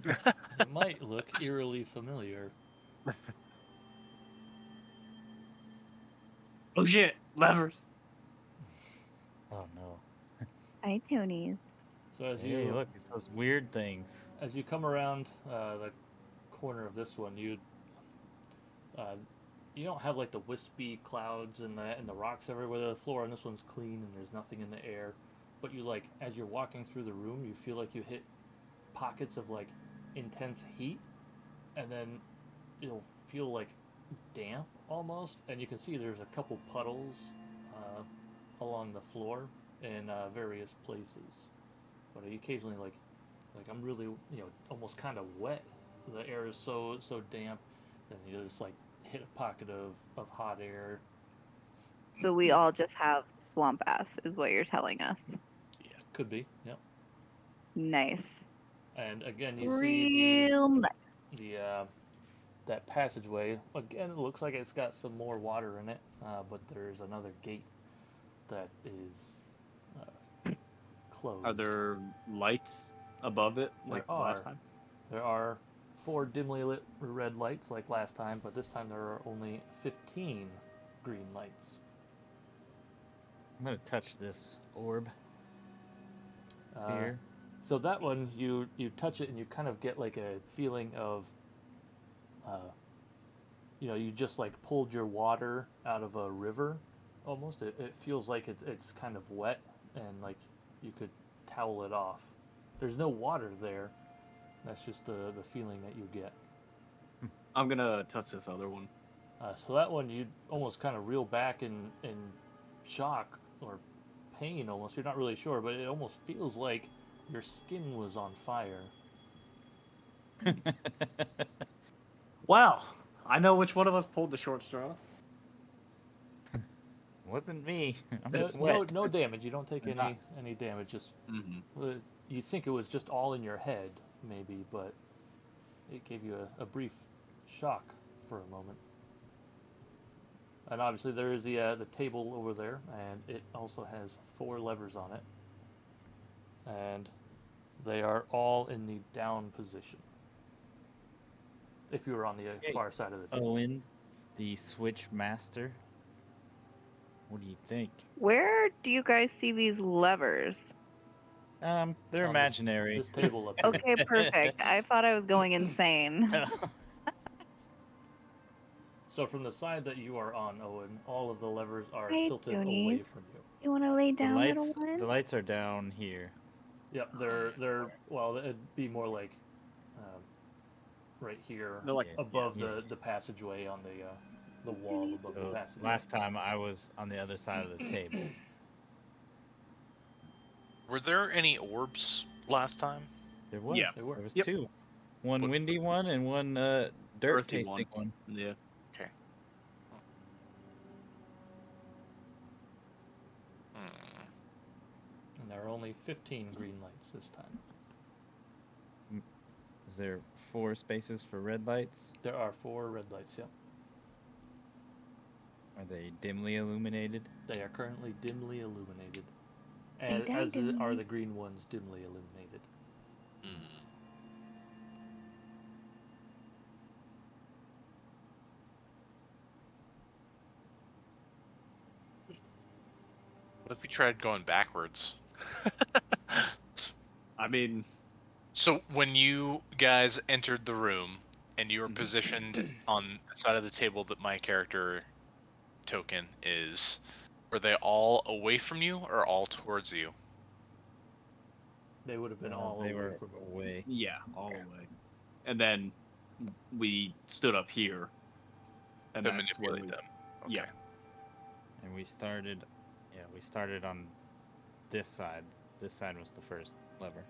It might look eerily familiar. Oh shit! Levers! Oh no. Hi, Toonies. So as Hey, you look, it's those weird things. as you come around the corner of this one, you don't have like the wispy clouds and the rocks everywhere. The floor on this one's clean and there's nothing in the air. But you like as you're walking through the room, you feel like you hit pockets of like intense heat, and then it'll feel like damp almost, and you can see there's a couple puddles along the floor in various places. But you occasionally like I'm really almost kind of wet. The air is so damp, then you just like hit a pocket of hot air. So we all just have swamp ass, is what you're telling us. Could be, yep. Nice. And again, you see Real nice. the that passageway. Again, it looks like it's got some more water in it, but there's another gate that is closed. Are there lights above it like There last are. time? There are 4 dimly lit red lights like last time, but this time there are only 15 green lights. I'm gonna touch this orb Uh, here. So that one, you touch it and you kind of get like a feeling of, you just like pulled your water out of a river, almost. It feels like it's kind of wet and like you could towel it off. There's no water there. That's just the feeling that you get. I'm gonna touch this other one. So that one, you almost kind of reel back in shock or pain almost. You're not really sure, but it almost feels like your skin was on fire. Wow! I know which one of us pulled the short straw. Wasn't me. I'm No, just wet. no damage. You don't take I'm not. any damage. Just Mm-hmm. you think it was just all in your head, maybe, but it gave you a brief shock for a moment. And obviously there is the table over there, and it also has 4 levers on it, and they are all in the down position. If you were on the Hey, far side of the table. Owen, the Switch Master. What do you think? Where do you guys see these levers? They're On imaginary. This table up here. Okay, perfect. I thought I was going insane. So from the side that you are on, Owen, all of the levers are Hi, tilted away Toonies. from you. You want to lay the down, little lights, one? the lights are down here. Yep, they're well, it'd be more like right here, They're like above yeah. the passageway on the wall above the So passageway. last time I was on the other side of the table. Were there any orbs last time? There was. Yeah. They were. There was Yep. 2. One What- windy one and one dirt Earthy tasting one. Yeah. Okay. Hmm. And there are only 15 green lights this time. Is there 4 spaces for red lights? There are 4 red lights, yeah. Are they dimly illuminated? They are currently dimly illuminated. Ain't that As are dimly? the green ones dimly illuminated. Hmm. What if we tried going backwards? I mean, So when you guys entered the room and you were Mhm. positioned on the side of the table that my character token is, were they all away from you or all towards you? They would have been all they away were from you. away. yeah, all the way. And then we stood up here, and To that's where manipulate we. them. Okay. Yeah. And we started on this side. This side was the first lever.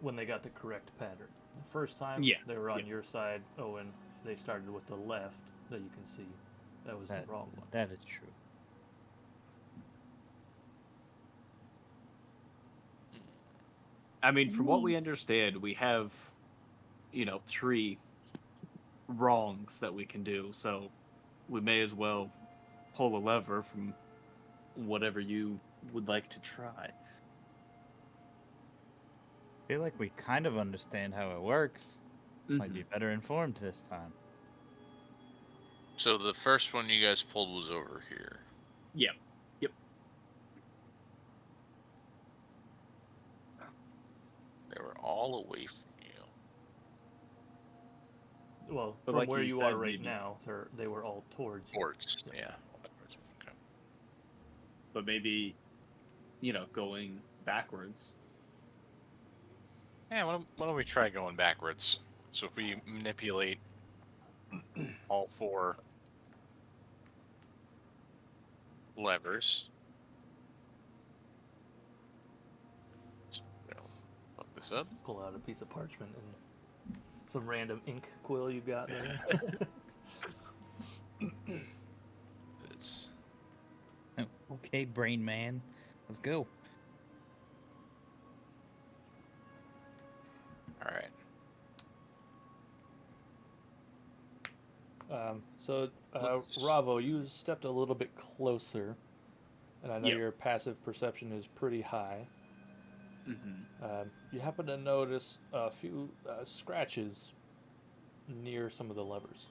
When they got the correct pattern. The first time Yeah, they were on yeah. your side, Owen, they started with the left that you can see. That was That, the wrong one. that is true. I mean, from what we understand, we have, 3 wrongs that we can do. So we may as well pull a lever from whatever you would like to try. I feel like we kind of understand how it works. Might be better informed this time. So the first one you guys pulled was over here. Yep. Yep. They were all away from you. Well, But from like where you you said, are right maybe- now, they were all towards you. Towards, Yeah. yeah. Okay. But maybe, going backwards. Yeah, why don't we try going backwards? So if we manipulate all 4 levers. Fuck this up. Pull out a piece of parchment and some random ink quill you got there. It's Okay, brain man. Let's go. all right. So, Let's- Ravo, you stepped a little bit closer, and I know Yep. your passive perception is pretty high. Mm-hmm. You happen to notice a few scratches near some of the levers.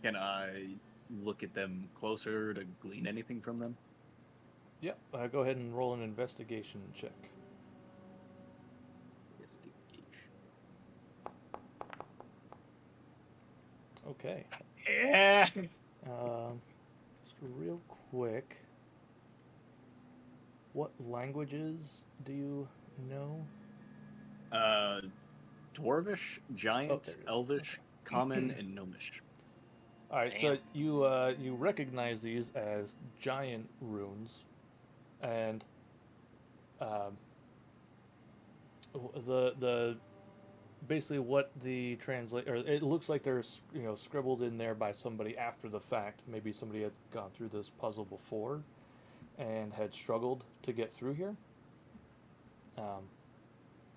Can I look at them closer to glean anything from them? Yep. Go ahead and roll an investigation check. Investigation. Okay. Yeah. Just real quick. What languages do you know? Dwarvish, Giant, there it is. Elvish, Common, and Gnomish. All right, so you recognize these as giant runes, and the basically what the translate or it looks like they're scribbled in there by somebody after the fact. Maybe somebody had gone through this puzzle before and had struggled to get through here.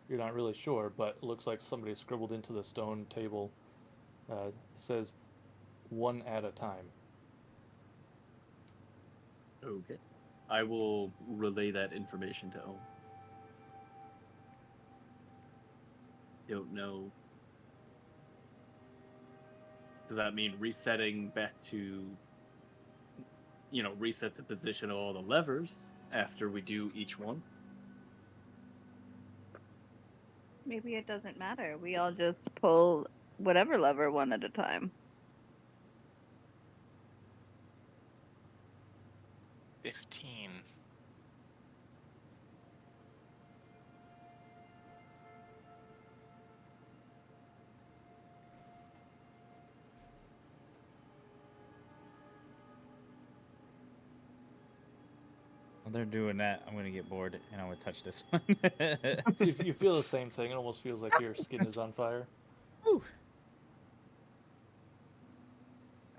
You're not really sure, but it looks like somebody scribbled into the stone table. It says, one at a time. Okay. I will relay that information to Owen. Don't know. Does that mean resetting back to, reset the position of all the levers after we do each one? Maybe it doesn't matter. We all just pull whatever lever one at a time. 15. While they're doing that, I'm gonna get bored and I'm gonna touch this one. You feel the same thing. It almost feels like your skin is on fire. Whew.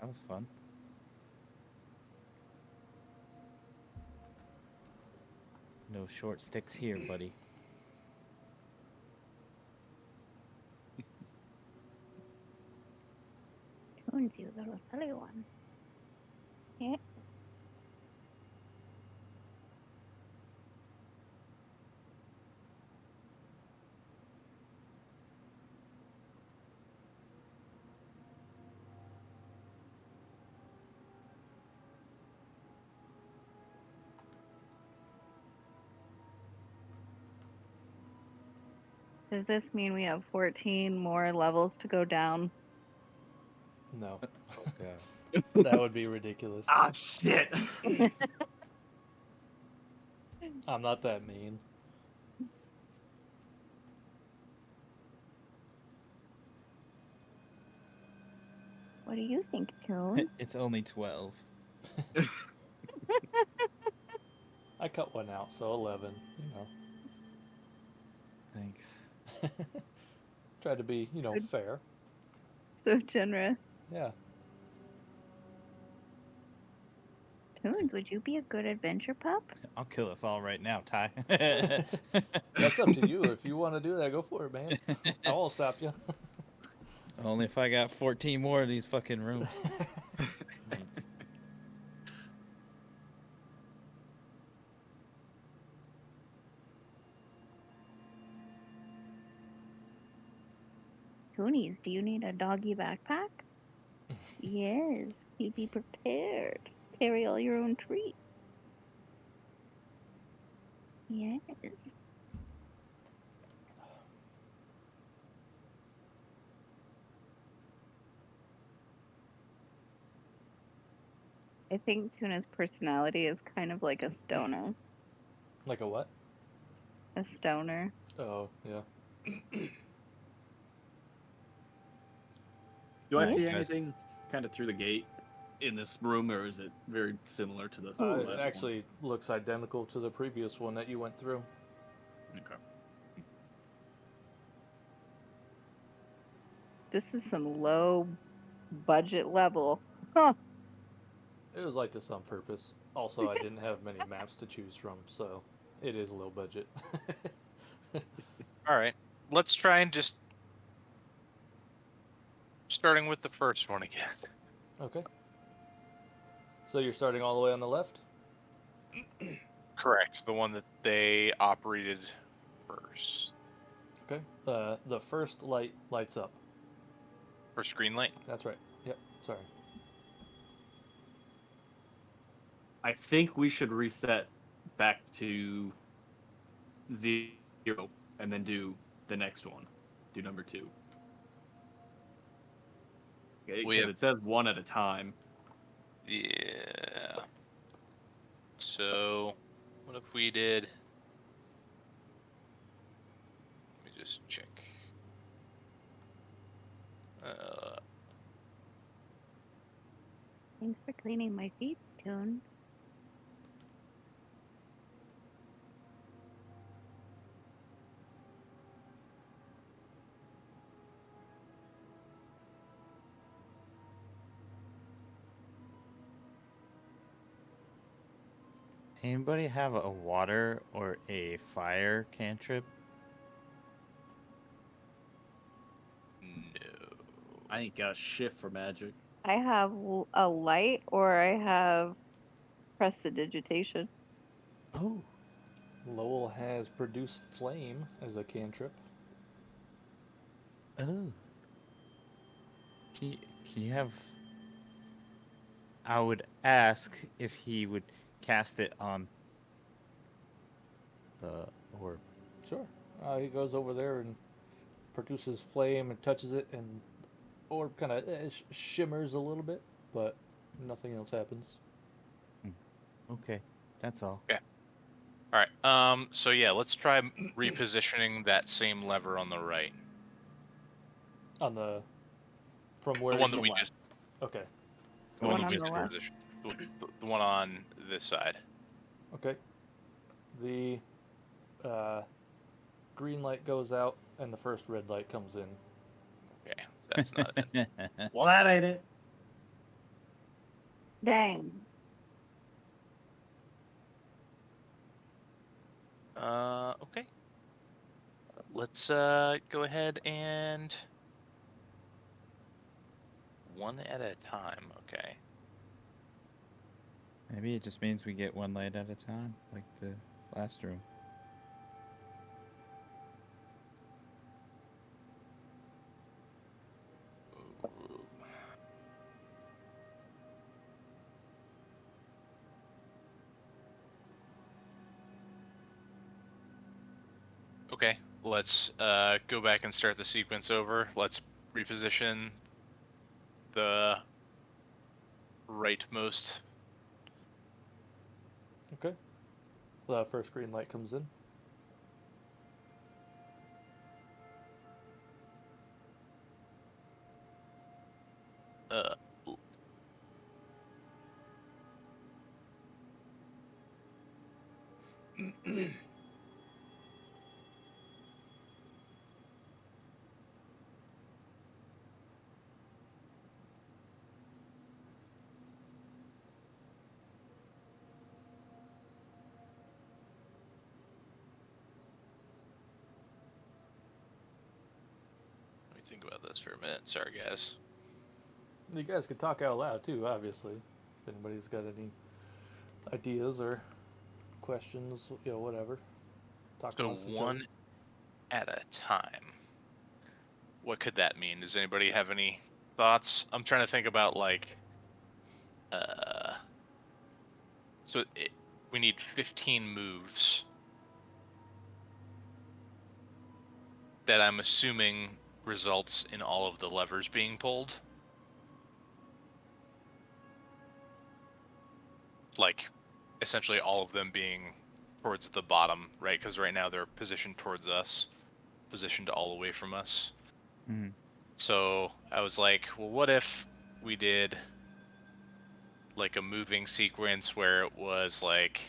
That was fun. No short sticks here, buddy. Tunes, you little silly one. Yeah. Does this mean we have 14 more levels to go down? No, Oh god. that would be ridiculous. Ah, shit! I'm not that mean. What do you think, Tunes? It's only 12. I cut one out, so 11. Thanks. Try to be, fair. So generous. Yeah. Tunes, would you be a good adventure pup? I'll kill us all right now, Ty. That's up to you. If you want to do that, go for it, man. I won't stop you. Only if I got 14 more of these fucking rooms. Toonies, do you need a doggy backpack? Yes, you'd be prepared. Carry all your own treats. Yes. I think Tuna's personality is kind of like a stoner. Like a what? A stoner. Oh, yeah. Do I Cool. see Nice. anything kind of through the gate in this room, or is it very similar to the It last actually looks identical to the previous one that you went through. one? Okay. This is some low budget level. Huh. It was like this on purpose. Also, I didn't have many maps to choose from, so it is low budget. All right, let's try and just starting with the first one again. Okay. So you're starting all the way on the left? Correct, the one that they operated first. Okay. The first light lights up. First green light. That's right. Yep. Sorry. I think we should reset back to 0 and then do the next one. Do number 2. Okay, We because have- it says 1 at a time. Yeah. So, what if we did? Let me just check. Thanks for cleaning my feet, Tune. Anybody have a water or a fire cantrip? No. I ain't got shit for magic. I have a light or I have prestidigitation. Oh. Lowell has produced flame as a cantrip. Oh. Can you have... I would ask if he would cast it on the orb. Sure. He goes over there and produces flame and touches it, and orb kind of shimmers a little bit, but nothing else happens. Okay, that's all. Okay. All right. So yeah, let's try repositioning that same lever on the right. On the from where The one that you we left. just. Okay. The one one you on just the left. positioned. The one on this side. Okay. The green light goes out, and the first red light comes in. Okay, that's not it. Well, that ain't it. Dang. Okay. Let's go ahead and one at a time. Okay. Maybe it just means we get one light at a time, like the last room. Okay, let's go back and start the sequence over. Let's reposition the rightmost. Okay. The first green light comes in. Uh, Let me think about this for a minute. Sorry, guys. You guys can talk out loud too, obviously. If anybody's got any ideas or questions, whatever. Talk So amongst each other. one at a time. What could that mean? Does anybody have any thoughts? I'm trying to think about so we need 15 moves that I'm assuming results in all of the levers being pulled. Like, essentially all of them being towards the bottom, right? Because right now they're positioned towards us, positioned all away from us. Mm. So I was like, well, what if we did like a moving sequence where it was like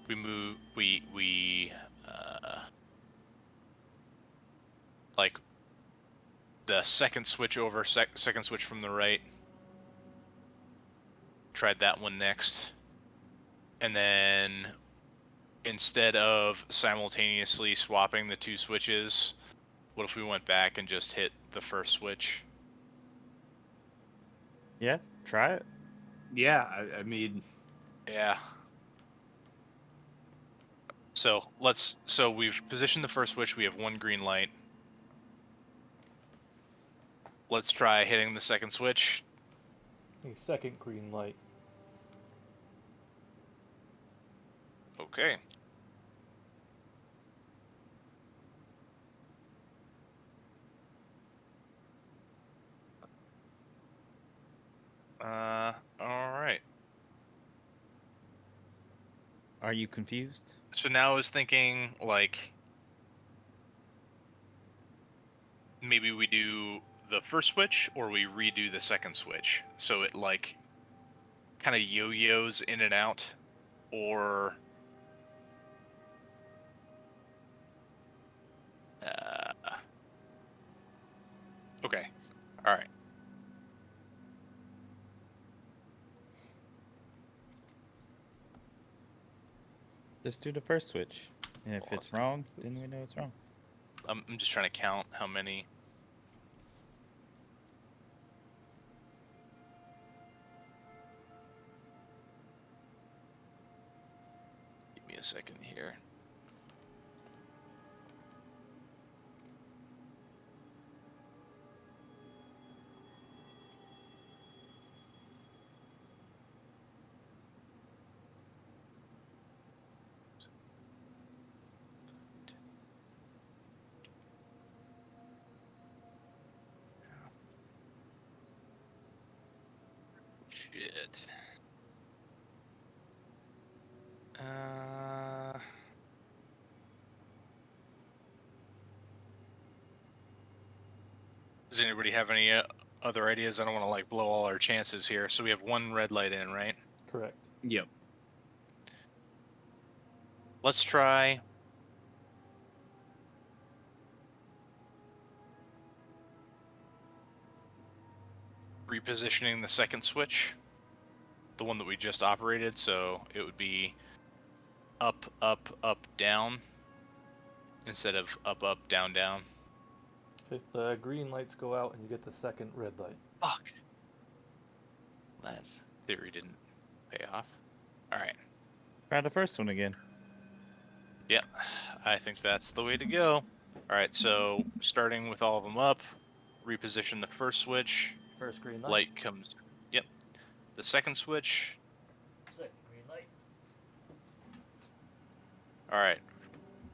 we like the second switch over, second switch from the right. Tried that one next, and then instead of simultaneously swapping the two switches, what if we went back and just hit the first switch? Yeah, try it. Yeah, I mean, Yeah. So we've positioned the first switch. We have one green light. Let's try hitting the second switch. A second green light. Okay. All right. Are you confused? So now I was thinking, like, maybe we do the first switch or we redo the second switch. So it, like, kind of yo-yos in and out, or... Okay. All right. Just do the first switch. And if it's wrong, then we know it's wrong. I'm just trying to count how many. second here. Shit. Does anybody have any other ideas? I don't want to like blow all our chances here. So we have one red light in, right? Correct. Yep. Let's try. Repositioning the second switch, the one that we just operated, so it would be up, up, up, down, instead of up, up, down, down. Okay. The green lights go out, and you get the second red light. Fuck. That theory didn't pay off. All right. Try the first one again. Yeah, I think that's the way to go. All right, so starting with all of them up, reposition the first switch. First green light. Light comes. Yep. The second switch. Second green light. All right.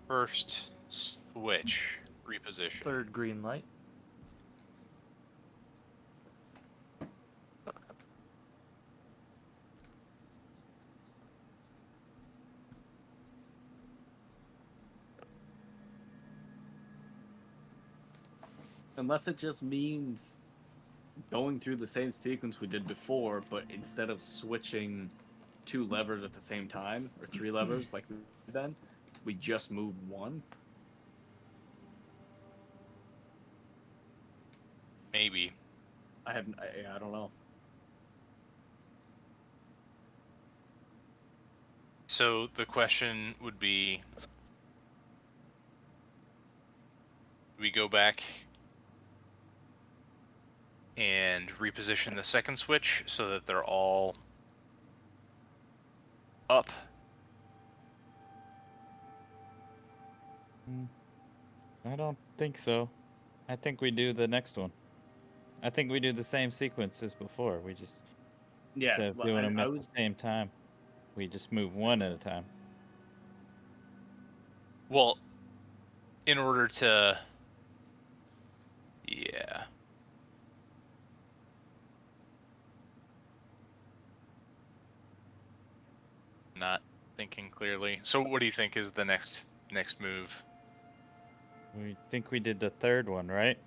First switch. Reposition. Third green light. Unless it just means going through the same sequence we did before, but instead of switching 2 levers at the same time, or 3 levers like we did then, we just moved one. Maybe. I don't know. So the question would be, we go back and reposition the second switch so that they're all up. I don't think so. I think we do the next one. I think we do the same sequence as before. We just, instead of doing them at the same time, we just move one at a time. Well, in order to... Yeah. Not thinking clearly. So what do you think is the next move? We think we did the third one, right?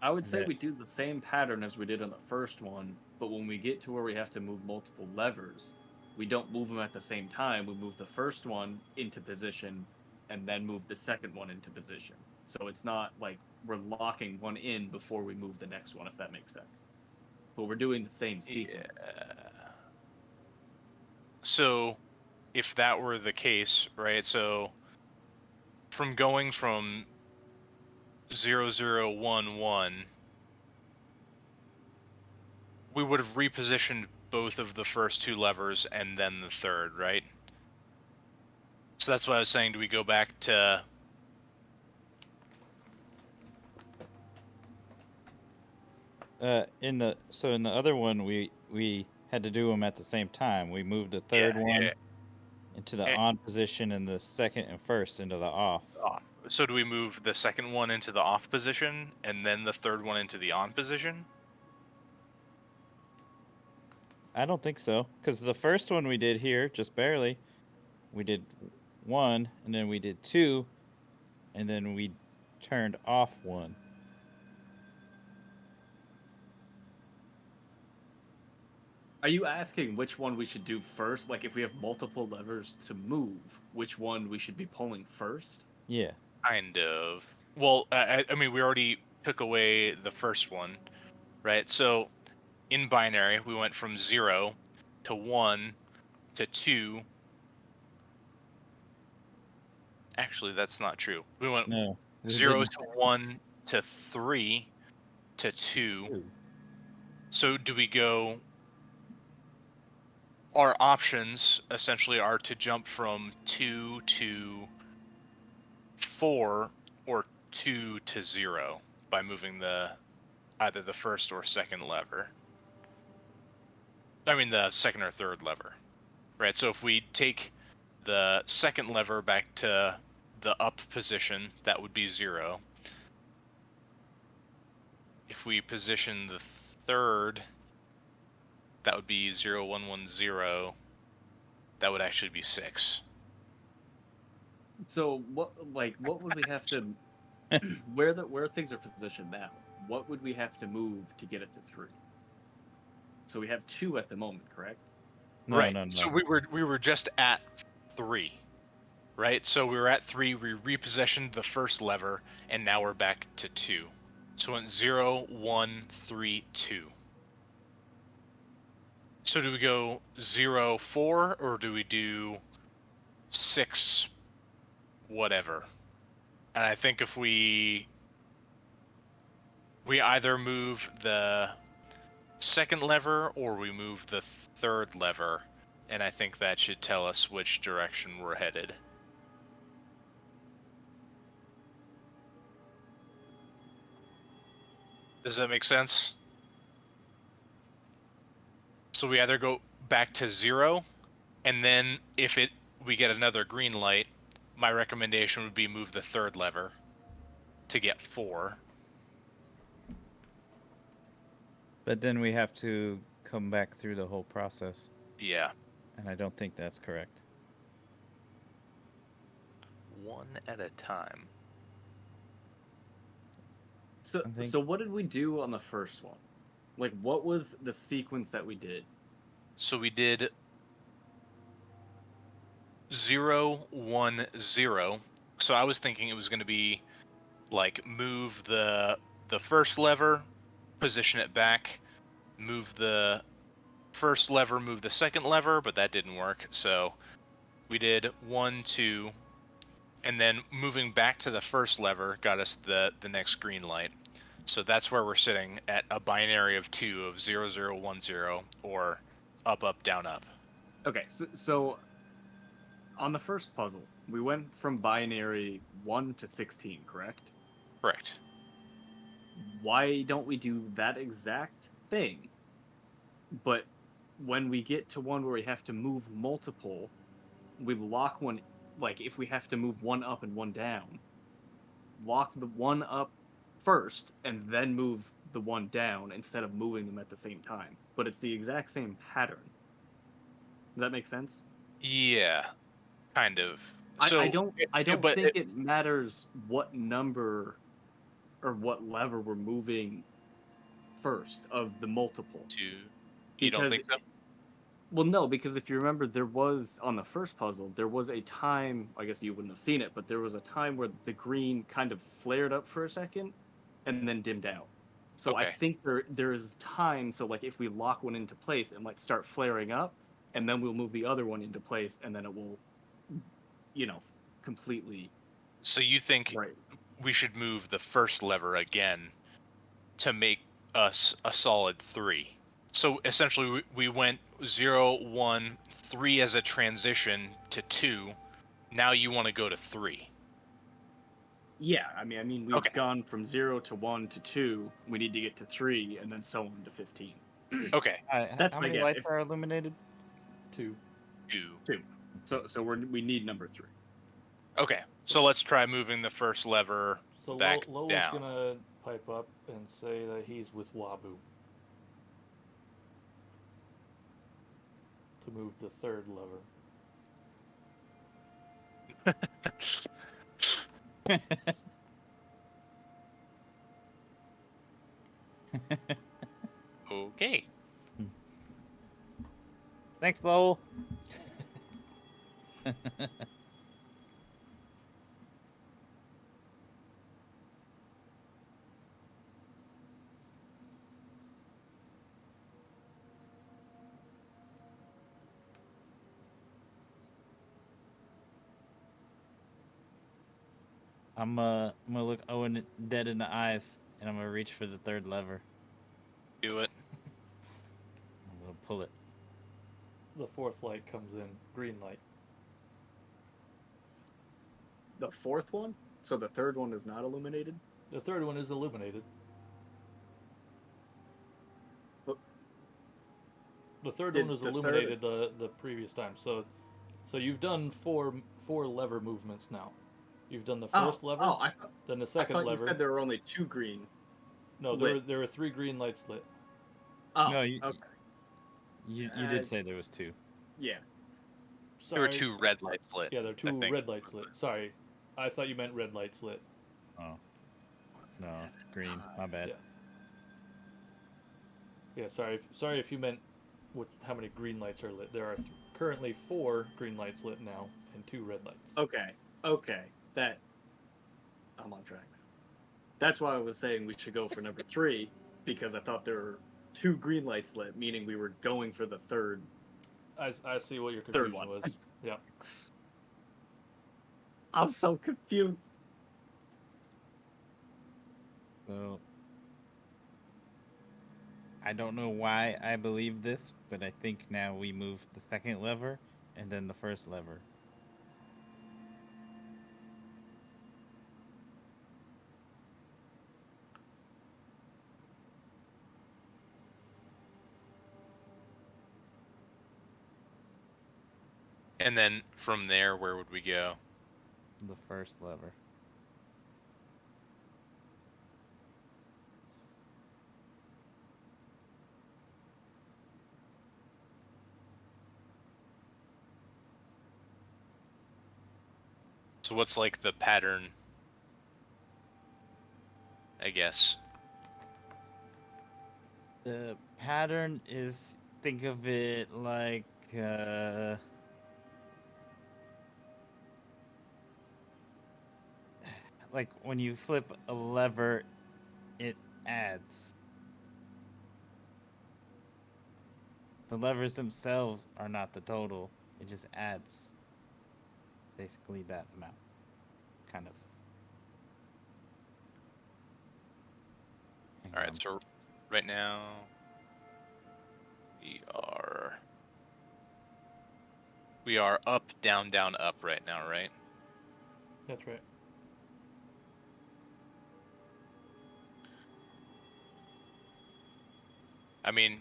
I would say Yeah. we do the same pattern as we did on the first one, but when we get to where we have to move multiple levers, we don't move them at the same time. We move the first one into position and then move the second one into position. So it's not like we're locking one in before we move the next one, if that makes sense. But we're doing the same sequence. Yeah. So, if that were the case, right? So, from going from 0011, we would have repositioned both of the first 2 levers and then the third, right? So that's why I was saying, do we go back to... In the other one, we had to do them at the same time. We moved the third one into the on position and the second and first into the off. So do we move the second one into the off position and then the third one into the on position? I don't think so, because the first one we did here, just barely. We did 1, and then we did 2, and then we turned off 1. Are you asking which one we should do first? Like, if we have multiple levers to move, which one we should be pulling first? Yeah. Kind of. Well, I mean, we already took away the first one, right? So, in binary, we went from 0 to 1 to 2. Actually, that's not true. We went No. 0 to 1 to 3 to 2. So, do we go our options essentially are to jump from 2 to 4 or 2 to 0 by moving either the first or second lever. I mean the second or third lever. Right, so if we take the second lever back to the up position, that would be 0. If we position the third, that would be 0, 1, 1, 0. That would actually be 6. So what would we have to where things are positioned now? What would we have to move to get it to 3? So we have 2 at the moment, correct? No, right. no, no. So we were just at 3. Right? So we were at 3, we repositioned the first lever, and now we're back to 2. So it went 0, 1, 3, 2. So do we go 0, 4, or do we do 6, whatever? And I think if we either move the second lever or we move the third lever, and I think that should tell us which direction we're headed. Does that make sense? So we either go back to 0, and then if we get another green light, my recommendation would be move the third lever to get 4. But then we have to come back through the whole process, Yeah. and I don't think that's correct. One at a time. So I think- so what did we do on the first one? Like, what was the sequence that we did? So we did 0, 1, 0. So I was thinking it was going to be like move the first lever, position it back, move the first lever, move the second lever, but that didn't work. So we did 1, 2, and then moving back to the first lever got us the next green light. So that's where we're sitting at a binary of 2 of 0, 0, 1, 0, or up, up, down, up. Okay, so on the first puzzle, we went from binary 1 to 16, correct? Correct. Why don't we do that exact thing? But when we get to one where we have to move multiple, we lock one, like if we have to move one up and one down, lock the one up first and then move the one down instead of moving them at the same time. But it's the exact same pattern. Does that make sense? Yeah, kind of. So I don't but think it matters what number or what lever we're moving first of the multiple. You don't think so? Well, no, because if you remember, there was on the first puzzle, there was a time. I guess you wouldn't have seen it, but there was a time where the green kind of flared up for a second, and then dimmed out. So I Okay. think there is time. So like if we lock one into place, it might start flaring up, and then we'll move the other one into place, and then it will, completely. So you think Right. we should move the first lever again to make us a solid 3? So essentially we went 0, 1, 3 as a transition to 2. Now you want to go to 3. Yeah, I mean, we've Okay. gone from 0 to 1 to 2. We need to get to 3, and then so on to 15. Okay. That's how my many guess. lights are illuminated? 2. 2. So we need number 3. Okay. So let's try moving the first lever So back Lola's down. gonna pipe up and say that he's with Wabu to move the third lever. Okay. Thanks, Lowell. I'm gonna look Owen dead in the eyes, and I'm gonna reach for the third lever. Do it. I'm gonna pull it. the fourth light comes in. Green light. The fourth one? So the third one is not illuminated? The third one is illuminated. But the third did one was the illuminated the previous time. So you've done four lever movements now. You've done the first lever, then the second I thought lever. You said there were only 2 green. No, there were 3 green lights lit. Oh, No, okay. You did say there was 2. Yeah. There were 2 red lights lit. Yeah, there are 2 red lights lit. Sorry, I thought you meant red lights lit. Oh. No, green. My bad. Yeah, sorry if you meant how many green lights are lit. There are currently 4 green lights lit now and 2 red lights. Okay. I'm on track now. That's why I was saying we should go for number 3, because I thought there were 2 green lights lit, meaning we were going for the third. I see what your confusion one. was. Yeah. I'm so confused. So, I don't know why I believe this, but I think now we move the second lever and then the first lever. And then from there, where would we go? The first lever. So what's like the pattern, I guess? The pattern is, think of it like, like when you flip a lever, it adds. The levers themselves are not the total, it just adds basically that amount, kind of. All right, so right now we are up, down, down, up right now, right? That's right. I mean,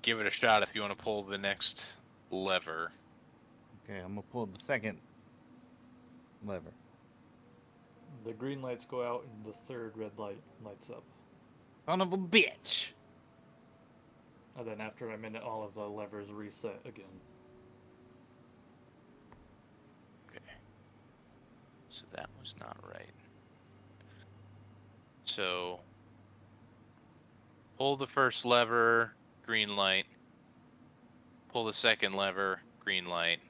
give it a shot if you want to pull the next lever. Okay, I'm gonna pull the second lever. The green lights go out and the third red light lights up. Son of a bitch! And then after a minute, all of the levers reset again. Okay. So that was not right. So pull the first lever, green light. Pull the second lever, green light.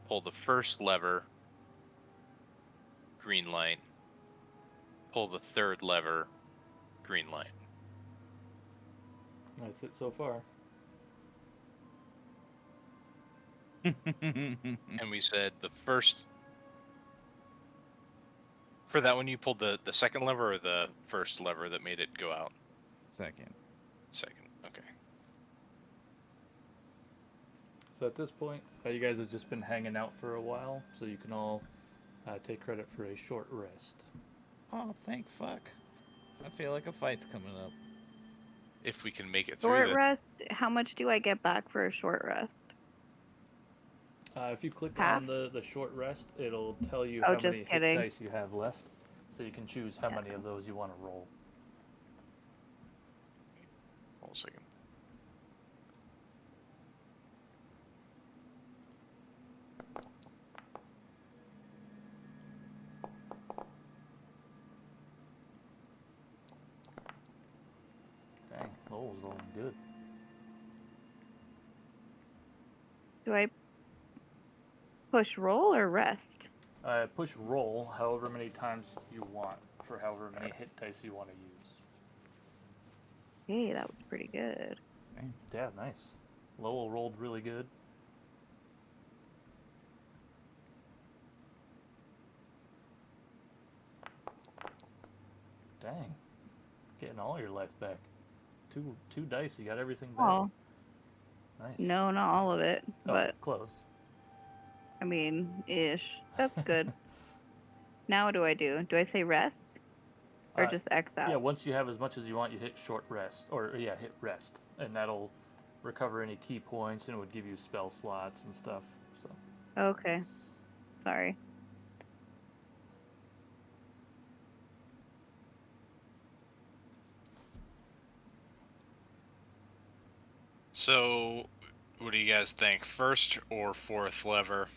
Pull the first lever, green light. Pull the third lever, green light. That's it so far. And we said the first... For that one, you pulled the second lever or the first lever that made it go out? Second. Second, okay. So at this point, you guys have just been hanging out for a while, so you can all take credit for a short rest. Oh, thank fuck. I feel like a fight's coming up. If we can make it through Short rest. How much do I get back for a short rest? If you click Half? on the short rest, it'll tell you Oh, how just many kidding. hit dice you have left, so you can choose how many of those you want to roll. Hold a second. Dang, Lowell's rolling good. Do I push roll or rest? Push roll however many times you want for however many hit dice you want to use. Hey, that was pretty good. Yeah, nice. Lowell rolled really good. Dang. Getting all your life back. Two dice, you got everything back. Oh. Nice. No, not all of it, Oh, but close. I mean, ish. That's good. Now what do I do? Do I say rest? Or just X out? Yeah, once you have as much as you want, you hit short rest. Or, yeah, hit rest. And that'll recover any key points, and it would give you spell slots and stuff. So. Okay. Sorry. So, what do you guys think? First or fourth lever?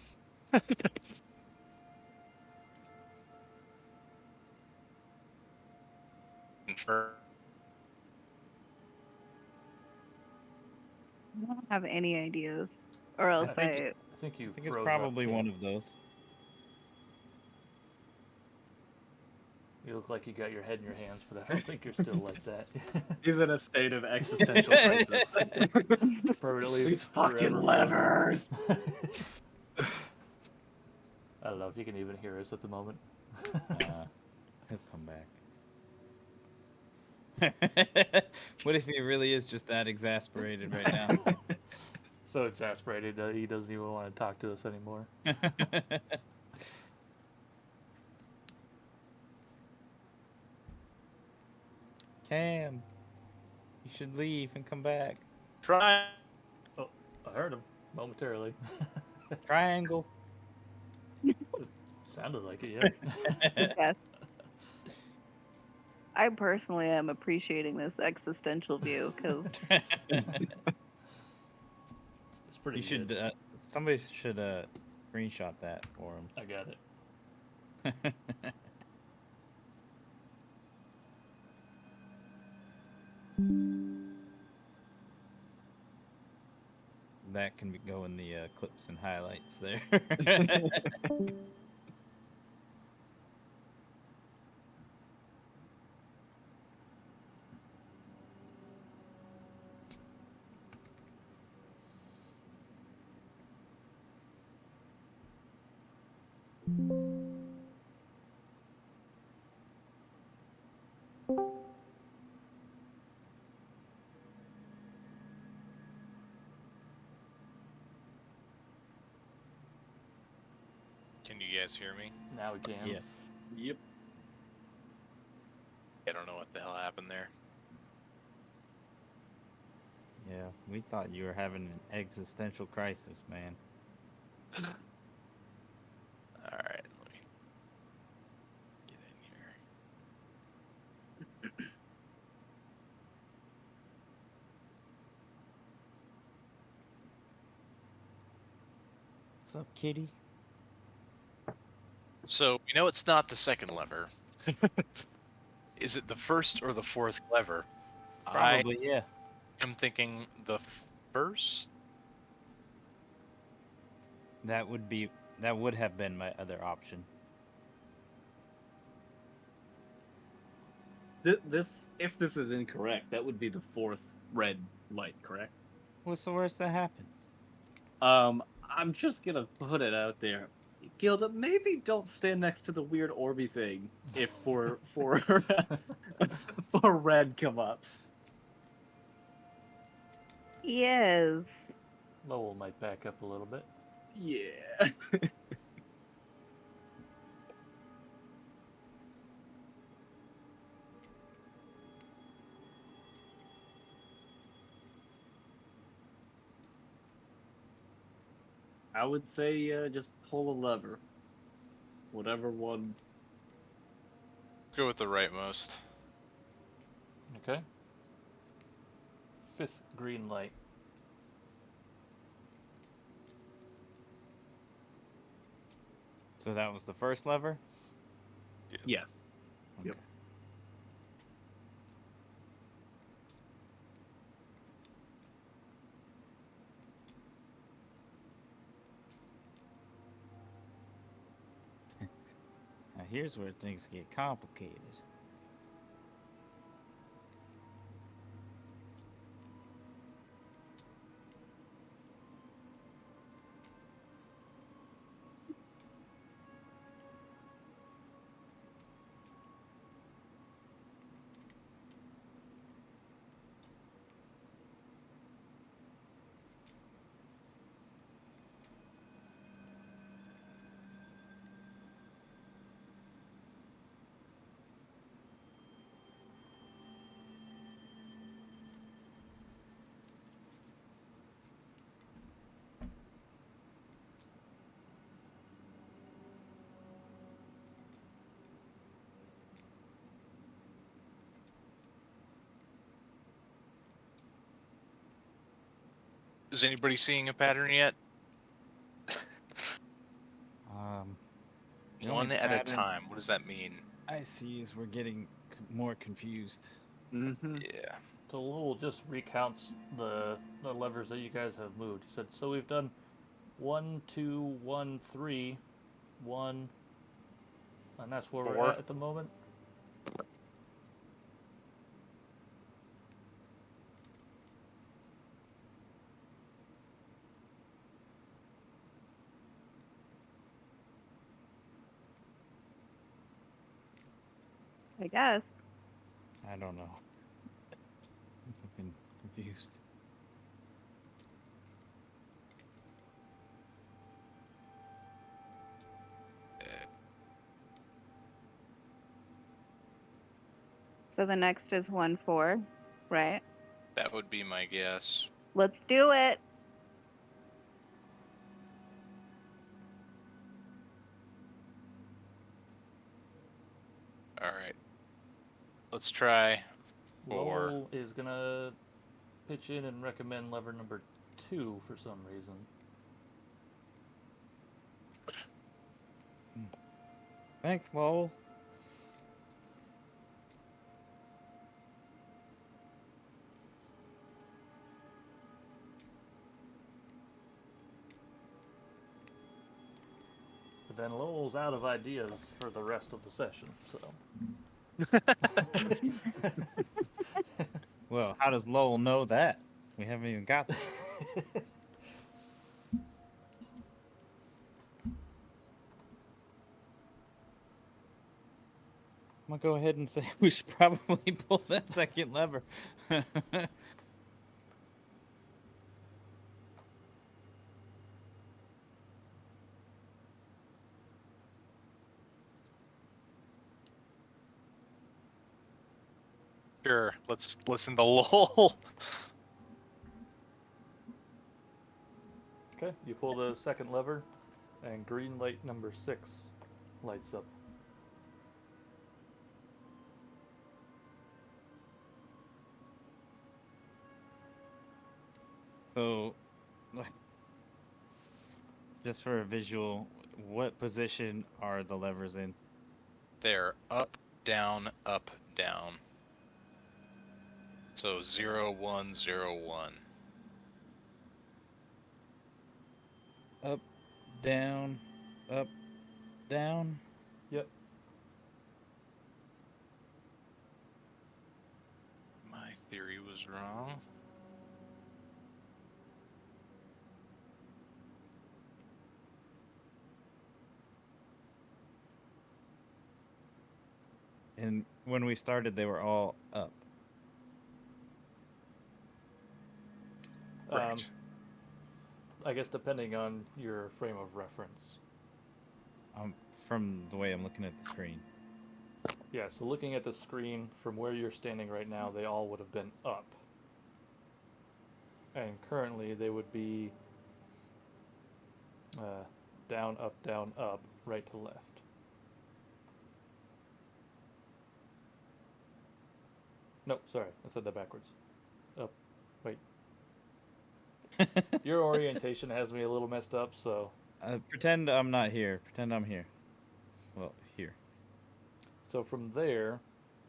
For I don't have any ideas. Or else I think you I think it's froze probably up, one Kate. of those. You look like you got your head in your hands, but I don't think you're still like that. He's in a state of existential crisis. Permanently. These fucking forever levers! I don't know if you can even hear us at the moment. He'll come back. What if he really is just that exasperated right now? So exasperated that he doesn't even want to talk to us anymore. Cam, you should leave and come back. try. Oh, I heard him momentarily. Triangle. Sounded like it, yeah. yes. I personally am appreciating this existential view because It's pretty You should. good. Somebody should screenshot that for him. I got it. That can go in the clips and highlights there. Can you guys hear me? Now we can. Yeah. Yep. I don't know what the hell happened there. Yeah, we thought you were having an existential crisis, man. All right, let me get in here. What's up, kitty? So we know it's not the second lever. Is it the first or the fourth lever? Probably, yeah. I'm thinking the first. That would have been my other option. If this is incorrect, that would be the fourth red light, correct? What's the worst that happens? I'm just gonna put it out there. Gilda, maybe don't stand next to the weird Orby thing if for red come up. yes. Lowell might back up a little bit. Yeah. I would say just pull a lever. Whatever one. Go with the rightmost. Okay. Fifth green light. So that was the first lever? Yes. Okay. Yep. Now here's where things get complicated. Is anybody seeing a pattern yet? The only One at a pattern time. What does that mean? I see is we're getting more confused. Mm-hmm. Yeah. So Lowell just recounts the levers that you guys have moved. He said, so we've done 1, 2, 1, 3, 1, and that's where we're 4. at the moment. I guess. I don't know. I'm fucking confused. So the next is 1, 4, right? That would be my guess. Let's do it. All right. Let's try 4. Lowell is going to pitch in and recommend lever number 2 for some reason. Thanks, Lowell. But then Lowell's out of ideas for the rest of the session, so. Well, how does Lowell know that? We haven't even got there. I'm gonna go ahead and say we should probably pull that second lever. Sure. Let's listen to Lowell. Okay, you pull the second lever, and green light number 6 lights up. So, just for a visual, what position are the levers in? They're up, down, up, down. So 0, 1, 0, 1. Up, down, up, down. Yep. My theory was wrong. And when we started, they were all up. Correct. I guess depending on your frame of reference. From the way I'm looking at the screen. Yeah, so looking at the screen from where you're standing right now, they all would have been up. And currently they would be down, up, right to left. No, sorry, I said that backwards. Up, wait. Your orientation has me a little messed up, so... Pretend I'm not here. Pretend I'm here. Well, here. So from there,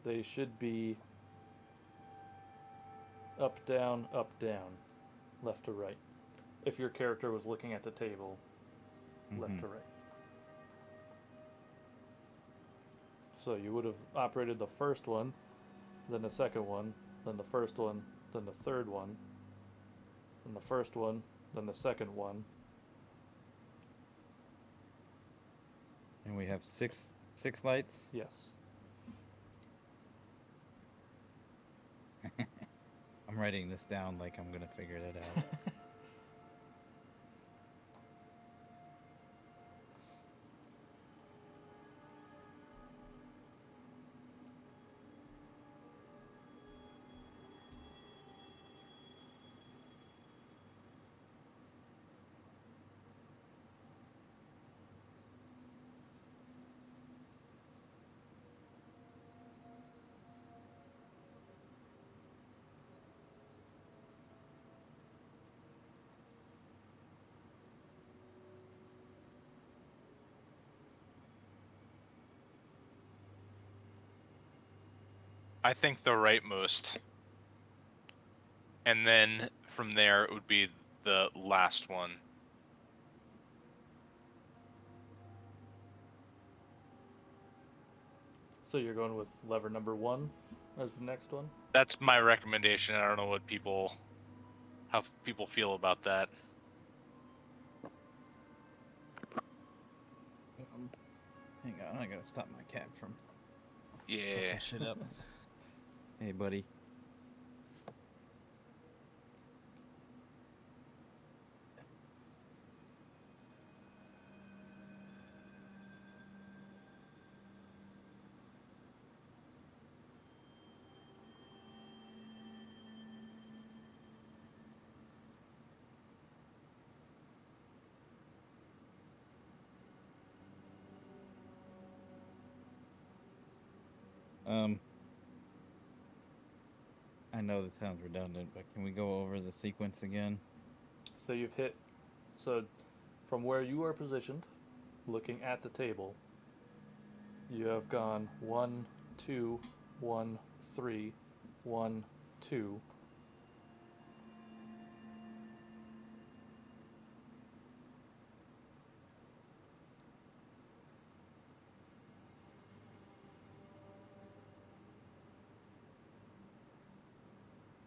they should be up, down, left to right. If your character was looking at the table, left to right. So you would have operated the first one, then the second one, then the first one, then the third one, then the first one, then the second one. And we have six lights? Yes. I'm writing this down like I'm gonna figure that out. I think the rightmost. And then from there, it would be the last one. So you're going with lever number 1 as the next one? That's my recommendation. I don't know how people feel about that. Hang on, I gotta stop my cat from Yeah. fucking shit up. Hey, buddy. I know that sounds redundant, but can we go over the sequence again? So you've hit. So from where you are positioned, looking at the table, you have gone 1, 2, 1, 3, 1, 2.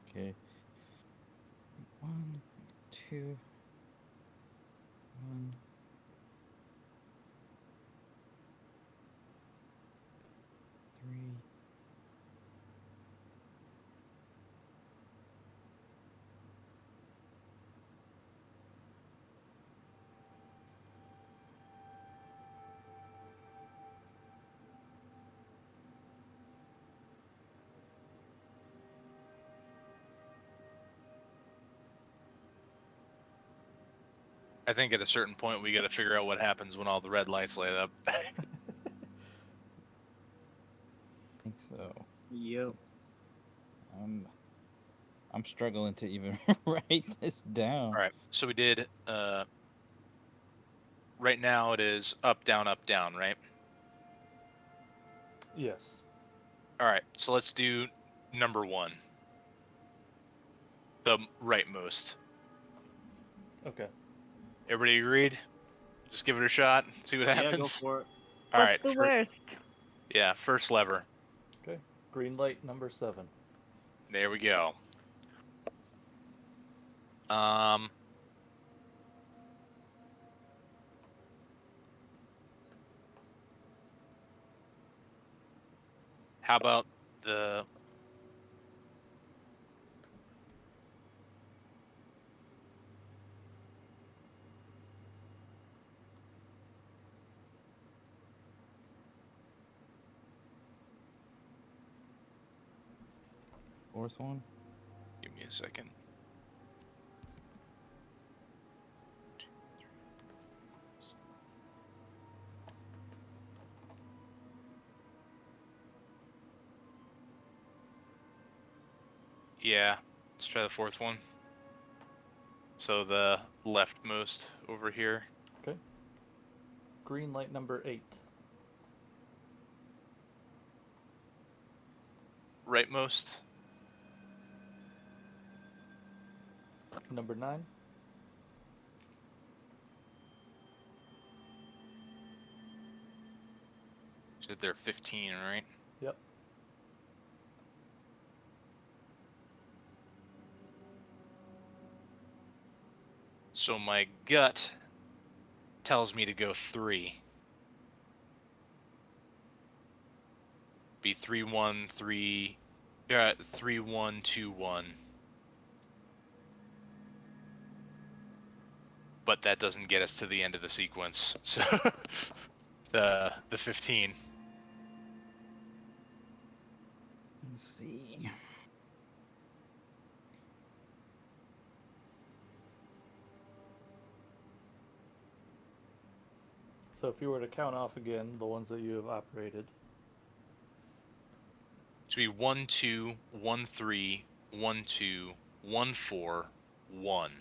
Okay. 1, 2, 1. Three. I think at a certain point we got to figure out what happens when all the red lights light up. I think so. Yep. I'm struggling to even write this down. All right. So we did. Right now it is up, down, right? Yes. All right. So let's do number 1. The rightmost. Okay. Everybody agreed? Just give it a shot. See what Yeah, go happens. for it. All What's right. the worst? Yeah. First lever. Okay. Green light number 7. There we go. How about the Fourth one? Give me a second. Yeah, let's try the fourth one. So the leftmost over here. Okay. Green light number 8. Rightmost. Number 9. Said they're 15, right? Yep. So my gut tells me to go 3. Be 3 1 3 3 1 2 1. But that doesn't get us to the end of the sequence. So the 15. Let's see. So if you were to count off again the ones that you have operated. It should be 1 2 1 3 1 2 1 4 1.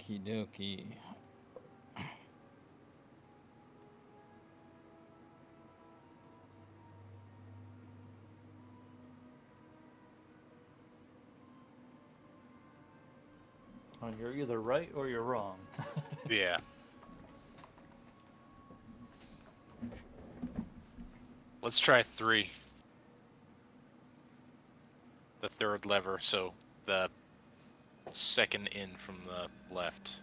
Okie dokie. And you're either right or you're wrong. Yeah. Let's try 3. The third lever, so the second in from the left.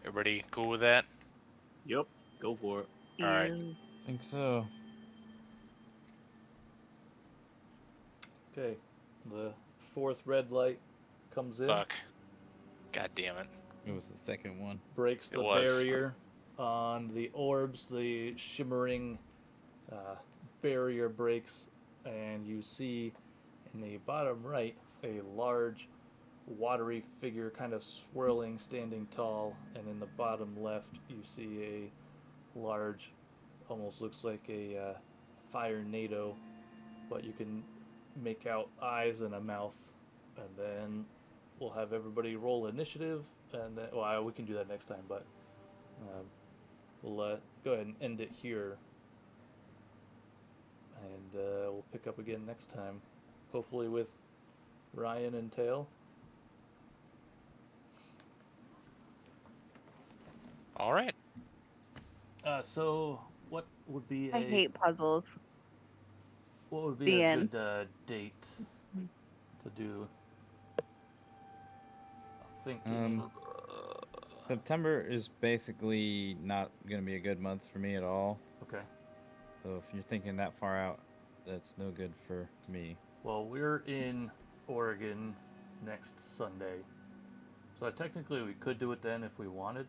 Everybody cool with that? Yep, go for it. All right. Is I think so. Okay, the fourth red light comes in, Fuck. God damn it. It was the second one. breaks It the was. barrier on the orbs, the shimmering barrier breaks, and you see in the bottom right a large watery figure kind of swirling, standing tall, and in the bottom left you see a large, almost looks like a fire NATO, but you can make out eyes and a mouth. And then we'll have everybody roll initiative, and then, well, we can do that next time, but we'll go ahead and end it here, and we'll pick up again next time, hopefully with Ryan and Tail. All right. So what would be I hate puzzles. what would be The a end. good date to do? I'm thinking. September is basically not going to be a good month for me at all. Okay. So if you're thinking that far out, that's no good for me. Well, we're in Oregon next Sunday, so technically we could do it then if we wanted.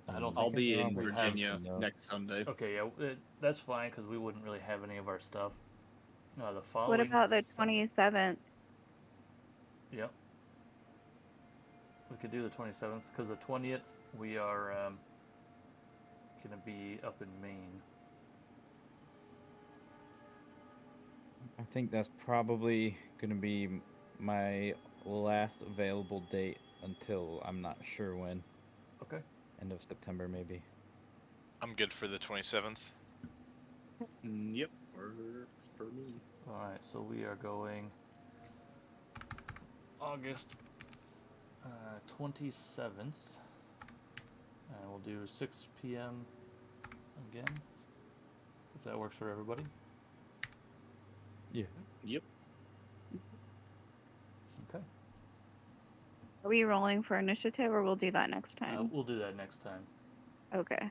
I don't I'll think be it's in wrong with Virginia no. next Sunday. Okay, yeah, that's fine because we wouldn't really have any of our stuff. The following. What about the Sunday- 27th? Yep. We could do the 27th because the 20th we are gonna be up in Maine. I think that's probably going to be my last available date until I'm not sure when. Okay. End of September, maybe. I'm good for the 27th. Yep, works for me. All right, so we are going August 27th, and we'll do 6 p.m. again, if that works for everybody. Yeah. Yep. Okay. Are we rolling for initiative, or we'll do that next time? We'll do that next time. Okay.